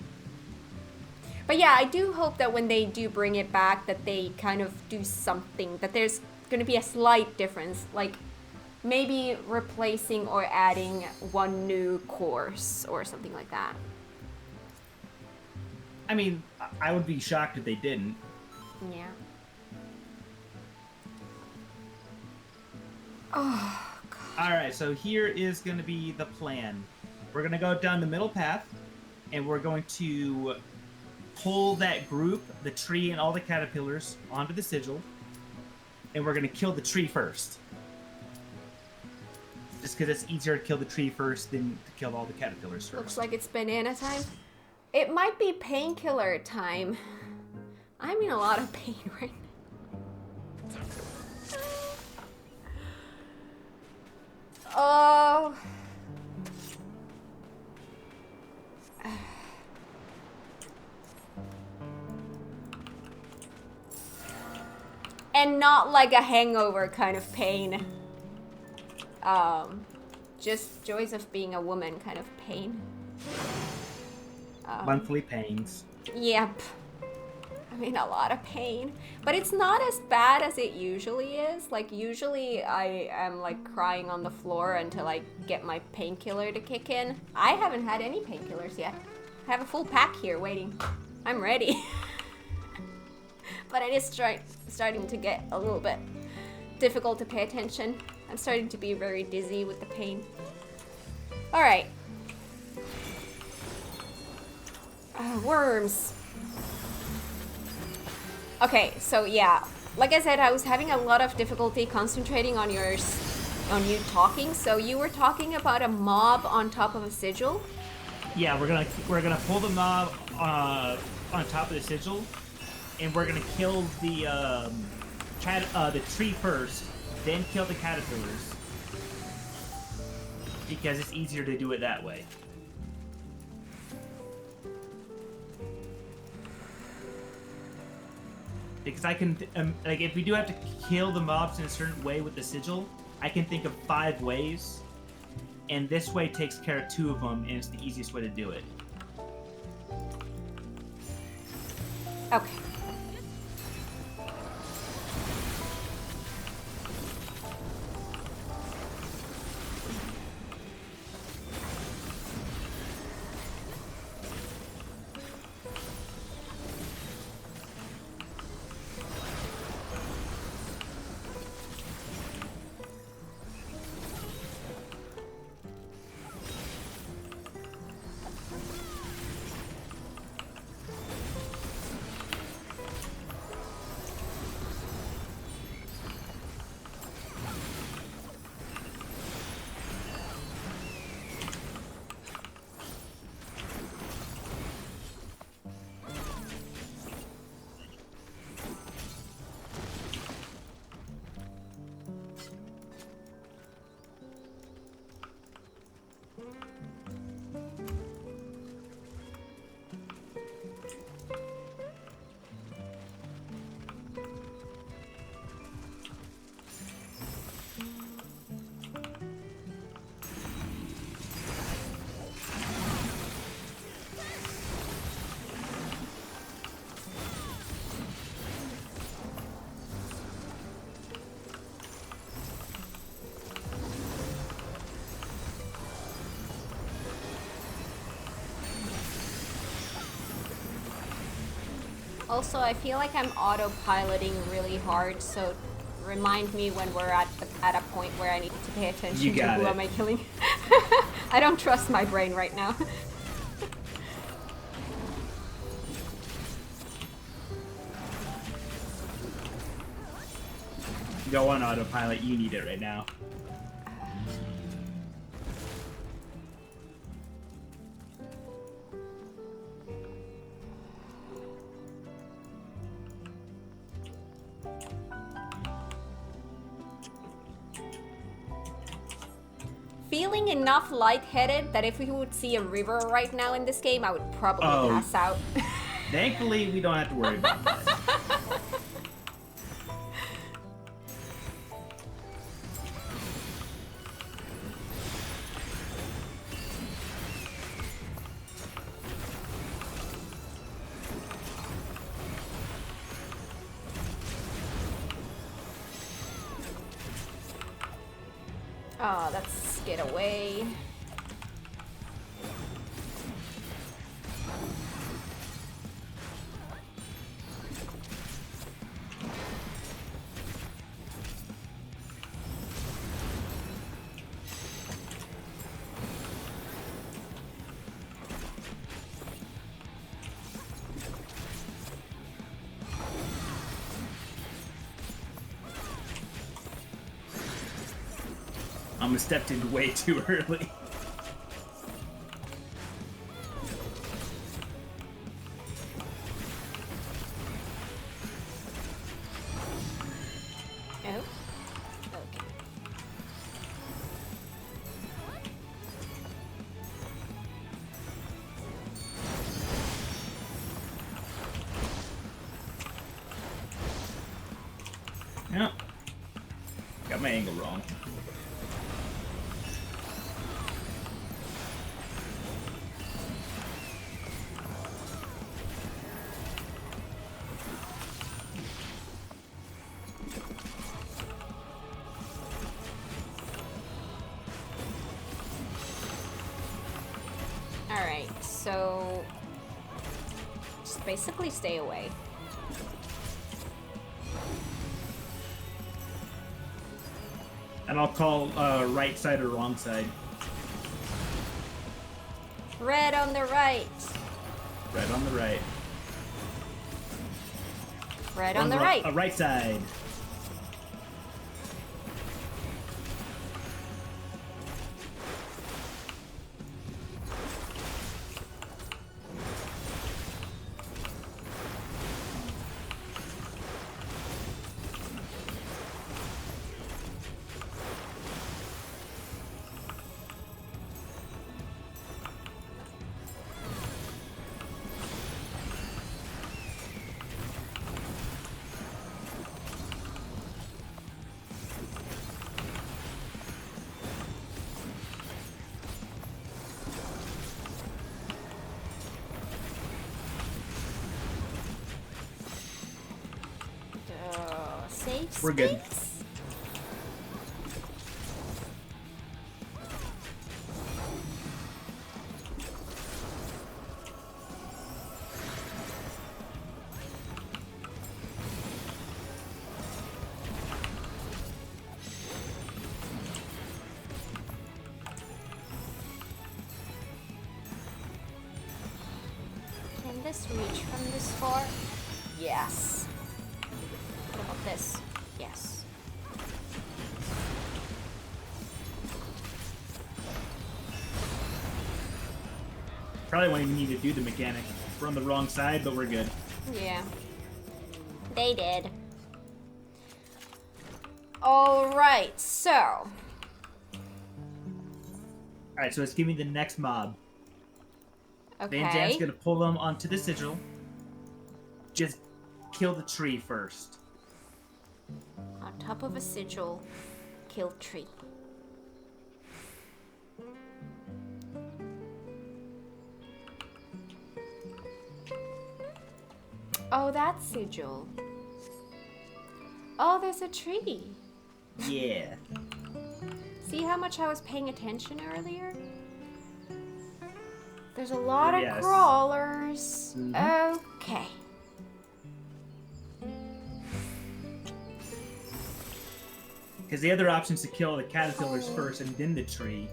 But yeah, I do hope that when they do bring it back, that they kind of do something, that there's going to be a slight difference, like maybe replacing or adding one new course or something like that. I mean, I would be shocked if they didn't. Yeah. Oh, God. Alright, so here is going to be the plan. We're going to go down the middle path, and we're going to pull that group, the tree and all the caterpillars, onto the sigil, and we're going to kill the tree first. Just because it's easier to kill the tree first than to kill all the caterpillars first. Looks like it's banana time. It might be painkiller time. I'm in a lot of pain right now. Oh. And not like a hangover kind of pain. Just joys of being a woman kind of pain. Monthly pains. Yep. I'm in a lot of pain. But it's not as bad as it usually is. Like, usually I am, like, crying on the floor until I get my painkiller to kick in. I haven't had any painkillers yet. I have a full pack here waiting. I'm ready. But it is starting to get a little bit difficult to pay attention. I'm starting to be very dizzy with the pain. Alright. Worms. Okay, so yeah. Like I said, I was having a lot of difficulty concentrating on you talking. So you were talking about a mob on top of a sigil? Yeah, we're gonna pull the mob on top of the sigil, and we're gonna kill the tree first, then kill the caterpillars, because it's easier to do it that way. Because I can, like, if we do have to kill the mobs in a certain way with the sigil, I can think of 5 ways, and this way takes care of 2 of them, and it's the easiest way to do it. Okay. Also, I feel like I'm autopiloting really hard, so remind me when we're at a point where I need to pay attention to who am I killing. I don't trust my brain right now. Go on autopilot, you need it right now. Feeling enough lightheaded that if we would see a river right now in this game, I would probably pass out. Thankfully, we don't have to worry about that. Oh, let's get away. I stepped in way too early. Oh. Okay. Yep. Got my angle wrong. Alright, so just basically stay away. And I'll call right side or wrong side. Red on the right. Red on the right. Red on the right. Right side. Safe We're good. space? Can this reach from this far? Yes. What about this? Yes. Probably won't even need to do the mechanic. We're on the wrong side, but we're good. Yeah. They did. Alright, so. Alright, so let's give me the next mob. Okay. Van Jan's gonna pull them onto the sigil. Just kill the tree first. On top of a sigil, kill tree. Oh, that sigil. Oh, there's a tree. Yeah. See how much I was paying attention earlier? There's a lot of Yes. crawlers. Mhm. Okay. Because the other option is to kill the caterpillars first and then the tree.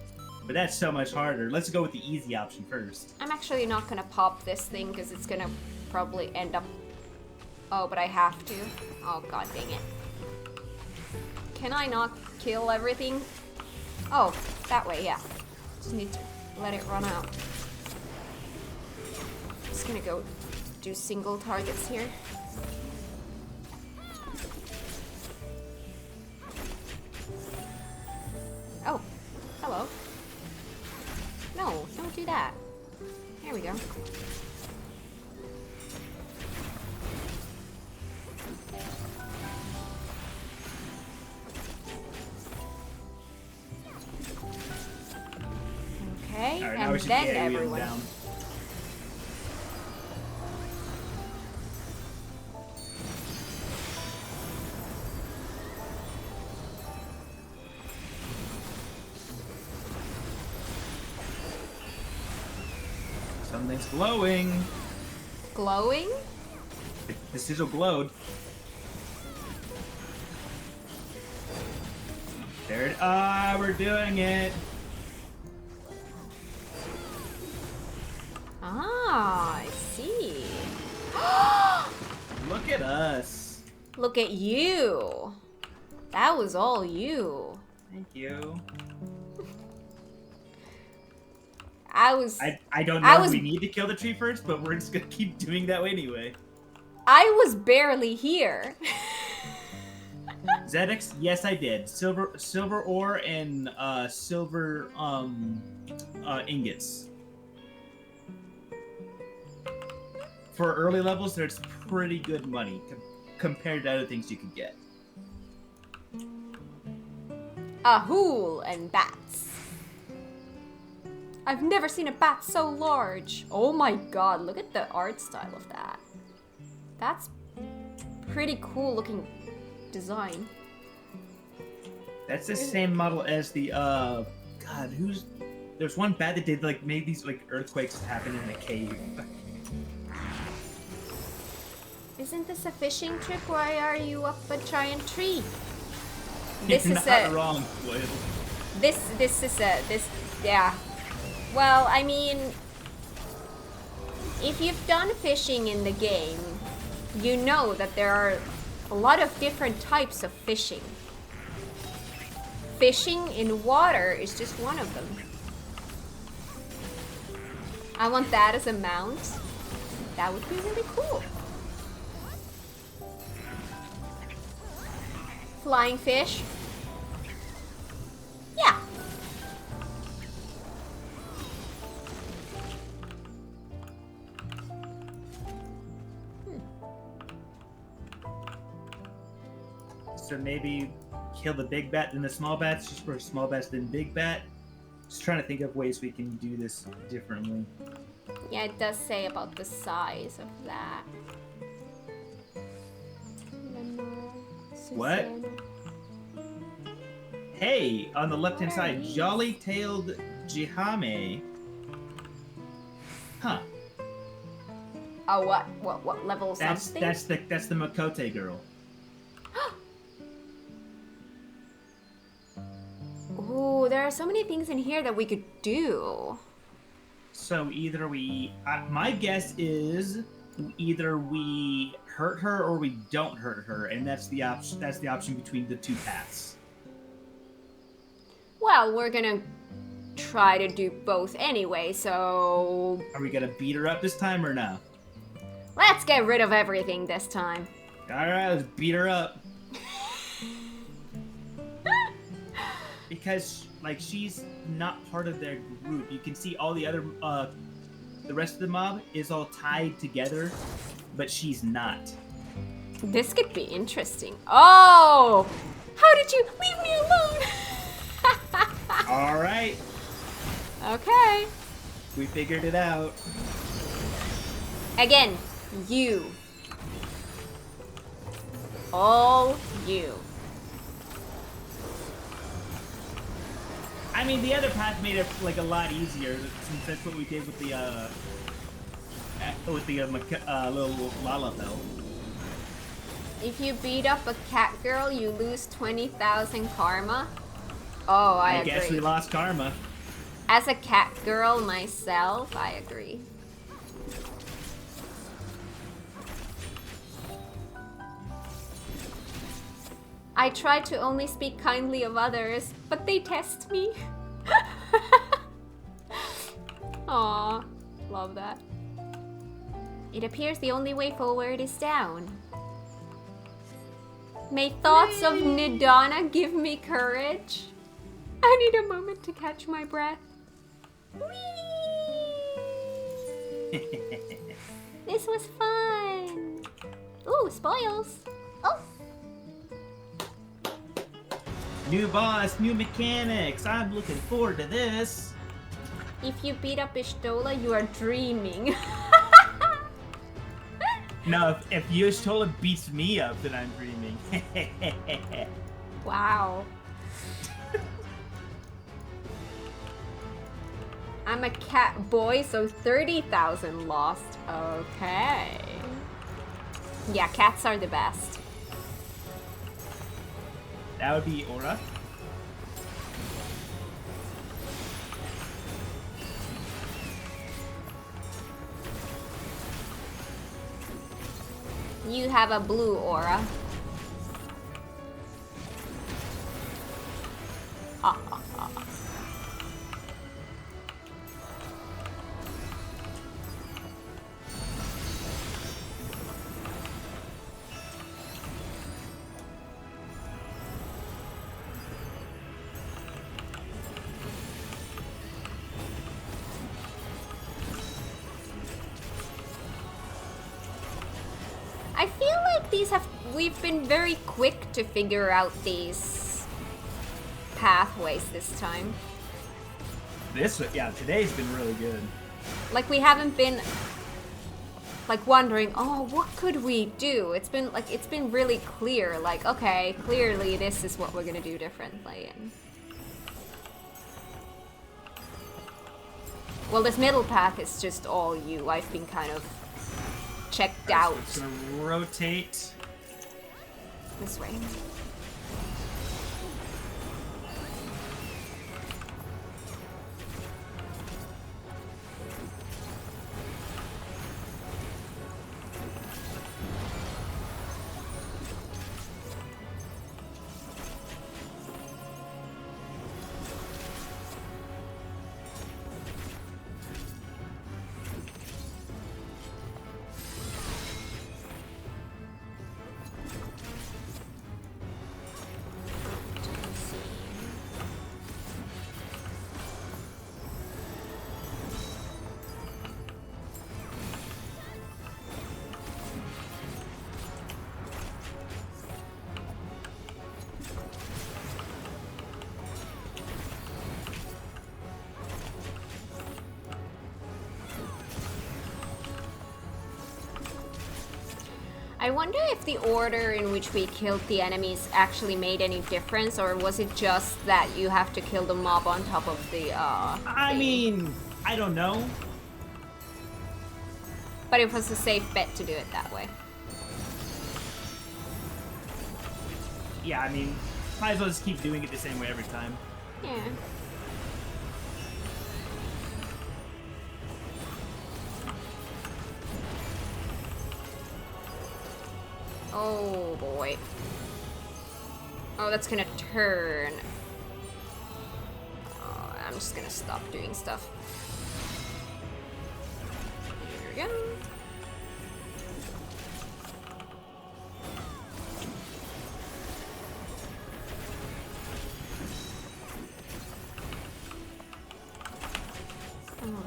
But that's so much harder. Let's go with the easy option first. I'm actually not gonna pop this thing because it's gonna probably end up. Oh, but I have to. Oh, god dang it. Can I not kill everything? Oh, that way, yeah. Just need to let it run out. Just gonna go do single targets here. Oh, hello. No, don't do that. There we go. Okay, Alright, now and we should then get everyone. down. Something's glowing. Glowing? The sizzle glowed. There it. Ah, we're doing it. Ah, I see. Look at us. Look at you. That was all you. Thank you. I don't know if we need to kill the tree first, but we're just gonna keep doing that way anyway. I was barely here. Zedix, yes I did. Silver ore and silver ingots. For early levels, there's pretty good money compared to other things you can get. A hool and bats. I've never seen a bat so large. Oh my god, look at the art style of that. That's pretty cool looking design. That's the same model as the God, there's one bat that did like made these like earthquakes happen in the cave. Isn't this a fishing trip? Why are you up a giant tree? This is not wrong. Yeah. Well, I mean, if you've done fishing in the game, you know that there are a lot of different types of fishing. Fishing in water is just one of them. I want that as a mount. That would be really cool. Flying fish. Yeah. So maybe kill the big bat then the small bats, just for small bats then big bat. Just trying to think of ways we can do this differently. Yeah, it does say about the size of that. What? Hey, on the left-hand side, jolly-tailed Jihame. Huh. Oh, what level something? That's the Makote girl. Ooh, there are so many things in here that we could do. So either we, my guess is either we hurt her or we don't hurt her, and that's the option. That's the option between the two paths. Well, we're gonna try to do both anyway, so... Are we gonna beat her up this time or no? Let's get rid of everything this time. Alright, let's beat her up. Because, like, she's not part of their group. You can see all the other, the rest of the mob is all tied together, but she's not. This could be interesting. Oh! How did you leave me alone? Alright. Okay. We figured it out. Again, you. All you. I mean, the other path made it like a lot easier since that's what we did with the little Aloalo. If you beat up a cat girl, you lose 20,000 karma. Oh, I agree. I guess we lost karma. As a cat girl myself, I agree. I try to only speak kindly of others, but they test me. Aw, love that. It appears the only way forward is down. May thoughts of Nidana give me courage. I need a moment to catch my breath. This was fun. Ooh, spoils. Oh. New boss, new mechanics. I'm looking forward to this. If you beat up Ishtola, you are dreaming. No, if Ishtola beats me up, then I'm dreaming. Wow. I'm a cat boy, so 30,000 lost. Okay. Yeah, cats are the best. That would be Aura. You have a blue aura. Ha ha ha. I feel like we've been very quick to figure out these pathways this time. Yeah, today's been really good. Like we haven't been like wondering, oh, what could we do? It's been really clear, like, okay, clearly this is what we're gonna do differently. And well, this middle path is just all you. I've been kind of checked out. So it's gonna rotate This way. I wonder if the order in which we killed the enemies actually made any difference, or was it just that you have to kill the mob on top of the, I mean, I don't know. But it was a safe bet to do it that way. Yeah, I mean, might as well just keep doing it the same way every time. Yeah. Oh boy. Oh, that's gonna turn. Oh, I'm just gonna stop doing stuff. There we go.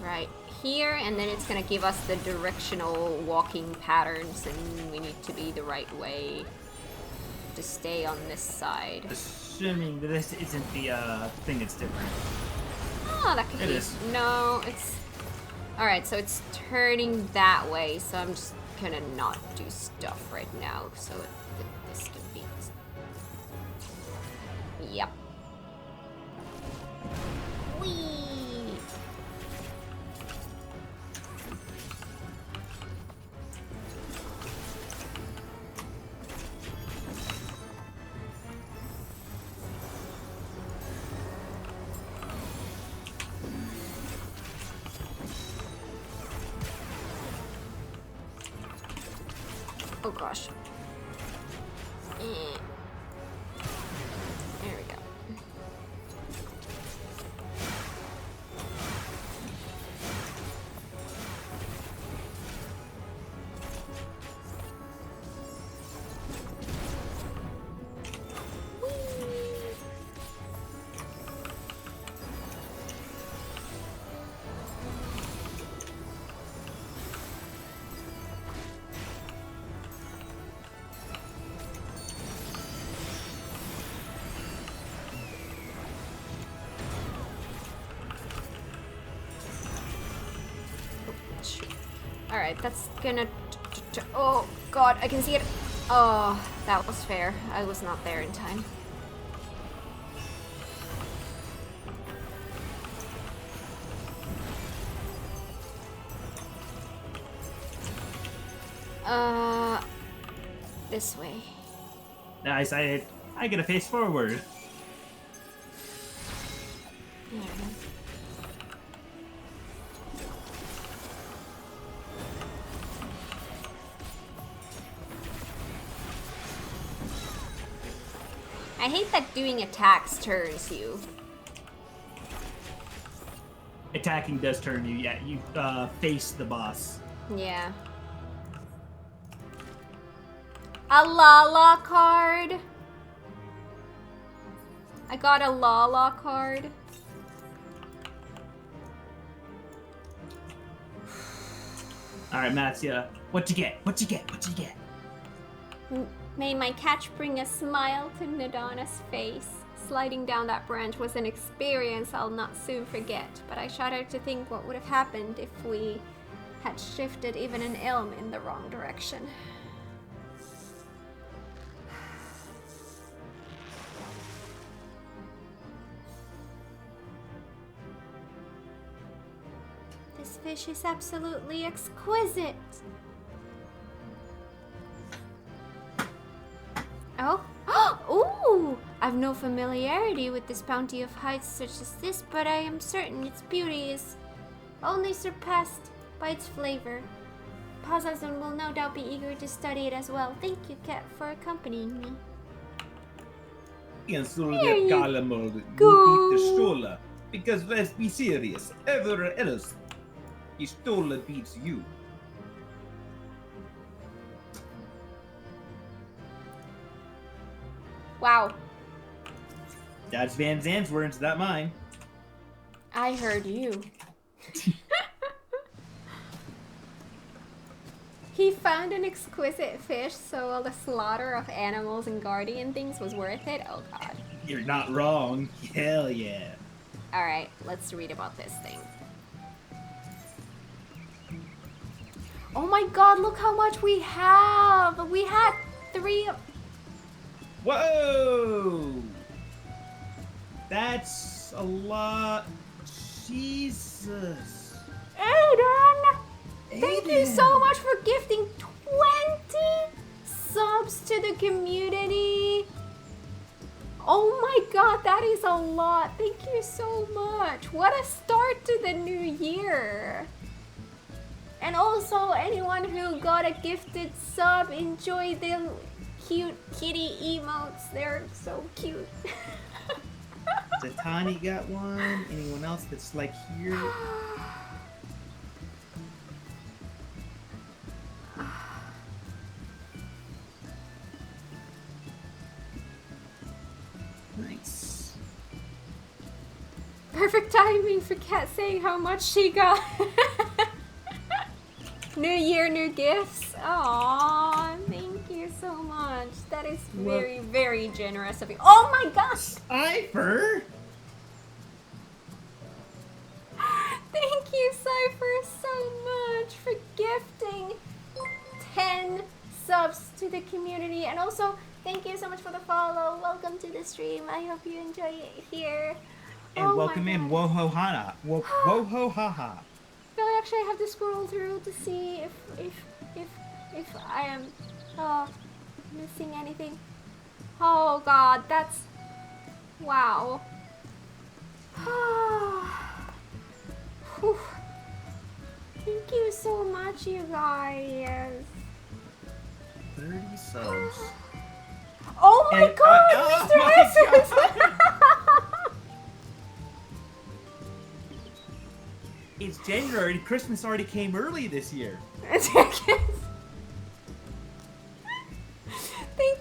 Alright, here, and then it's gonna give us the directional walking patterns, and we need to be the right way to stay on this side. Assuming that this isn't the thing that's different. Oh, that could be. It is. No, it's... Alright, so it's turning that way, so I'm just gonna not do stuff right now, so this can be... Yep. Whee! Oh gosh. There we go. Alright, that's gonna... Oh, God, I can see it. Oh, that was fair. I was not there in time. This way. Nice, I get a face forward. Yeah. I hate that doing attacks turns you. Attacking does turn you, yeah. You face the boss. Yeah. Aloalo card. I got a Aloalo card. Alright, Matsuya. What you get? What you get? What you get? May my catch bring a smile to Nadana's face. Sliding down that branch was an experience I'll not soon forget, but I shudder to think what would have happened if we had shifted even an elm in the wrong direction. This fish is absolutely exquisite. Oh? Ooh! I've no familiarity with this bounty of heights such as this, but I am certain its beauty is only surpassed by its flavor. Pazazun will no doubt be eager to study it as well. Thank you, Cat, for accompanying me. And so There you that Galamod go. beat the Stola. Because let's be serious, everywhere else, the Stola beats you. Wow. That's Van Zandt's words, not mine. I heard you. He found an exquisite fish, so all the slaughter of animals and guardian things was worth it. Oh god. You're not wrong. Hell yeah. Alright, let's read about this thing. Oh my god, look how much we have! We had 3 of... Whoa! That's a lot. Jesus. Aiden! Thank you Aiden. so much for gifting 20 subs to the community. Oh my god, that is a lot. Thank you so much. What a start to the new year. And also, anyone who got a gifted sub, enjoy the cute kitty emotes. They're so cute. Zatani got one. Anyone else that's like here? Nice. Perfect timing for Kat saying how much she got. New year, new gifts. Aww, thank you so much. That is very, very generous of you. Oh my gosh! Cypher? Thank you, Cypher, so much for gifting 10 subs to the community. And also, thank you so much for the follow. Welcome to the stream. I hope you enjoy it here. And Oh my welcome in God. Woho Hana. Woho Haha. No, actually, I have to scroll through to see if I am missing anything. Oh God, that's wow. Whew. Thank you so much, you guys. 30 subs. Oh my And- God, oh Mr. my Essence! It's January. Christmas already came early this year. Thank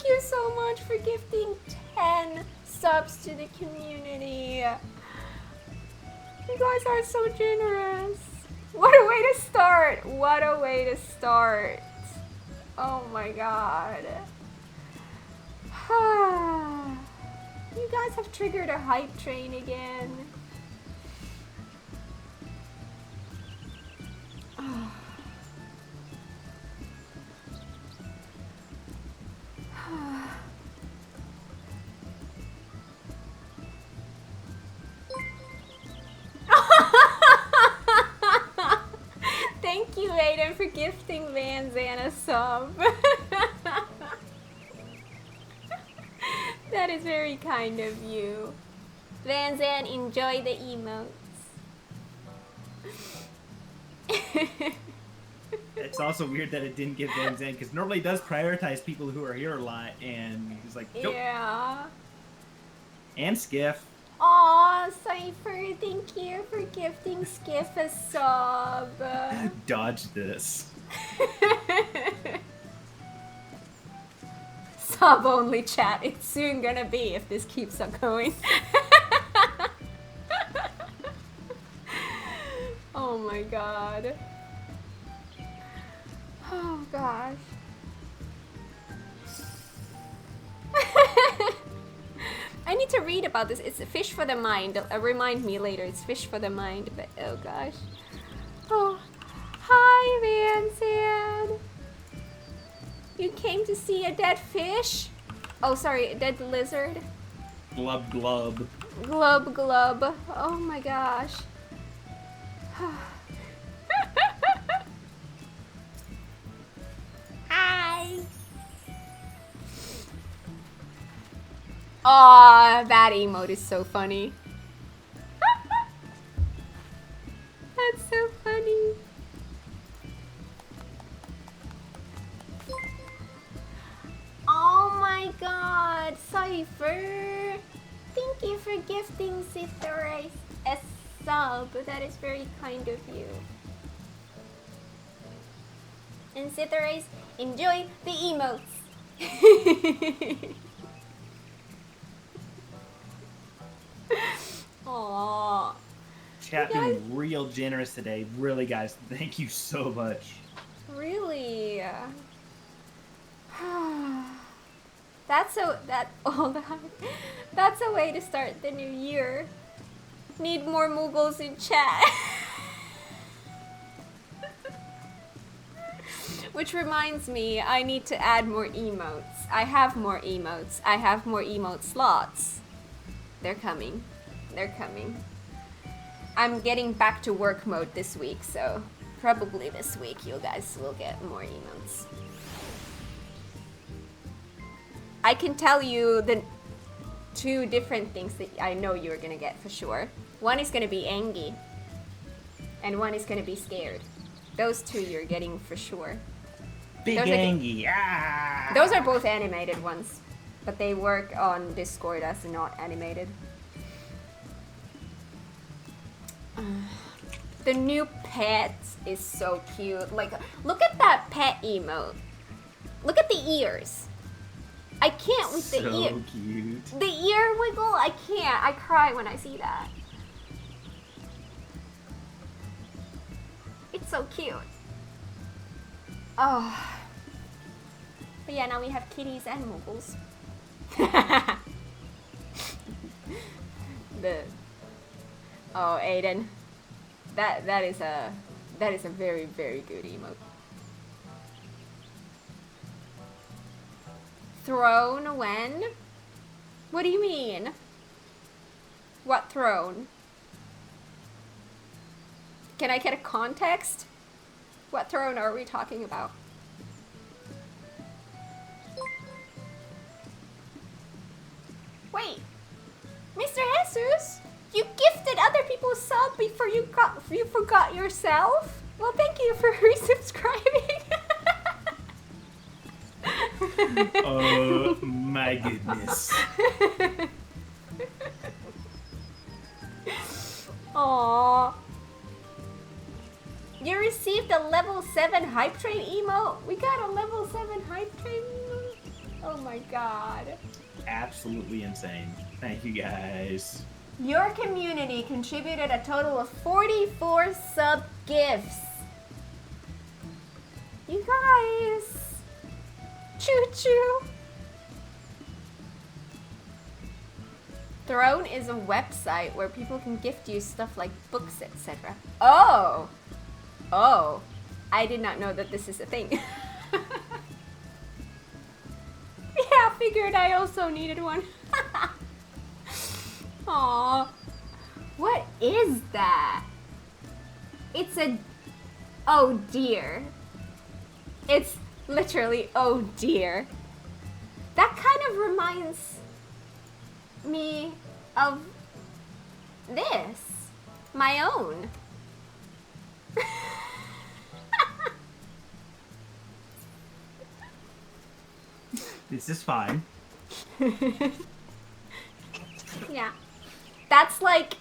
you so much for gifting 10 subs to the community. You guys are so generous. What a way to start. What a way to start. Oh my god. You guys have triggered a hype train again. Thank you, Aiden, for gifting Van Zan a sub. That is very kind of you. Van Zan, enjoy the emotes. It's also weird that it didn't give Van Zandt, because normally it does prioritize people who are here a lot, and he's like, nope. Yeah. And Skiff. Aw, Cypher, thank you for gifting Skiff a sub. Dodge this. Sub only chat. It's soon gonna be if this keeps on going. Oh my god. Oh gosh. I need to read about this. It's a fish for the mind. Remind me later. It's fish for the mind. But oh gosh. Oh, hi Van Zan. You came to see a dead fish? Oh, sorry, a dead lizard. Glub glub. Glub glub. Oh my gosh. Hi. Aw, that emote is so funny. That's so funny. Oh my god, Cypher! Thank you for gifting Cypher a sub. That is very kind of you. And Cypher, enjoy the emotes. Aww. Chat You guys- being real generous today. Really, guys, thank you so much. Really? That's a way to start the new year. Need more Muggles in chat. Which reminds me, I need to add more emotes. I have more emotes. I have more emote slots. They're coming. They're coming. I'm getting back to work mode this week, so probably this week you guys will get more emotes. I can tell you the two different things that I know you're gonna get for sure. One is gonna be angry, and one is gonna be scared. Those two you're getting for sure. Big Those are Angie, ah! Those are both animated ones, but they work on Discord as not animated. The new pet is so cute. Like, look at that pet emote. Look at the ears. I can't with the ear. So cute. The ear wiggle, I can't. I cry when I see that. It's so cute. Oh. But yeah, now we have kitties and Muggles. Oh, Aiden. That is a very, very good emote. Throne when? What do you mean? What throne? Can I get a context? What throne are we talking about? Wait, Mr. Jesus, you gifted other people sub before you forgot yourself? Well, thank you for resubscribing. Oh my goodness. Aww. You received a level 7 hype train emote? We got a level 7 hype train emote? Oh my god. Absolutely insane. Thank you guys. Your community contributed a total of 44 sub gifts. You guys. Choo choo. Throne is a website where people can gift you stuff like books, etc. Oh! Oh. I did not know that this is a thing. Yeah, figured I also needed one. Aww. What is that? It's a... Oh dear. It's literally, oh dear. That kind of reminds me of this. My own. This is fine. Yeah. That's like,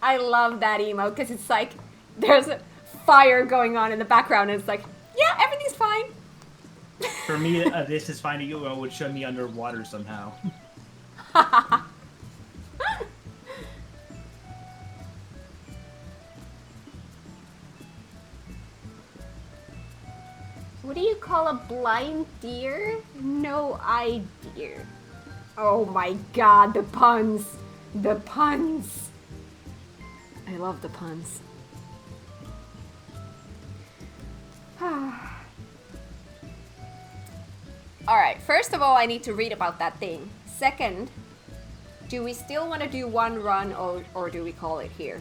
I love that emote because it's like, there's a fire going on in the background and it's like, yeah, everything's fine. For me, this is fine. You would show me underwater somehow. What do you call a blind deer? No idea. Oh my god, the puns. The puns. I love the puns. Alright, first of all, I need to read about that thing. Second, do we still want to do one run or do we call it here?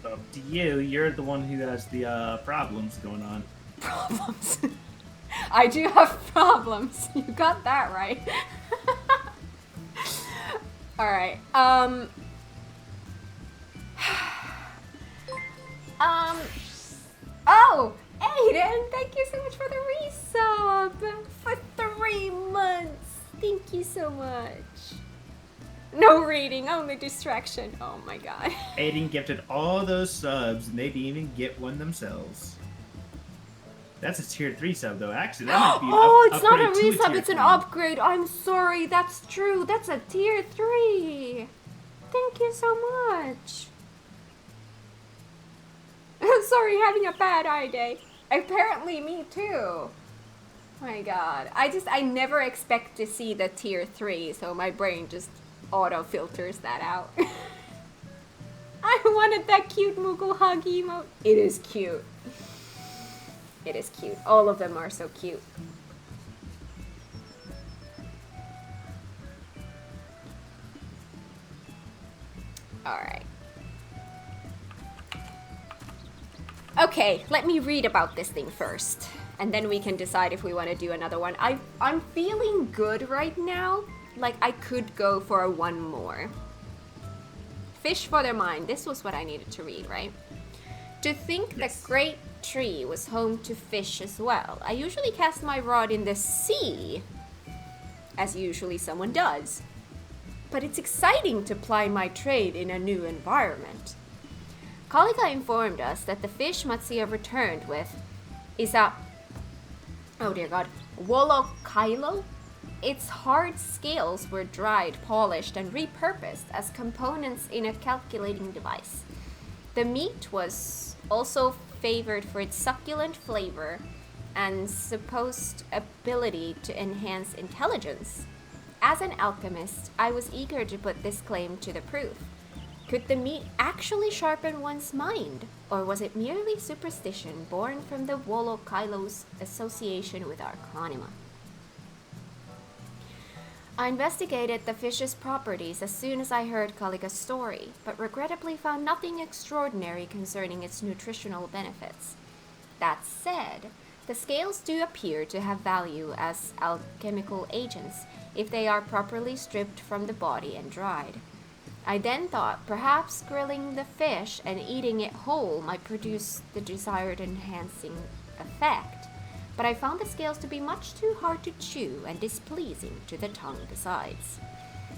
Up to you. You're the one who has the problems going on. Problems. I do have problems. You got that right. Alright, oh, Aiden, thank you so much for the resub for 3 months. Thank you so much. No reading, only distraction. Oh my god. Aiden gifted all those subs, and they didn't even get one themselves. That's a tier 3 sub, though. Actually, that might be an oh, it's not a upgrade to resub, tier it's an 3. upgrade. I'm sorry, that's true. That's a tier 3. Thank you so much. Sorry, having a bad eye day. Apparently, me too. My god. I never expect to see the tier 3, so my brain just auto-filters that out. I wanted that cute Moogle hug emote. It is cute. It is cute. All of them are so cute. Alright. Okay, let me read about this thing first. And then we can decide if we want to do another one. I'm feeling good right now. Like, I could go for one more. Fish for their mind. This was what I needed to read, right? To think Yes. the great tree was home to fish as well. I usually cast my rod in the sea, as usually someone does. But it's exciting to ply my trade in a new environment. Kalika informed us that the fish Matsuya returned with is a, oh dear god, Wolokailo? Its hard scales were dried, polished, and repurposed as components in a calculating device. The meat was also favored for its succulent flavor and supposed ability to enhance intelligence. As an alchemist, I was eager to put this claim to the proof. Could the meat actually sharpen one's mind, or was it merely superstition born from the Wolokailo's association with Arcanima? I investigated the fish's properties as soon as I heard Kalika's story, but regrettably found nothing extraordinary concerning its nutritional benefits. That said, the scales do appear to have value as alchemical agents if they are properly stripped from the body and dried. I then thought perhaps grilling the fish and eating it whole might produce the desired enhancing effect, but I found the scales to be much too hard to chew and displeasing to the tongue besides.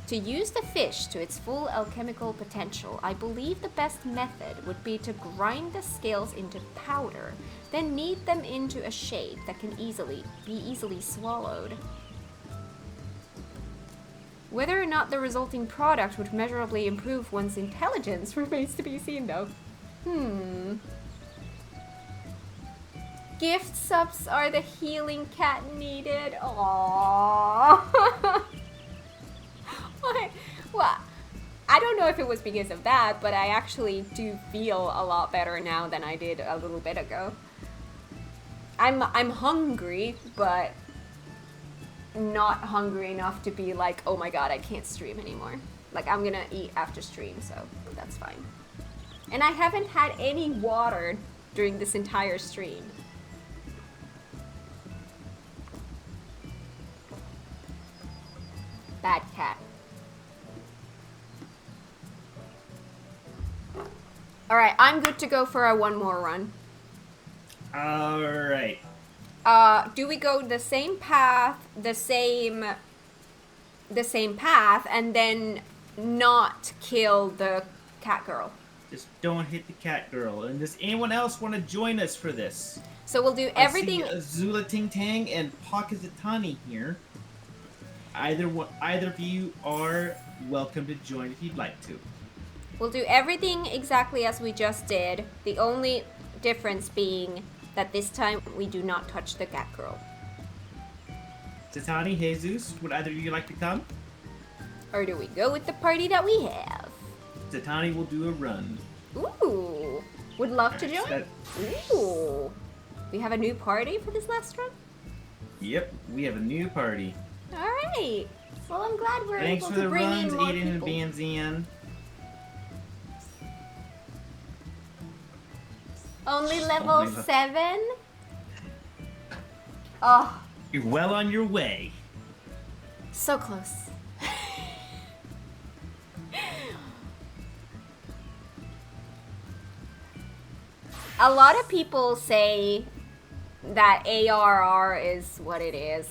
To use the fish to its full alchemical potential, I believe the best method would be to grind the scales into powder, then knead them into a shape that can be easily swallowed. Whether or not the resulting product would measurably improve one's intelligence remains to be seen, though. Gift subs are the healing cat needed. Aww. What? Well, I don't know if it was because of that, but I actually do feel a lot better now than I did a little bit ago. I'm hungry, but not hungry enough to be like, oh my god, I can't stream anymore. Like, I'm gonna eat after stream, so that's fine. And I haven't had any water during this entire stream. Bad cat. Alright, I'm good to go for a one more run. Alright. Do we go the same path, the same path, and then not kill the cat girl? Just don't hit the cat girl. And does anyone else want to join us for this? So we'll do everything. I see Azula Ting Tang and Pakazatani here. Either of you are welcome to join if you'd like to. We'll do everything exactly as we just did. The only difference being that this time we do not touch the cat girl. Satani, Jesus, would either of you like to come? Or do we go with the party that we have? Satani will do a run. Ooh. Would love to join? Ooh. We have a new party for this last run? Yep, we have a new party. Alright. Well, I'm glad we're Thanks able for to the bring runs, in more Aiden and people. Banzian. Only level Only 7? Oh, You're well on your way. so close. A lot of people say that ARR is what it is,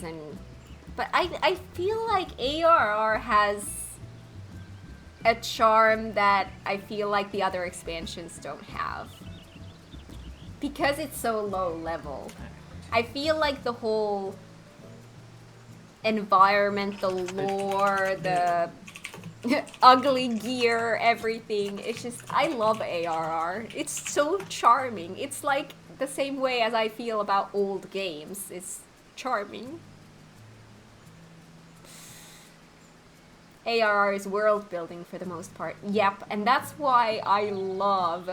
but I feel like ARR has a charm that I feel like the other expansions don't have. Because it's so low level, I feel like the whole environment, the lore, the ugly gear, everything, it's just, I love ARR. It's so charming. It's like the same way as I feel about old games. It's charming. ARR is world building for the most part. Yep, and that's why I love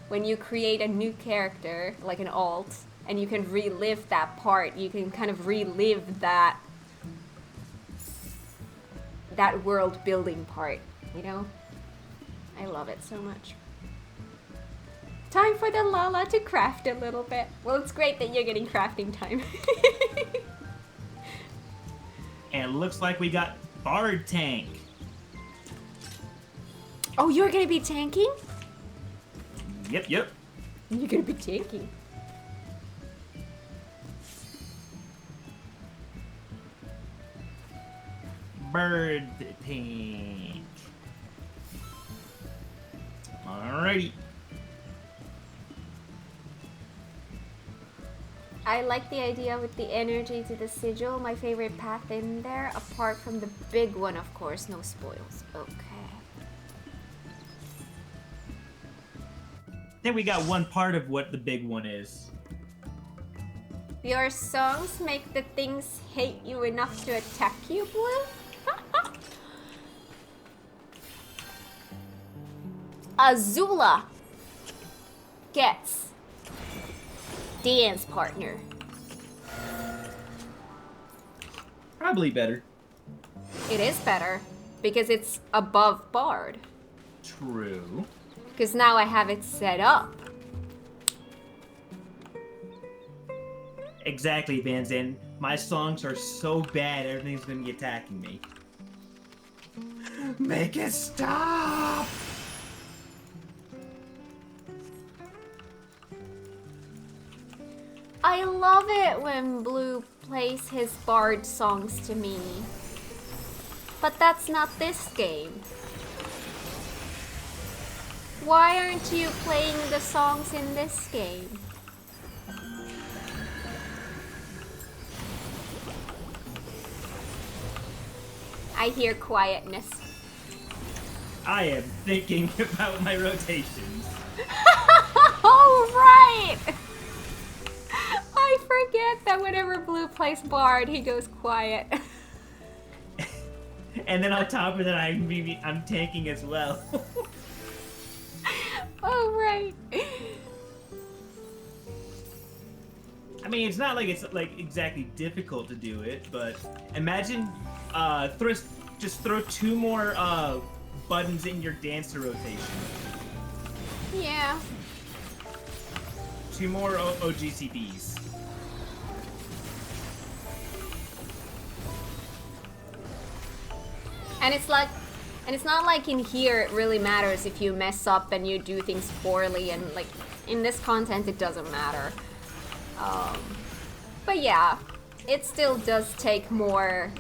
when you create a new character, like an alt, and you can relive that part. You can kind of relive that world building part, you know? I love it so much. Time for the Lala to craft a little bit. Well, it's great that you're getting crafting time. And it looks like we got Bard Tank. Oh, you're gonna be tanking? Yep. You're gonna be tanking. Bird Tank. Alrighty. I like the idea with the energy to the sigil, my favorite path in there, apart from the big one, of course, no spoils. Okay. Then we got one part of what the big one is. Your songs make the things hate you enough to attack you, Blue? Azula gets dance partner. Probably better. It is better because it's above Bard. True. Because now I have it set up. Exactly, Van Zen. My songs are so bad, everything's gonna be attacking me. Make it stop! I love it when Blue plays his Bard songs to me. But that's not this game. Why aren't you playing the songs in this game? I hear quietness. I am thinking about my rotations. Oh, right! I forget that whenever Blue plays Bard, he goes quiet. And then on top of that, I'm tanking as well. Oh, right. I mean, it's not like it's like exactly difficult to do it, but imagine just throw 2 more buttons in your dancer rotation. Yeah. 2 more OGCBs. And it's like, and it's not like in here it really matters if you mess up and you do things poorly, and like in this content it doesn't matter. But yeah, it still does take more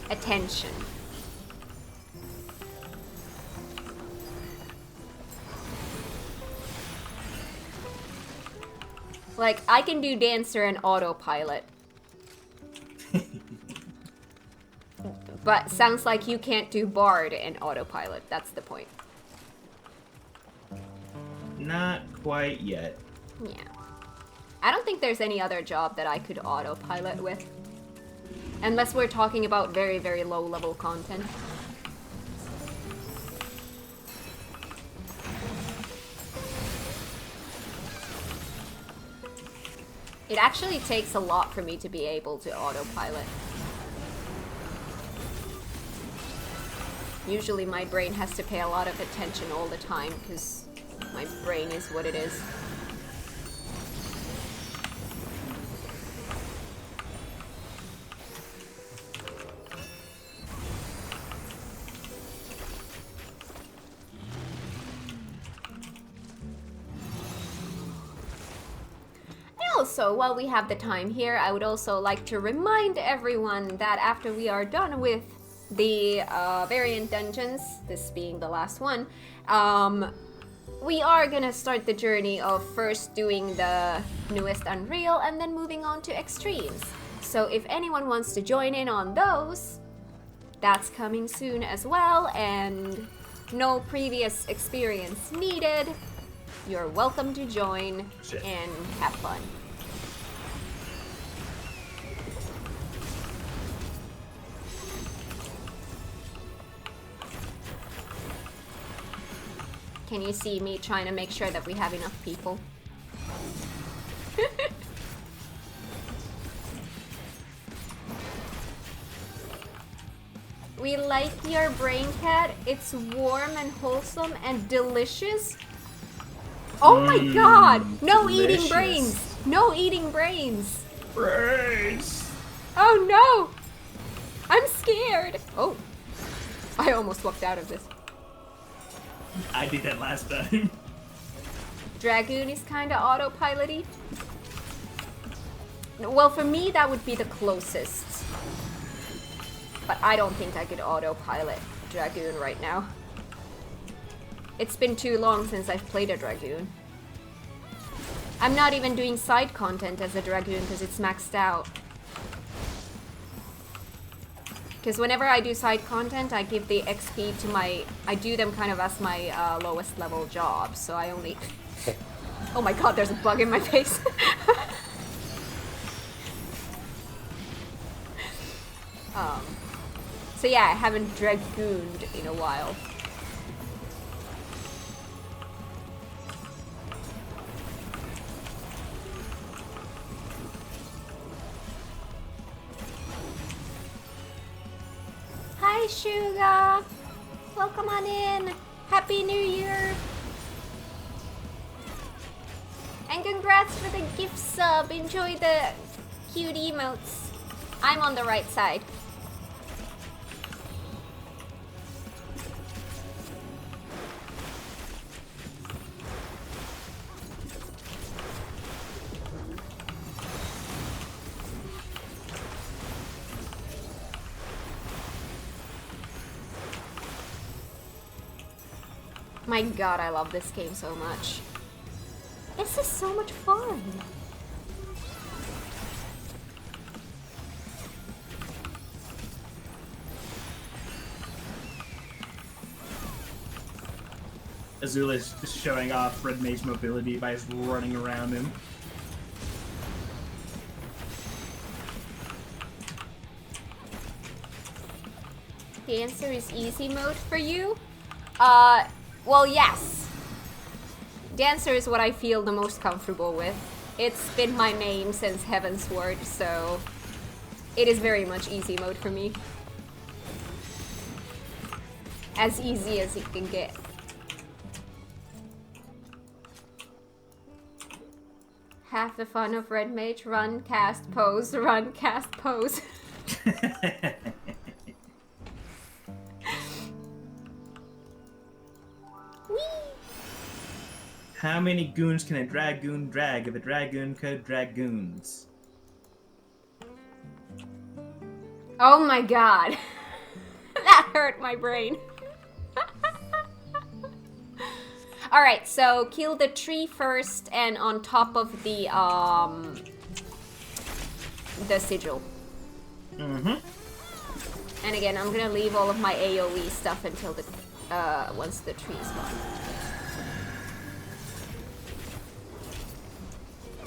attention. Like, I can do Dancer and Autopilot. But sounds like you can't do Bard and Autopilot. That's the point. Not quite yet. Yeah. I don't think there's any other job that I could Autopilot with. Unless we're talking about very, very low level content. It actually takes a lot for me to be able to autopilot. Usually my brain has to pay a lot of attention all the time because my brain is what it is. Also, while we have the time here, I would also like to remind everyone that after we are done with the variant dungeons, this being the last one, we are gonna start the journey of first doing the newest Unreal and then moving on to Extremes. So if anyone wants to join in on those, that's coming soon as well, and no previous experience needed. You're welcome to join and have fun. Can you see me trying to make sure that we have enough people? We like your brain, cat. It's warm and wholesome and delicious. Oh my god! No delicious. Eating brains! No eating brains! Brains! Oh no! I'm scared! Oh. I almost walked out of this. I did that last time. Dragoon is kinda autopilot-y. Well, for me, that would be the closest. But I don't think I could autopilot Dragoon right now. It's been too long since I've played a Dragoon. I'm not even doing side content as a Dragoon because it's maxed out. Because whenever I do side content, I give the XP to my... I do them kind of as my lowest level job, so I only... Oh my god, there's a bug in my face. So yeah, I haven't Dragooned in a while. Hi, Suga! Welcome on in! Happy New Year! And congrats for the gift sub! Enjoy the cute emotes. I'm on the right side. My god, I love this game so much. This is so much fun. Azula is just showing off Red Mage mobility by just running around him. The answer is easy mode for you? Well, yes. Dancer is what I feel the most comfortable with. It's been my main since Heavensward, so it is very much easy mode for me. As easy as it can get. Half the fun of Red Mage, run, cast, pose, run, cast, pose. Whee! How many goons can a dragoon drag if a dragoon could dragoons? Oh my god. That hurt my brain. Alright, so kill the tree first and on top of the sigil. Mm-hmm. And again, I'm gonna leave all of my AoE stuff until the once the tree's gone.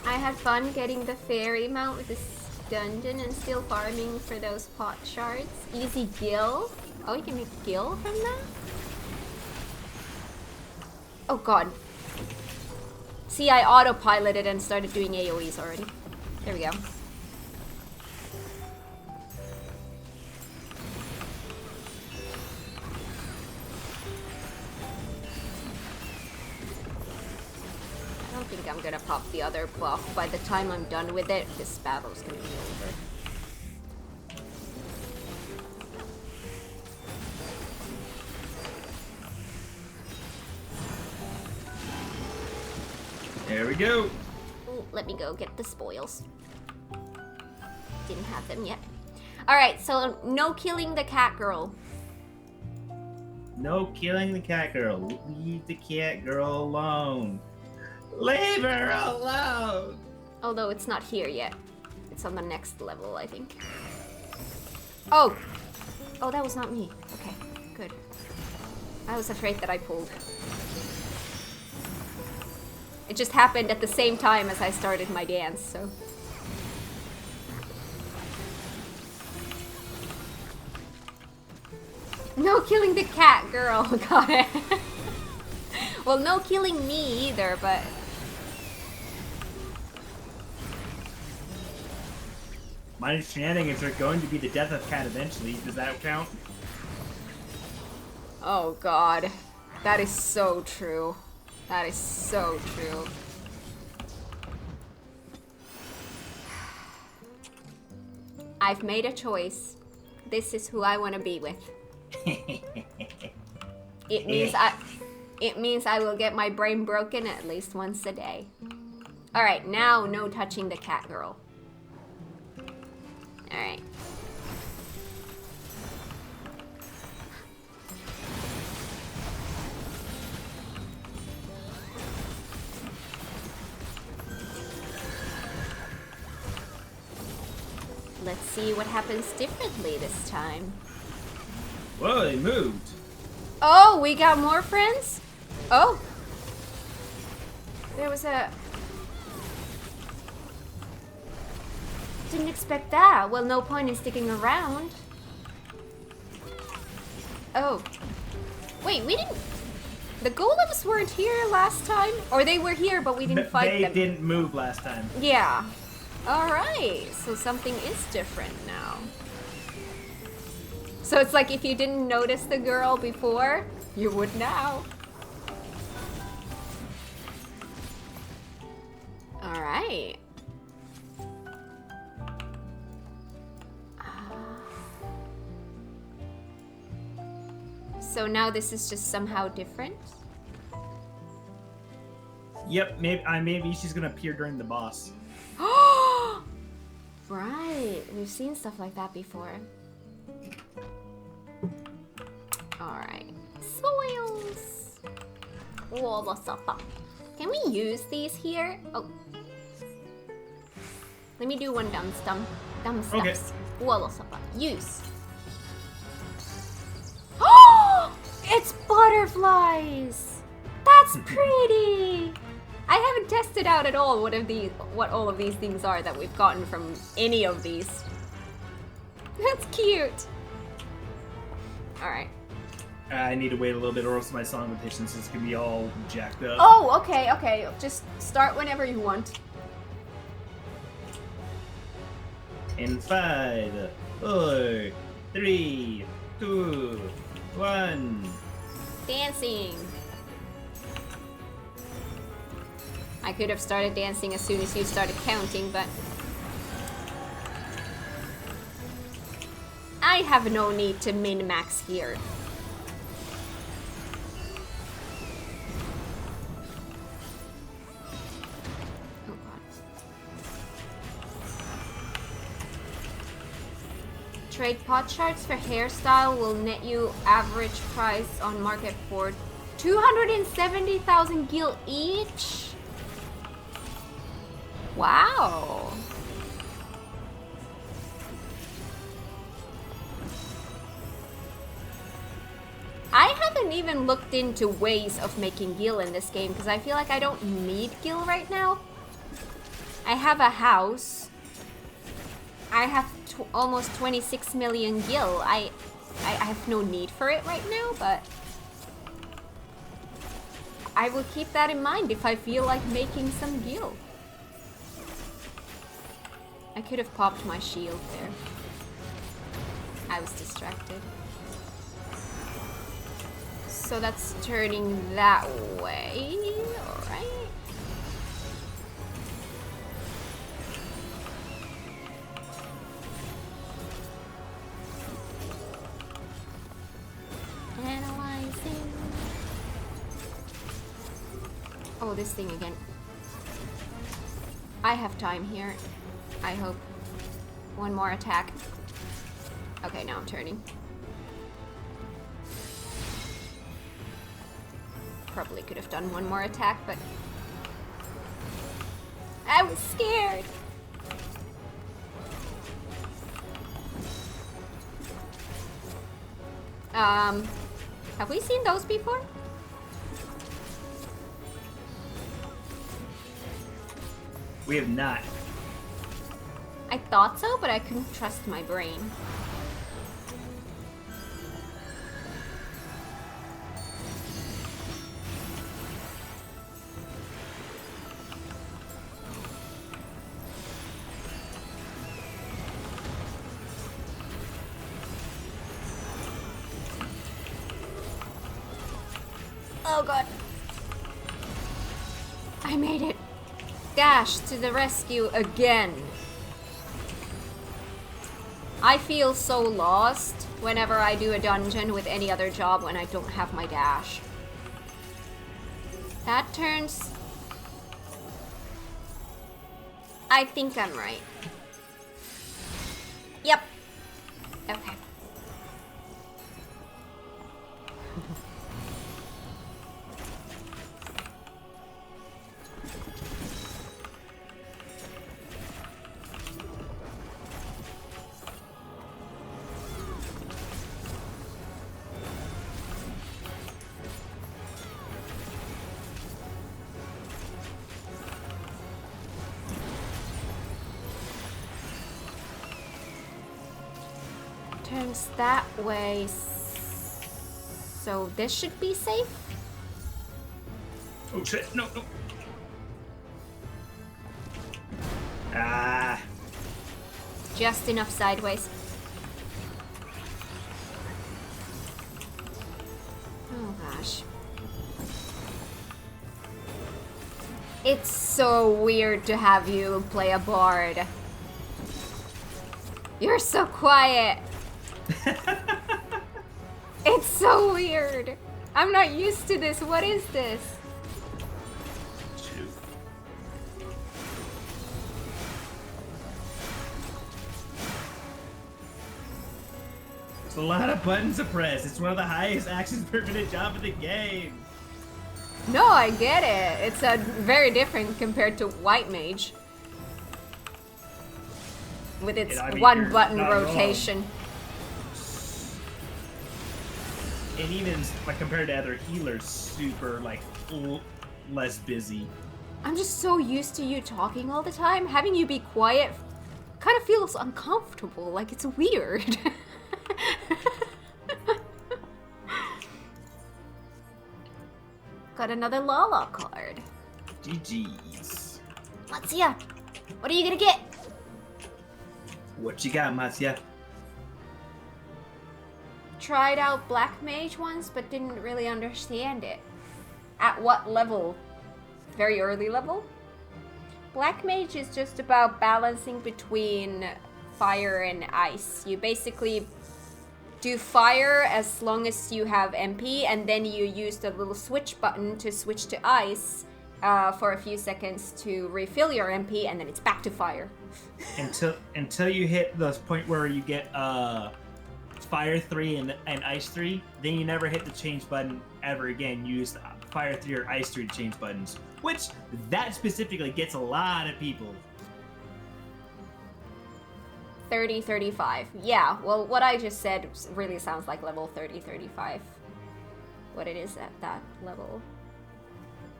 I had fun getting the fairy mount with this dungeon and still farming for those pot shards. Easy gil. Oh, you can make gil from that? Oh god. See, I autopiloted and started doing AoEs already. There we go. I don't think I'm gonna pop the other buff. By the time I'm done with it, this battle's gonna be over. There we go. Ooh, let me go get the spoils. Didn't have them yet. Alright, so no killing the cat girl. No killing the cat girl. Leave the cat girl alone. Leave her alone. Although it's not here yet. It's on the next level, I think. Oh! Oh, that was not me. Okay, good. I was afraid that I pulled. It just happened at the same time as I started my dance, so... No killing the cat girl, got it. Well, no killing me either, but... My shenanigans are going to be the death of Cat eventually. Does that count? Oh god. That is so true. That is so true. I've made a choice. This is who I want to be with. It means I will get my brain broken at least once a day. Alright, now no touching the cat girl. Alright. Let's see what happens differently this time. Whoa, they moved. Oh, we got more friends? Oh. There was a... Didn't expect that. Well, no point in sticking around. Oh. Wait, we didn't... The golems weren't here last time? Or they were here, but we didn't fight them. They didn't move last time. Yeah. Alright, so something is different now. So it's like if you didn't notice the girl before, you would now. Alright. So now this is just somehow different? Yep, maybe she's gonna appear during the boss. Right, we've seen stuff like that before. Alright. Soils! Can we use these here? Oh. Let me do one dumb steps. Use. Oh! It's butterflies! That's pretty! I haven't tested out at all what all of these things are that we've gotten from any of these. That's cute. Alright. I need to wait a little bit or else my song rotations is gonna be all jacked up. Oh, okay. Just start whenever you want. In 5, 4, 3, 2, 1. Dancing. I could have started dancing as soon as you started counting, but... I have no need to min-max here. Oh god. Trade pot shards for hairstyle will net you average price on market for 270,000 gil each? Wow. I haven't even looked into ways of making gil in this game because I feel like I don't need gil right now. I have a house. I have almost 26 million gil. I have no need for it right now, but I will keep that in mind if I feel like making some gil. I could have popped my shield there. I was distracted. So that's turning that way, alright. Analyzing. Oh, this thing again. I have time here. I hope. One more attack. Okay, now I'm turning. Probably could have done one more attack, but I was scared. Have we seen those before? We have not. I thought so, but I couldn't trust my brain. Oh god. I made it. Dash to the rescue again. I feel so lost whenever I do a dungeon with any other job when I don't have my dash. That turns... I think I'm right. Yep. Okay. Turns that way, so this should be safe. Oh shit, no, no. Ah. Just enough sideways. Oh gosh. It's so weird to have you play a bard. You're so quiet. It's so weird. I'm not used to this. What is this? Shoot. It's a lot of buttons to press. It's one of the highest actions per minute job in the game. No, I get it. It's a very different compared to White Mage. With its one button rotation. And even like compared to other healers, super like less busy. I'm just so used to you talking all the time. Having you be quiet kind of feels uncomfortable. Like it's weird. Got another Lala card. GG's. Matsuya, what are you gonna get? What you got, Matsuya? Tried out Black Mage once, but didn't really understand it. At what level? Very early level? Black Mage is just about balancing between fire and ice. You basically do fire as long as you have MP, and then you use the little switch button to switch to ice for a few seconds to refill your MP, and then it's back to fire. until you hit the point where you get fire 3 and ice 3, then you never hit the change button ever again. You use fire 3 or ice 3 to change buttons, which that specifically gets a lot of people. 30, 35. Yeah, well, what I just said really sounds like level 30, 35. What it is at that level.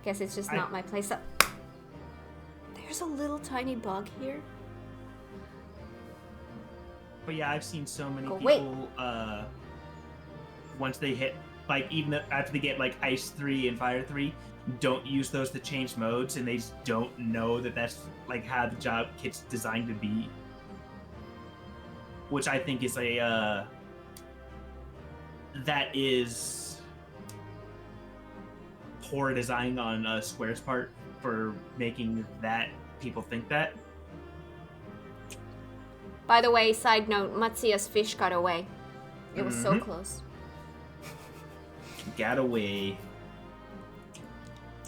Guess it's just not my place. There's a little tiny bug here. But yeah, I've seen so many Oh, people, once they hit, like, even after they get, like, Ice 3 and Fire 3, don't use those to change modes, and they just don't know that that's, like, how the job kit's designed to be. Which I think is that is poor design on Square's part for making that people think that. By the way, side note, Matsuya's fish got away. It was so close. Got away.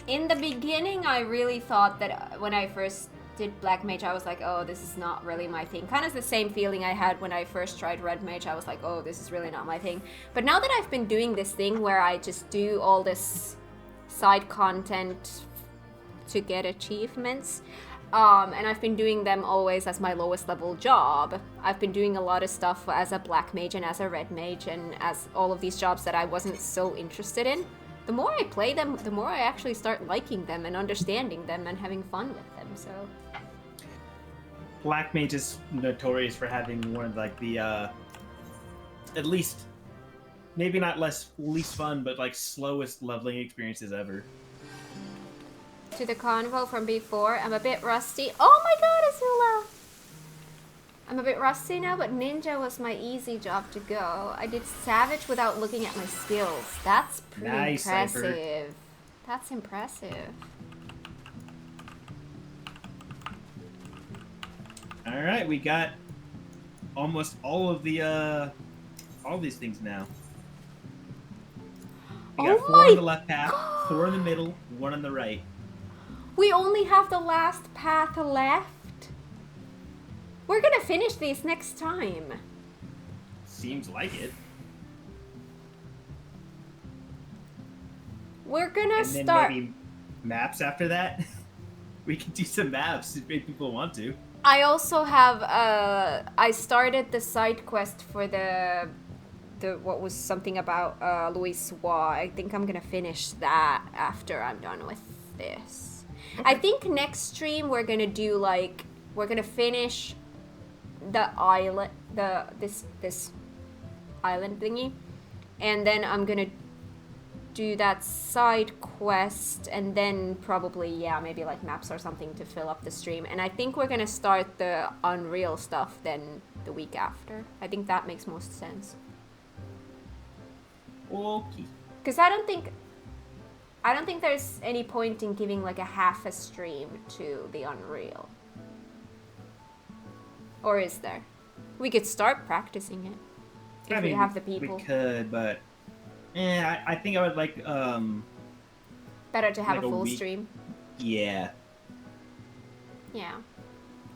In the beginning, I really thought that when I first did Black Mage, I was like, oh, this is not really my thing. Kind of the same feeling I had when I first tried Red Mage. I was like, oh, this is really not my thing. But now that I've been doing this thing where I just do all this side content to get achievements, and I've been doing them always as my lowest level job. I've been doing a lot of stuff as a Black Mage and as a Red Mage and as all of these jobs that I wasn't so interested in. The more I play them, the more I actually start liking them and understanding them and having fun with them, so... Black Mage is notorious for having one of, like, the, at least, maybe not least fun, but, like, slowest leveling experiences ever. To the convo from before, I'm a bit rusty. Oh my god, Azula! I'm a bit rusty now, but Ninja was my easy job to go. I did Savage without looking at my skills. That's pretty nice, impressive. Cypher. That's impressive. Alright, we got almost all of the, all these things now. We got 4 on the left path, 4 in the middle, 1 on the right. We only have the last path left. We're gonna finish these next time. Seems like it. We're gonna And then start. maybe maps after that. We can do some maps if people want to. I also have I started the side quest for the what was something about Louis Soir. I think I'm gonna finish that after I'm done with this. Okay. I think next stream we're gonna do like we're gonna finish the island this island thingy, and then I'm gonna do that side quest, and then probably maybe like maps or something to fill up the stream. And I think we're gonna start the Unreal stuff then the week after. I think that makes most sense. Okay. Because I don't think there's any point in giving like a half a stream to the Unreal. Or is there? We could start practicing it if we have the people. We could, but I think I would like better to have like a full week. stream. Yeah. Yeah,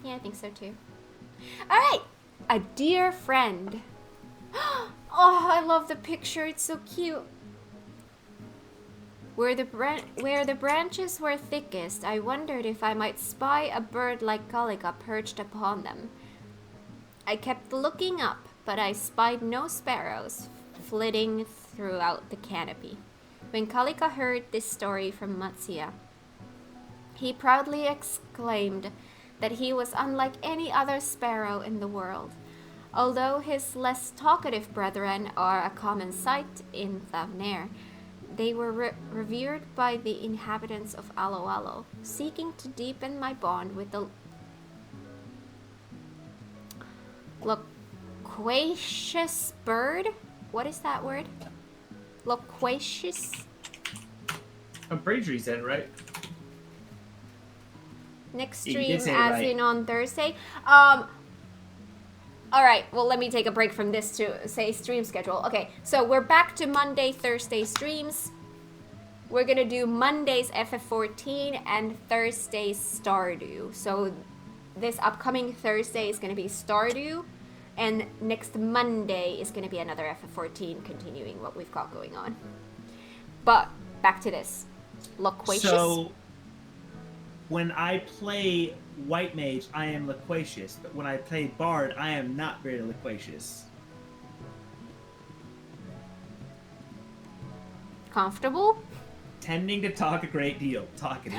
I think so too. All right, a dear friend. Oh, I love the picture. It's so cute. Where the branches were thickest, I wondered if I might spy a bird like Kalika perched upon them. I kept looking up, but I spied no sparrows flitting throughout the canopy. When Kalika heard this story from Matsuya, he proudly exclaimed that he was unlike any other sparrow in the world. Although his less talkative brethren are a common sight in Thavnair, they were revered by the inhabitants of Aloalo, seeking to deepen my bond with the loquacious bird? What is that word? Loquacious? I'm pretty sure you said it right. Next Yeah, you stream did say it as right. in on Thursday. All right, well, let me take a break from this to say stream schedule. Okay, so we're back to Monday, Thursday streams. We're gonna do Mondays FF14 and Thursdays Stardew. So this upcoming Thursday is gonna be Stardew, and next Monday is gonna be another FF14, continuing what we've got going on. But back to this. Loquacious. So when I play White Mage, I am loquacious, but when I play Bard, I am not very loquacious. Comfortable? Tending to talk a great deal. Talkative.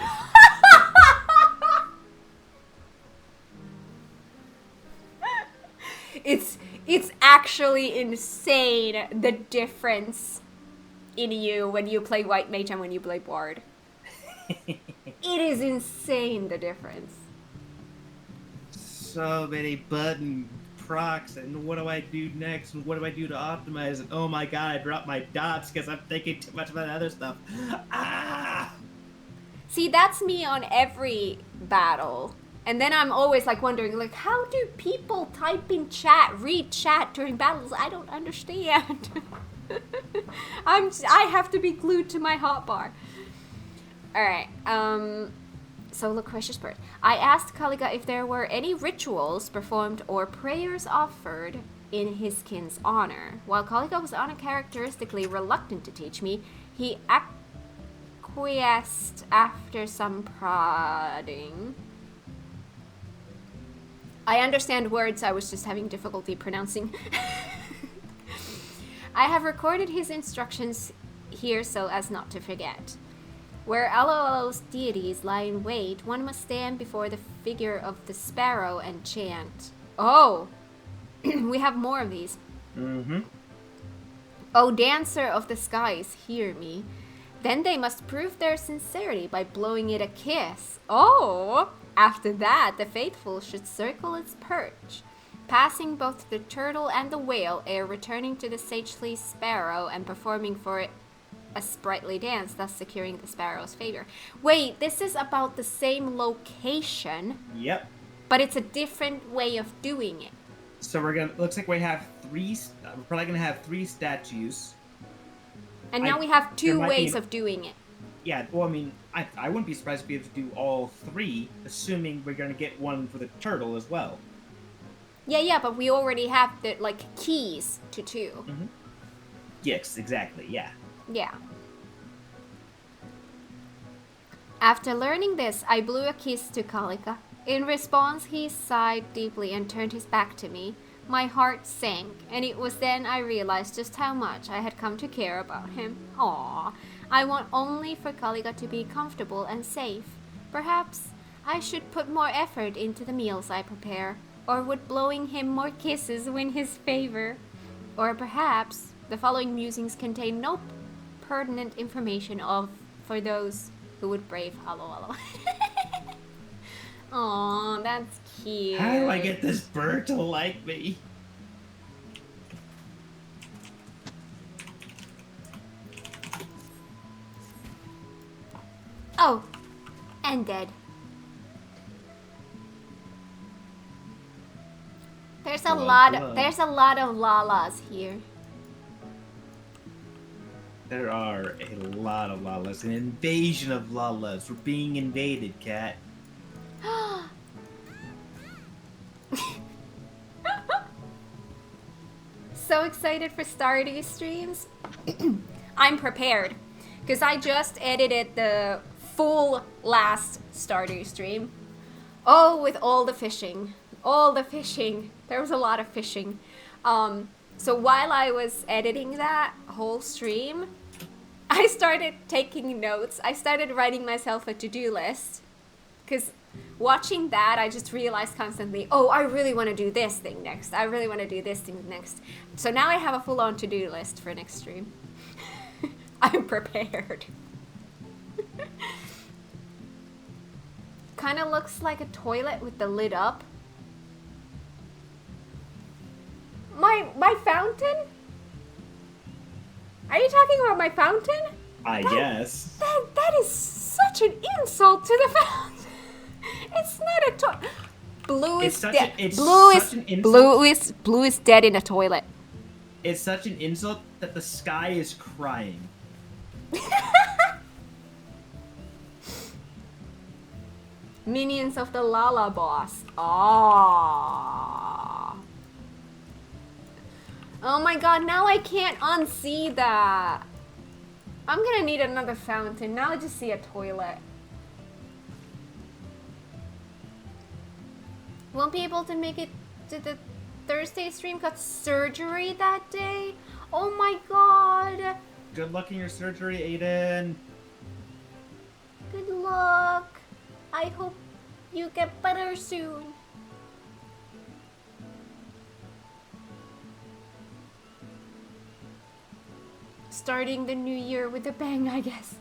It's actually insane the difference in you when you play White Mage and when you play Bard. It is insane the difference. So many button procs, and what do I do next, and what do I do to optimize, and oh my god, I dropped my dots because I'm thinking too much about other stuff. Ah! See, that's me on every battle. And then I'm always like wondering, like, how do people type in chat, read chat during battles? I don't understand. I have to be glued to my hotbar. Alright, so Loquacious Bird. I asked Kaliga if there were any rituals performed or prayers offered in his kin's honor. While Kaliga was uncharacteristically reluctant to teach me, he acquiesced after some prodding. I understand words, I was just having difficulty pronouncing. I have recorded his instructions here so as not to forget. Where Aloalo's deities lie in wait, one must stand before the figure of the sparrow and chant. Oh! We have more of these. Mm-hmm. O dancer of the skies, hear me. Then they must prove their sincerity by blowing it a kiss. Oh! After that, the faithful should circle its perch, passing both the turtle and the whale ere returning to the sagely sparrow and performing for it a sprightly dance, thus securing the sparrow's favor. Wait, this is about the same location. Yep. But it's a different way of doing it. So looks like we have we're probably gonna have 3 statues. And now we have 2 ways be, of doing it. Yeah, well, I mean, I wouldn't be surprised if we have to do all 3, assuming we're gonna get one for the turtle as well. Yeah, but we already have the, keys to 2. Mm-hmm. Yes, exactly, yeah. Yeah. After learning this, I blew a kiss to Kalika. In response, he sighed deeply and turned his back to me. My heart sank, and it was then I realized just how much I had come to care about him. Aww. I want only for Kalika to be comfortable and safe. Perhaps I should put more effort into the meals I prepare, or would blowing him more kisses win his favor? Or perhaps the following musings contain no pertinent information for those who would brave Aloalo. Aww, that's cute. How do I get this bird to like me? Oh, and dead. There's a lot of Lalas here. There are a lot of Lalas. An invasion of Lalas. We're being invaded, Cat. So excited for Stardew streams. I'm prepared because I just edited the full last Stardew stream. Oh, with all the fishing. There was a lot of fishing. So while I was editing that whole stream, I started taking notes. I started writing myself a to-do list. Because watching that, I just realized constantly, oh, I really want to do this thing next. I really want to do this thing next. So now I have a full-on to-do list for next stream. I'm prepared. Kind of looks like a toilet with the lid up. My fountain? Are you talking about my fountain? I guess. That is such an insult to the fountain. It's not a toilet. Blue is It's such dead. a- it's Blue such is an insult. blue is dead in a toilet. It's such an insult that the sky is crying. Minions of the Lala boss. Ah. Oh my god, now I can't unsee that. I'm gonna need another fountain. Now I just see a toilet. Won't be able to make it to the Thursday stream. Got surgery that day. Oh my god. Good luck in your surgery, Aiden. Good luck. I hope you get better soon. Starting the new year with a bang, I guess.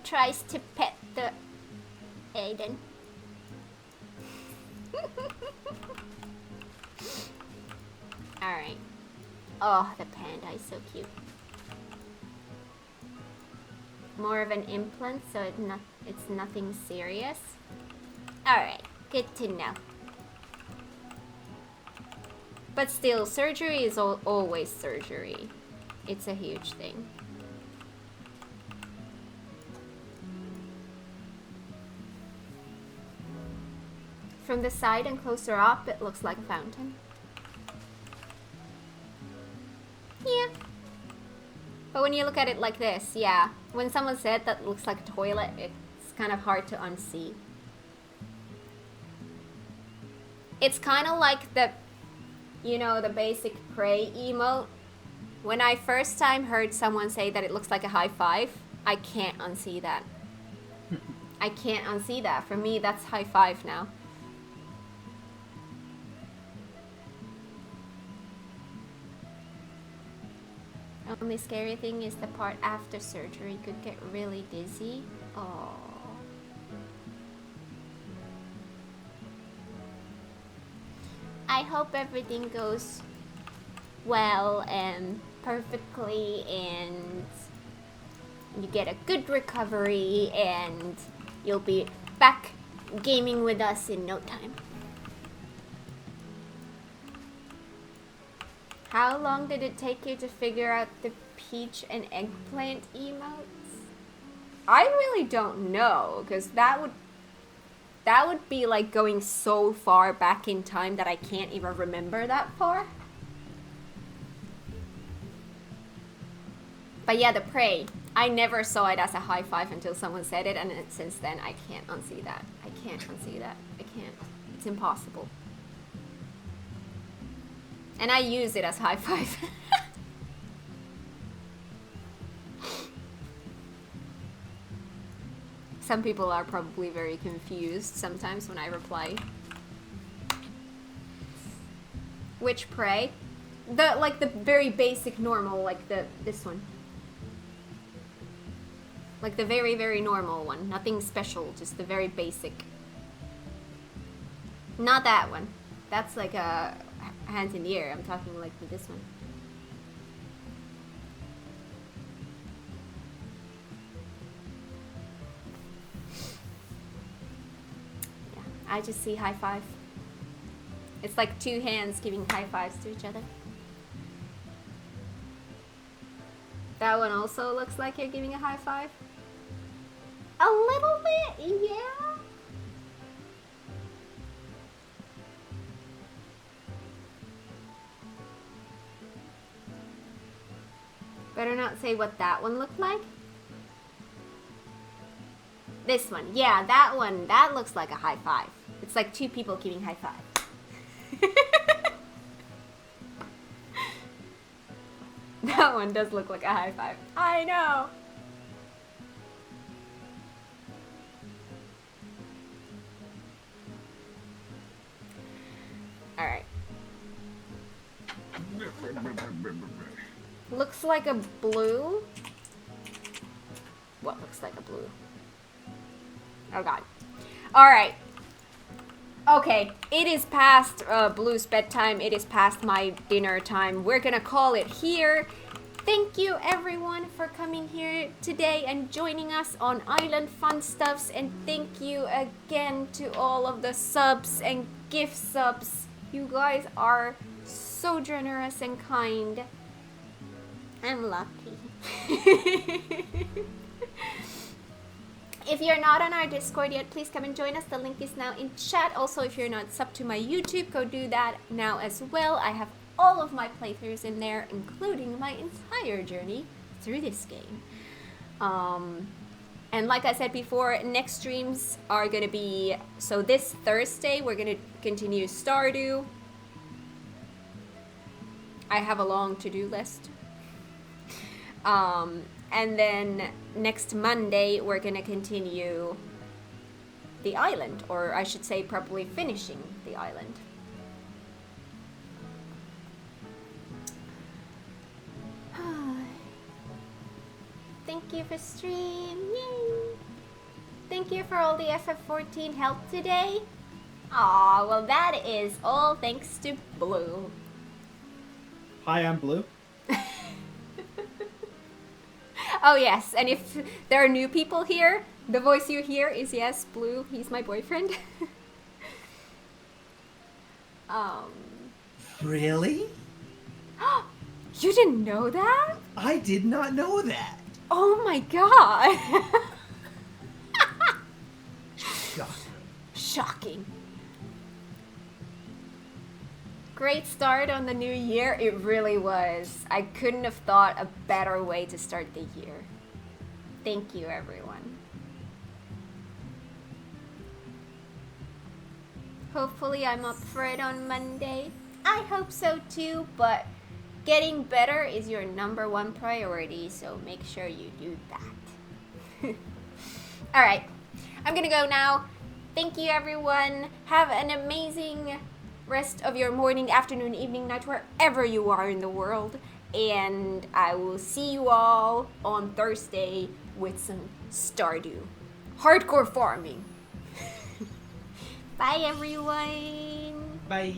Tries to pet the Aiden. Alright. Oh, the panda is so cute. More of an implant, so it's nothing serious. Alright, good to know. But still, surgery is always surgery. It's a huge thing. From the side and closer up, it looks like a fountain. Yeah. But when you look at it like this, yeah. When someone said that looks like a toilet, it's kind of hard to unsee. It's kind of like the, you know, the basic pray emote. When I first time heard someone say that it looks like a high five, I can't unsee that. I can't unsee that. For me, that's high five now. Only scary thing is the part after surgery could get really dizzy. Oh. I hope everything goes well and perfectly and you get a good recovery and you'll be back gaming with us in no time. How long did it take you to figure out the peach and eggplant emotes? I really don't know, because that would be like going so far back in time that I can't even remember that far. But yeah, the pray. I never saw it as a high five until someone said it, and since then I can't unsee that. I can't unsee that. I can't. It's impossible. And I use it as high five. Some people are probably very confused sometimes when I reply. Which pray? The very basic normal, like this one. Like the very, very normal one. Nothing special, just the very basic. Not that one. That's like a hands in the air. I'm talking like with this one. Yeah, I just see high five. It's like two hands giving high fives to each other. That one also looks like you're giving a high five. A little bit, yeah. Better not say what that one looked like. This one, yeah, that one, that looks like a high five. It's like two people giving high five. That one does look like a high five. I know. All right. Looks like a blue. What looks like a blue? Oh god. All right. Okay, it is past Blue's bedtime. It is past my dinner time. We're gonna call it here. Thank you everyone for coming here today and joining us on Island Fun Stuffs, and thank you again to all of the subs and gift subs. You guys are so generous and kind. I'm lucky. If you're not on our Discord yet, please come and join us. The link is now in chat. Also, if you're not subbed to my YouTube, go do that now as well. I have all of my playthroughs in there, including my entire journey through this game. And like I said before, next streams are gonna be, so this Thursday, we're gonna continue Stardew. I have a long to-do list. And then next Monday, we're gonna continue the island, or I should say probably finishing the island. Thank you for stream, yay! Thank you for all the FF14 help today. Aw, well that is all thanks to Blue. Hi, I'm Blue. Oh yes, and if there are new people here, the voice you hear is, yes, Blue. He's my boyfriend. Really? You didn't know that? I did not know that. Oh my god. Shocking. Shocking. Great start on the new year. It really was. I couldn't have thought a better way to start the year. Thank you, everyone. Hopefully I'm up for it on Monday. I hope so too, but getting better is your #1 priority, so make sure you do that. Alright, I'm gonna go now. Thank you, everyone. Have an amazing rest of your morning, afternoon, evening, night, wherever you are in the world. And I will see you all on Thursday with some Stardew. Hardcore farming. Bye, everyone. Bye.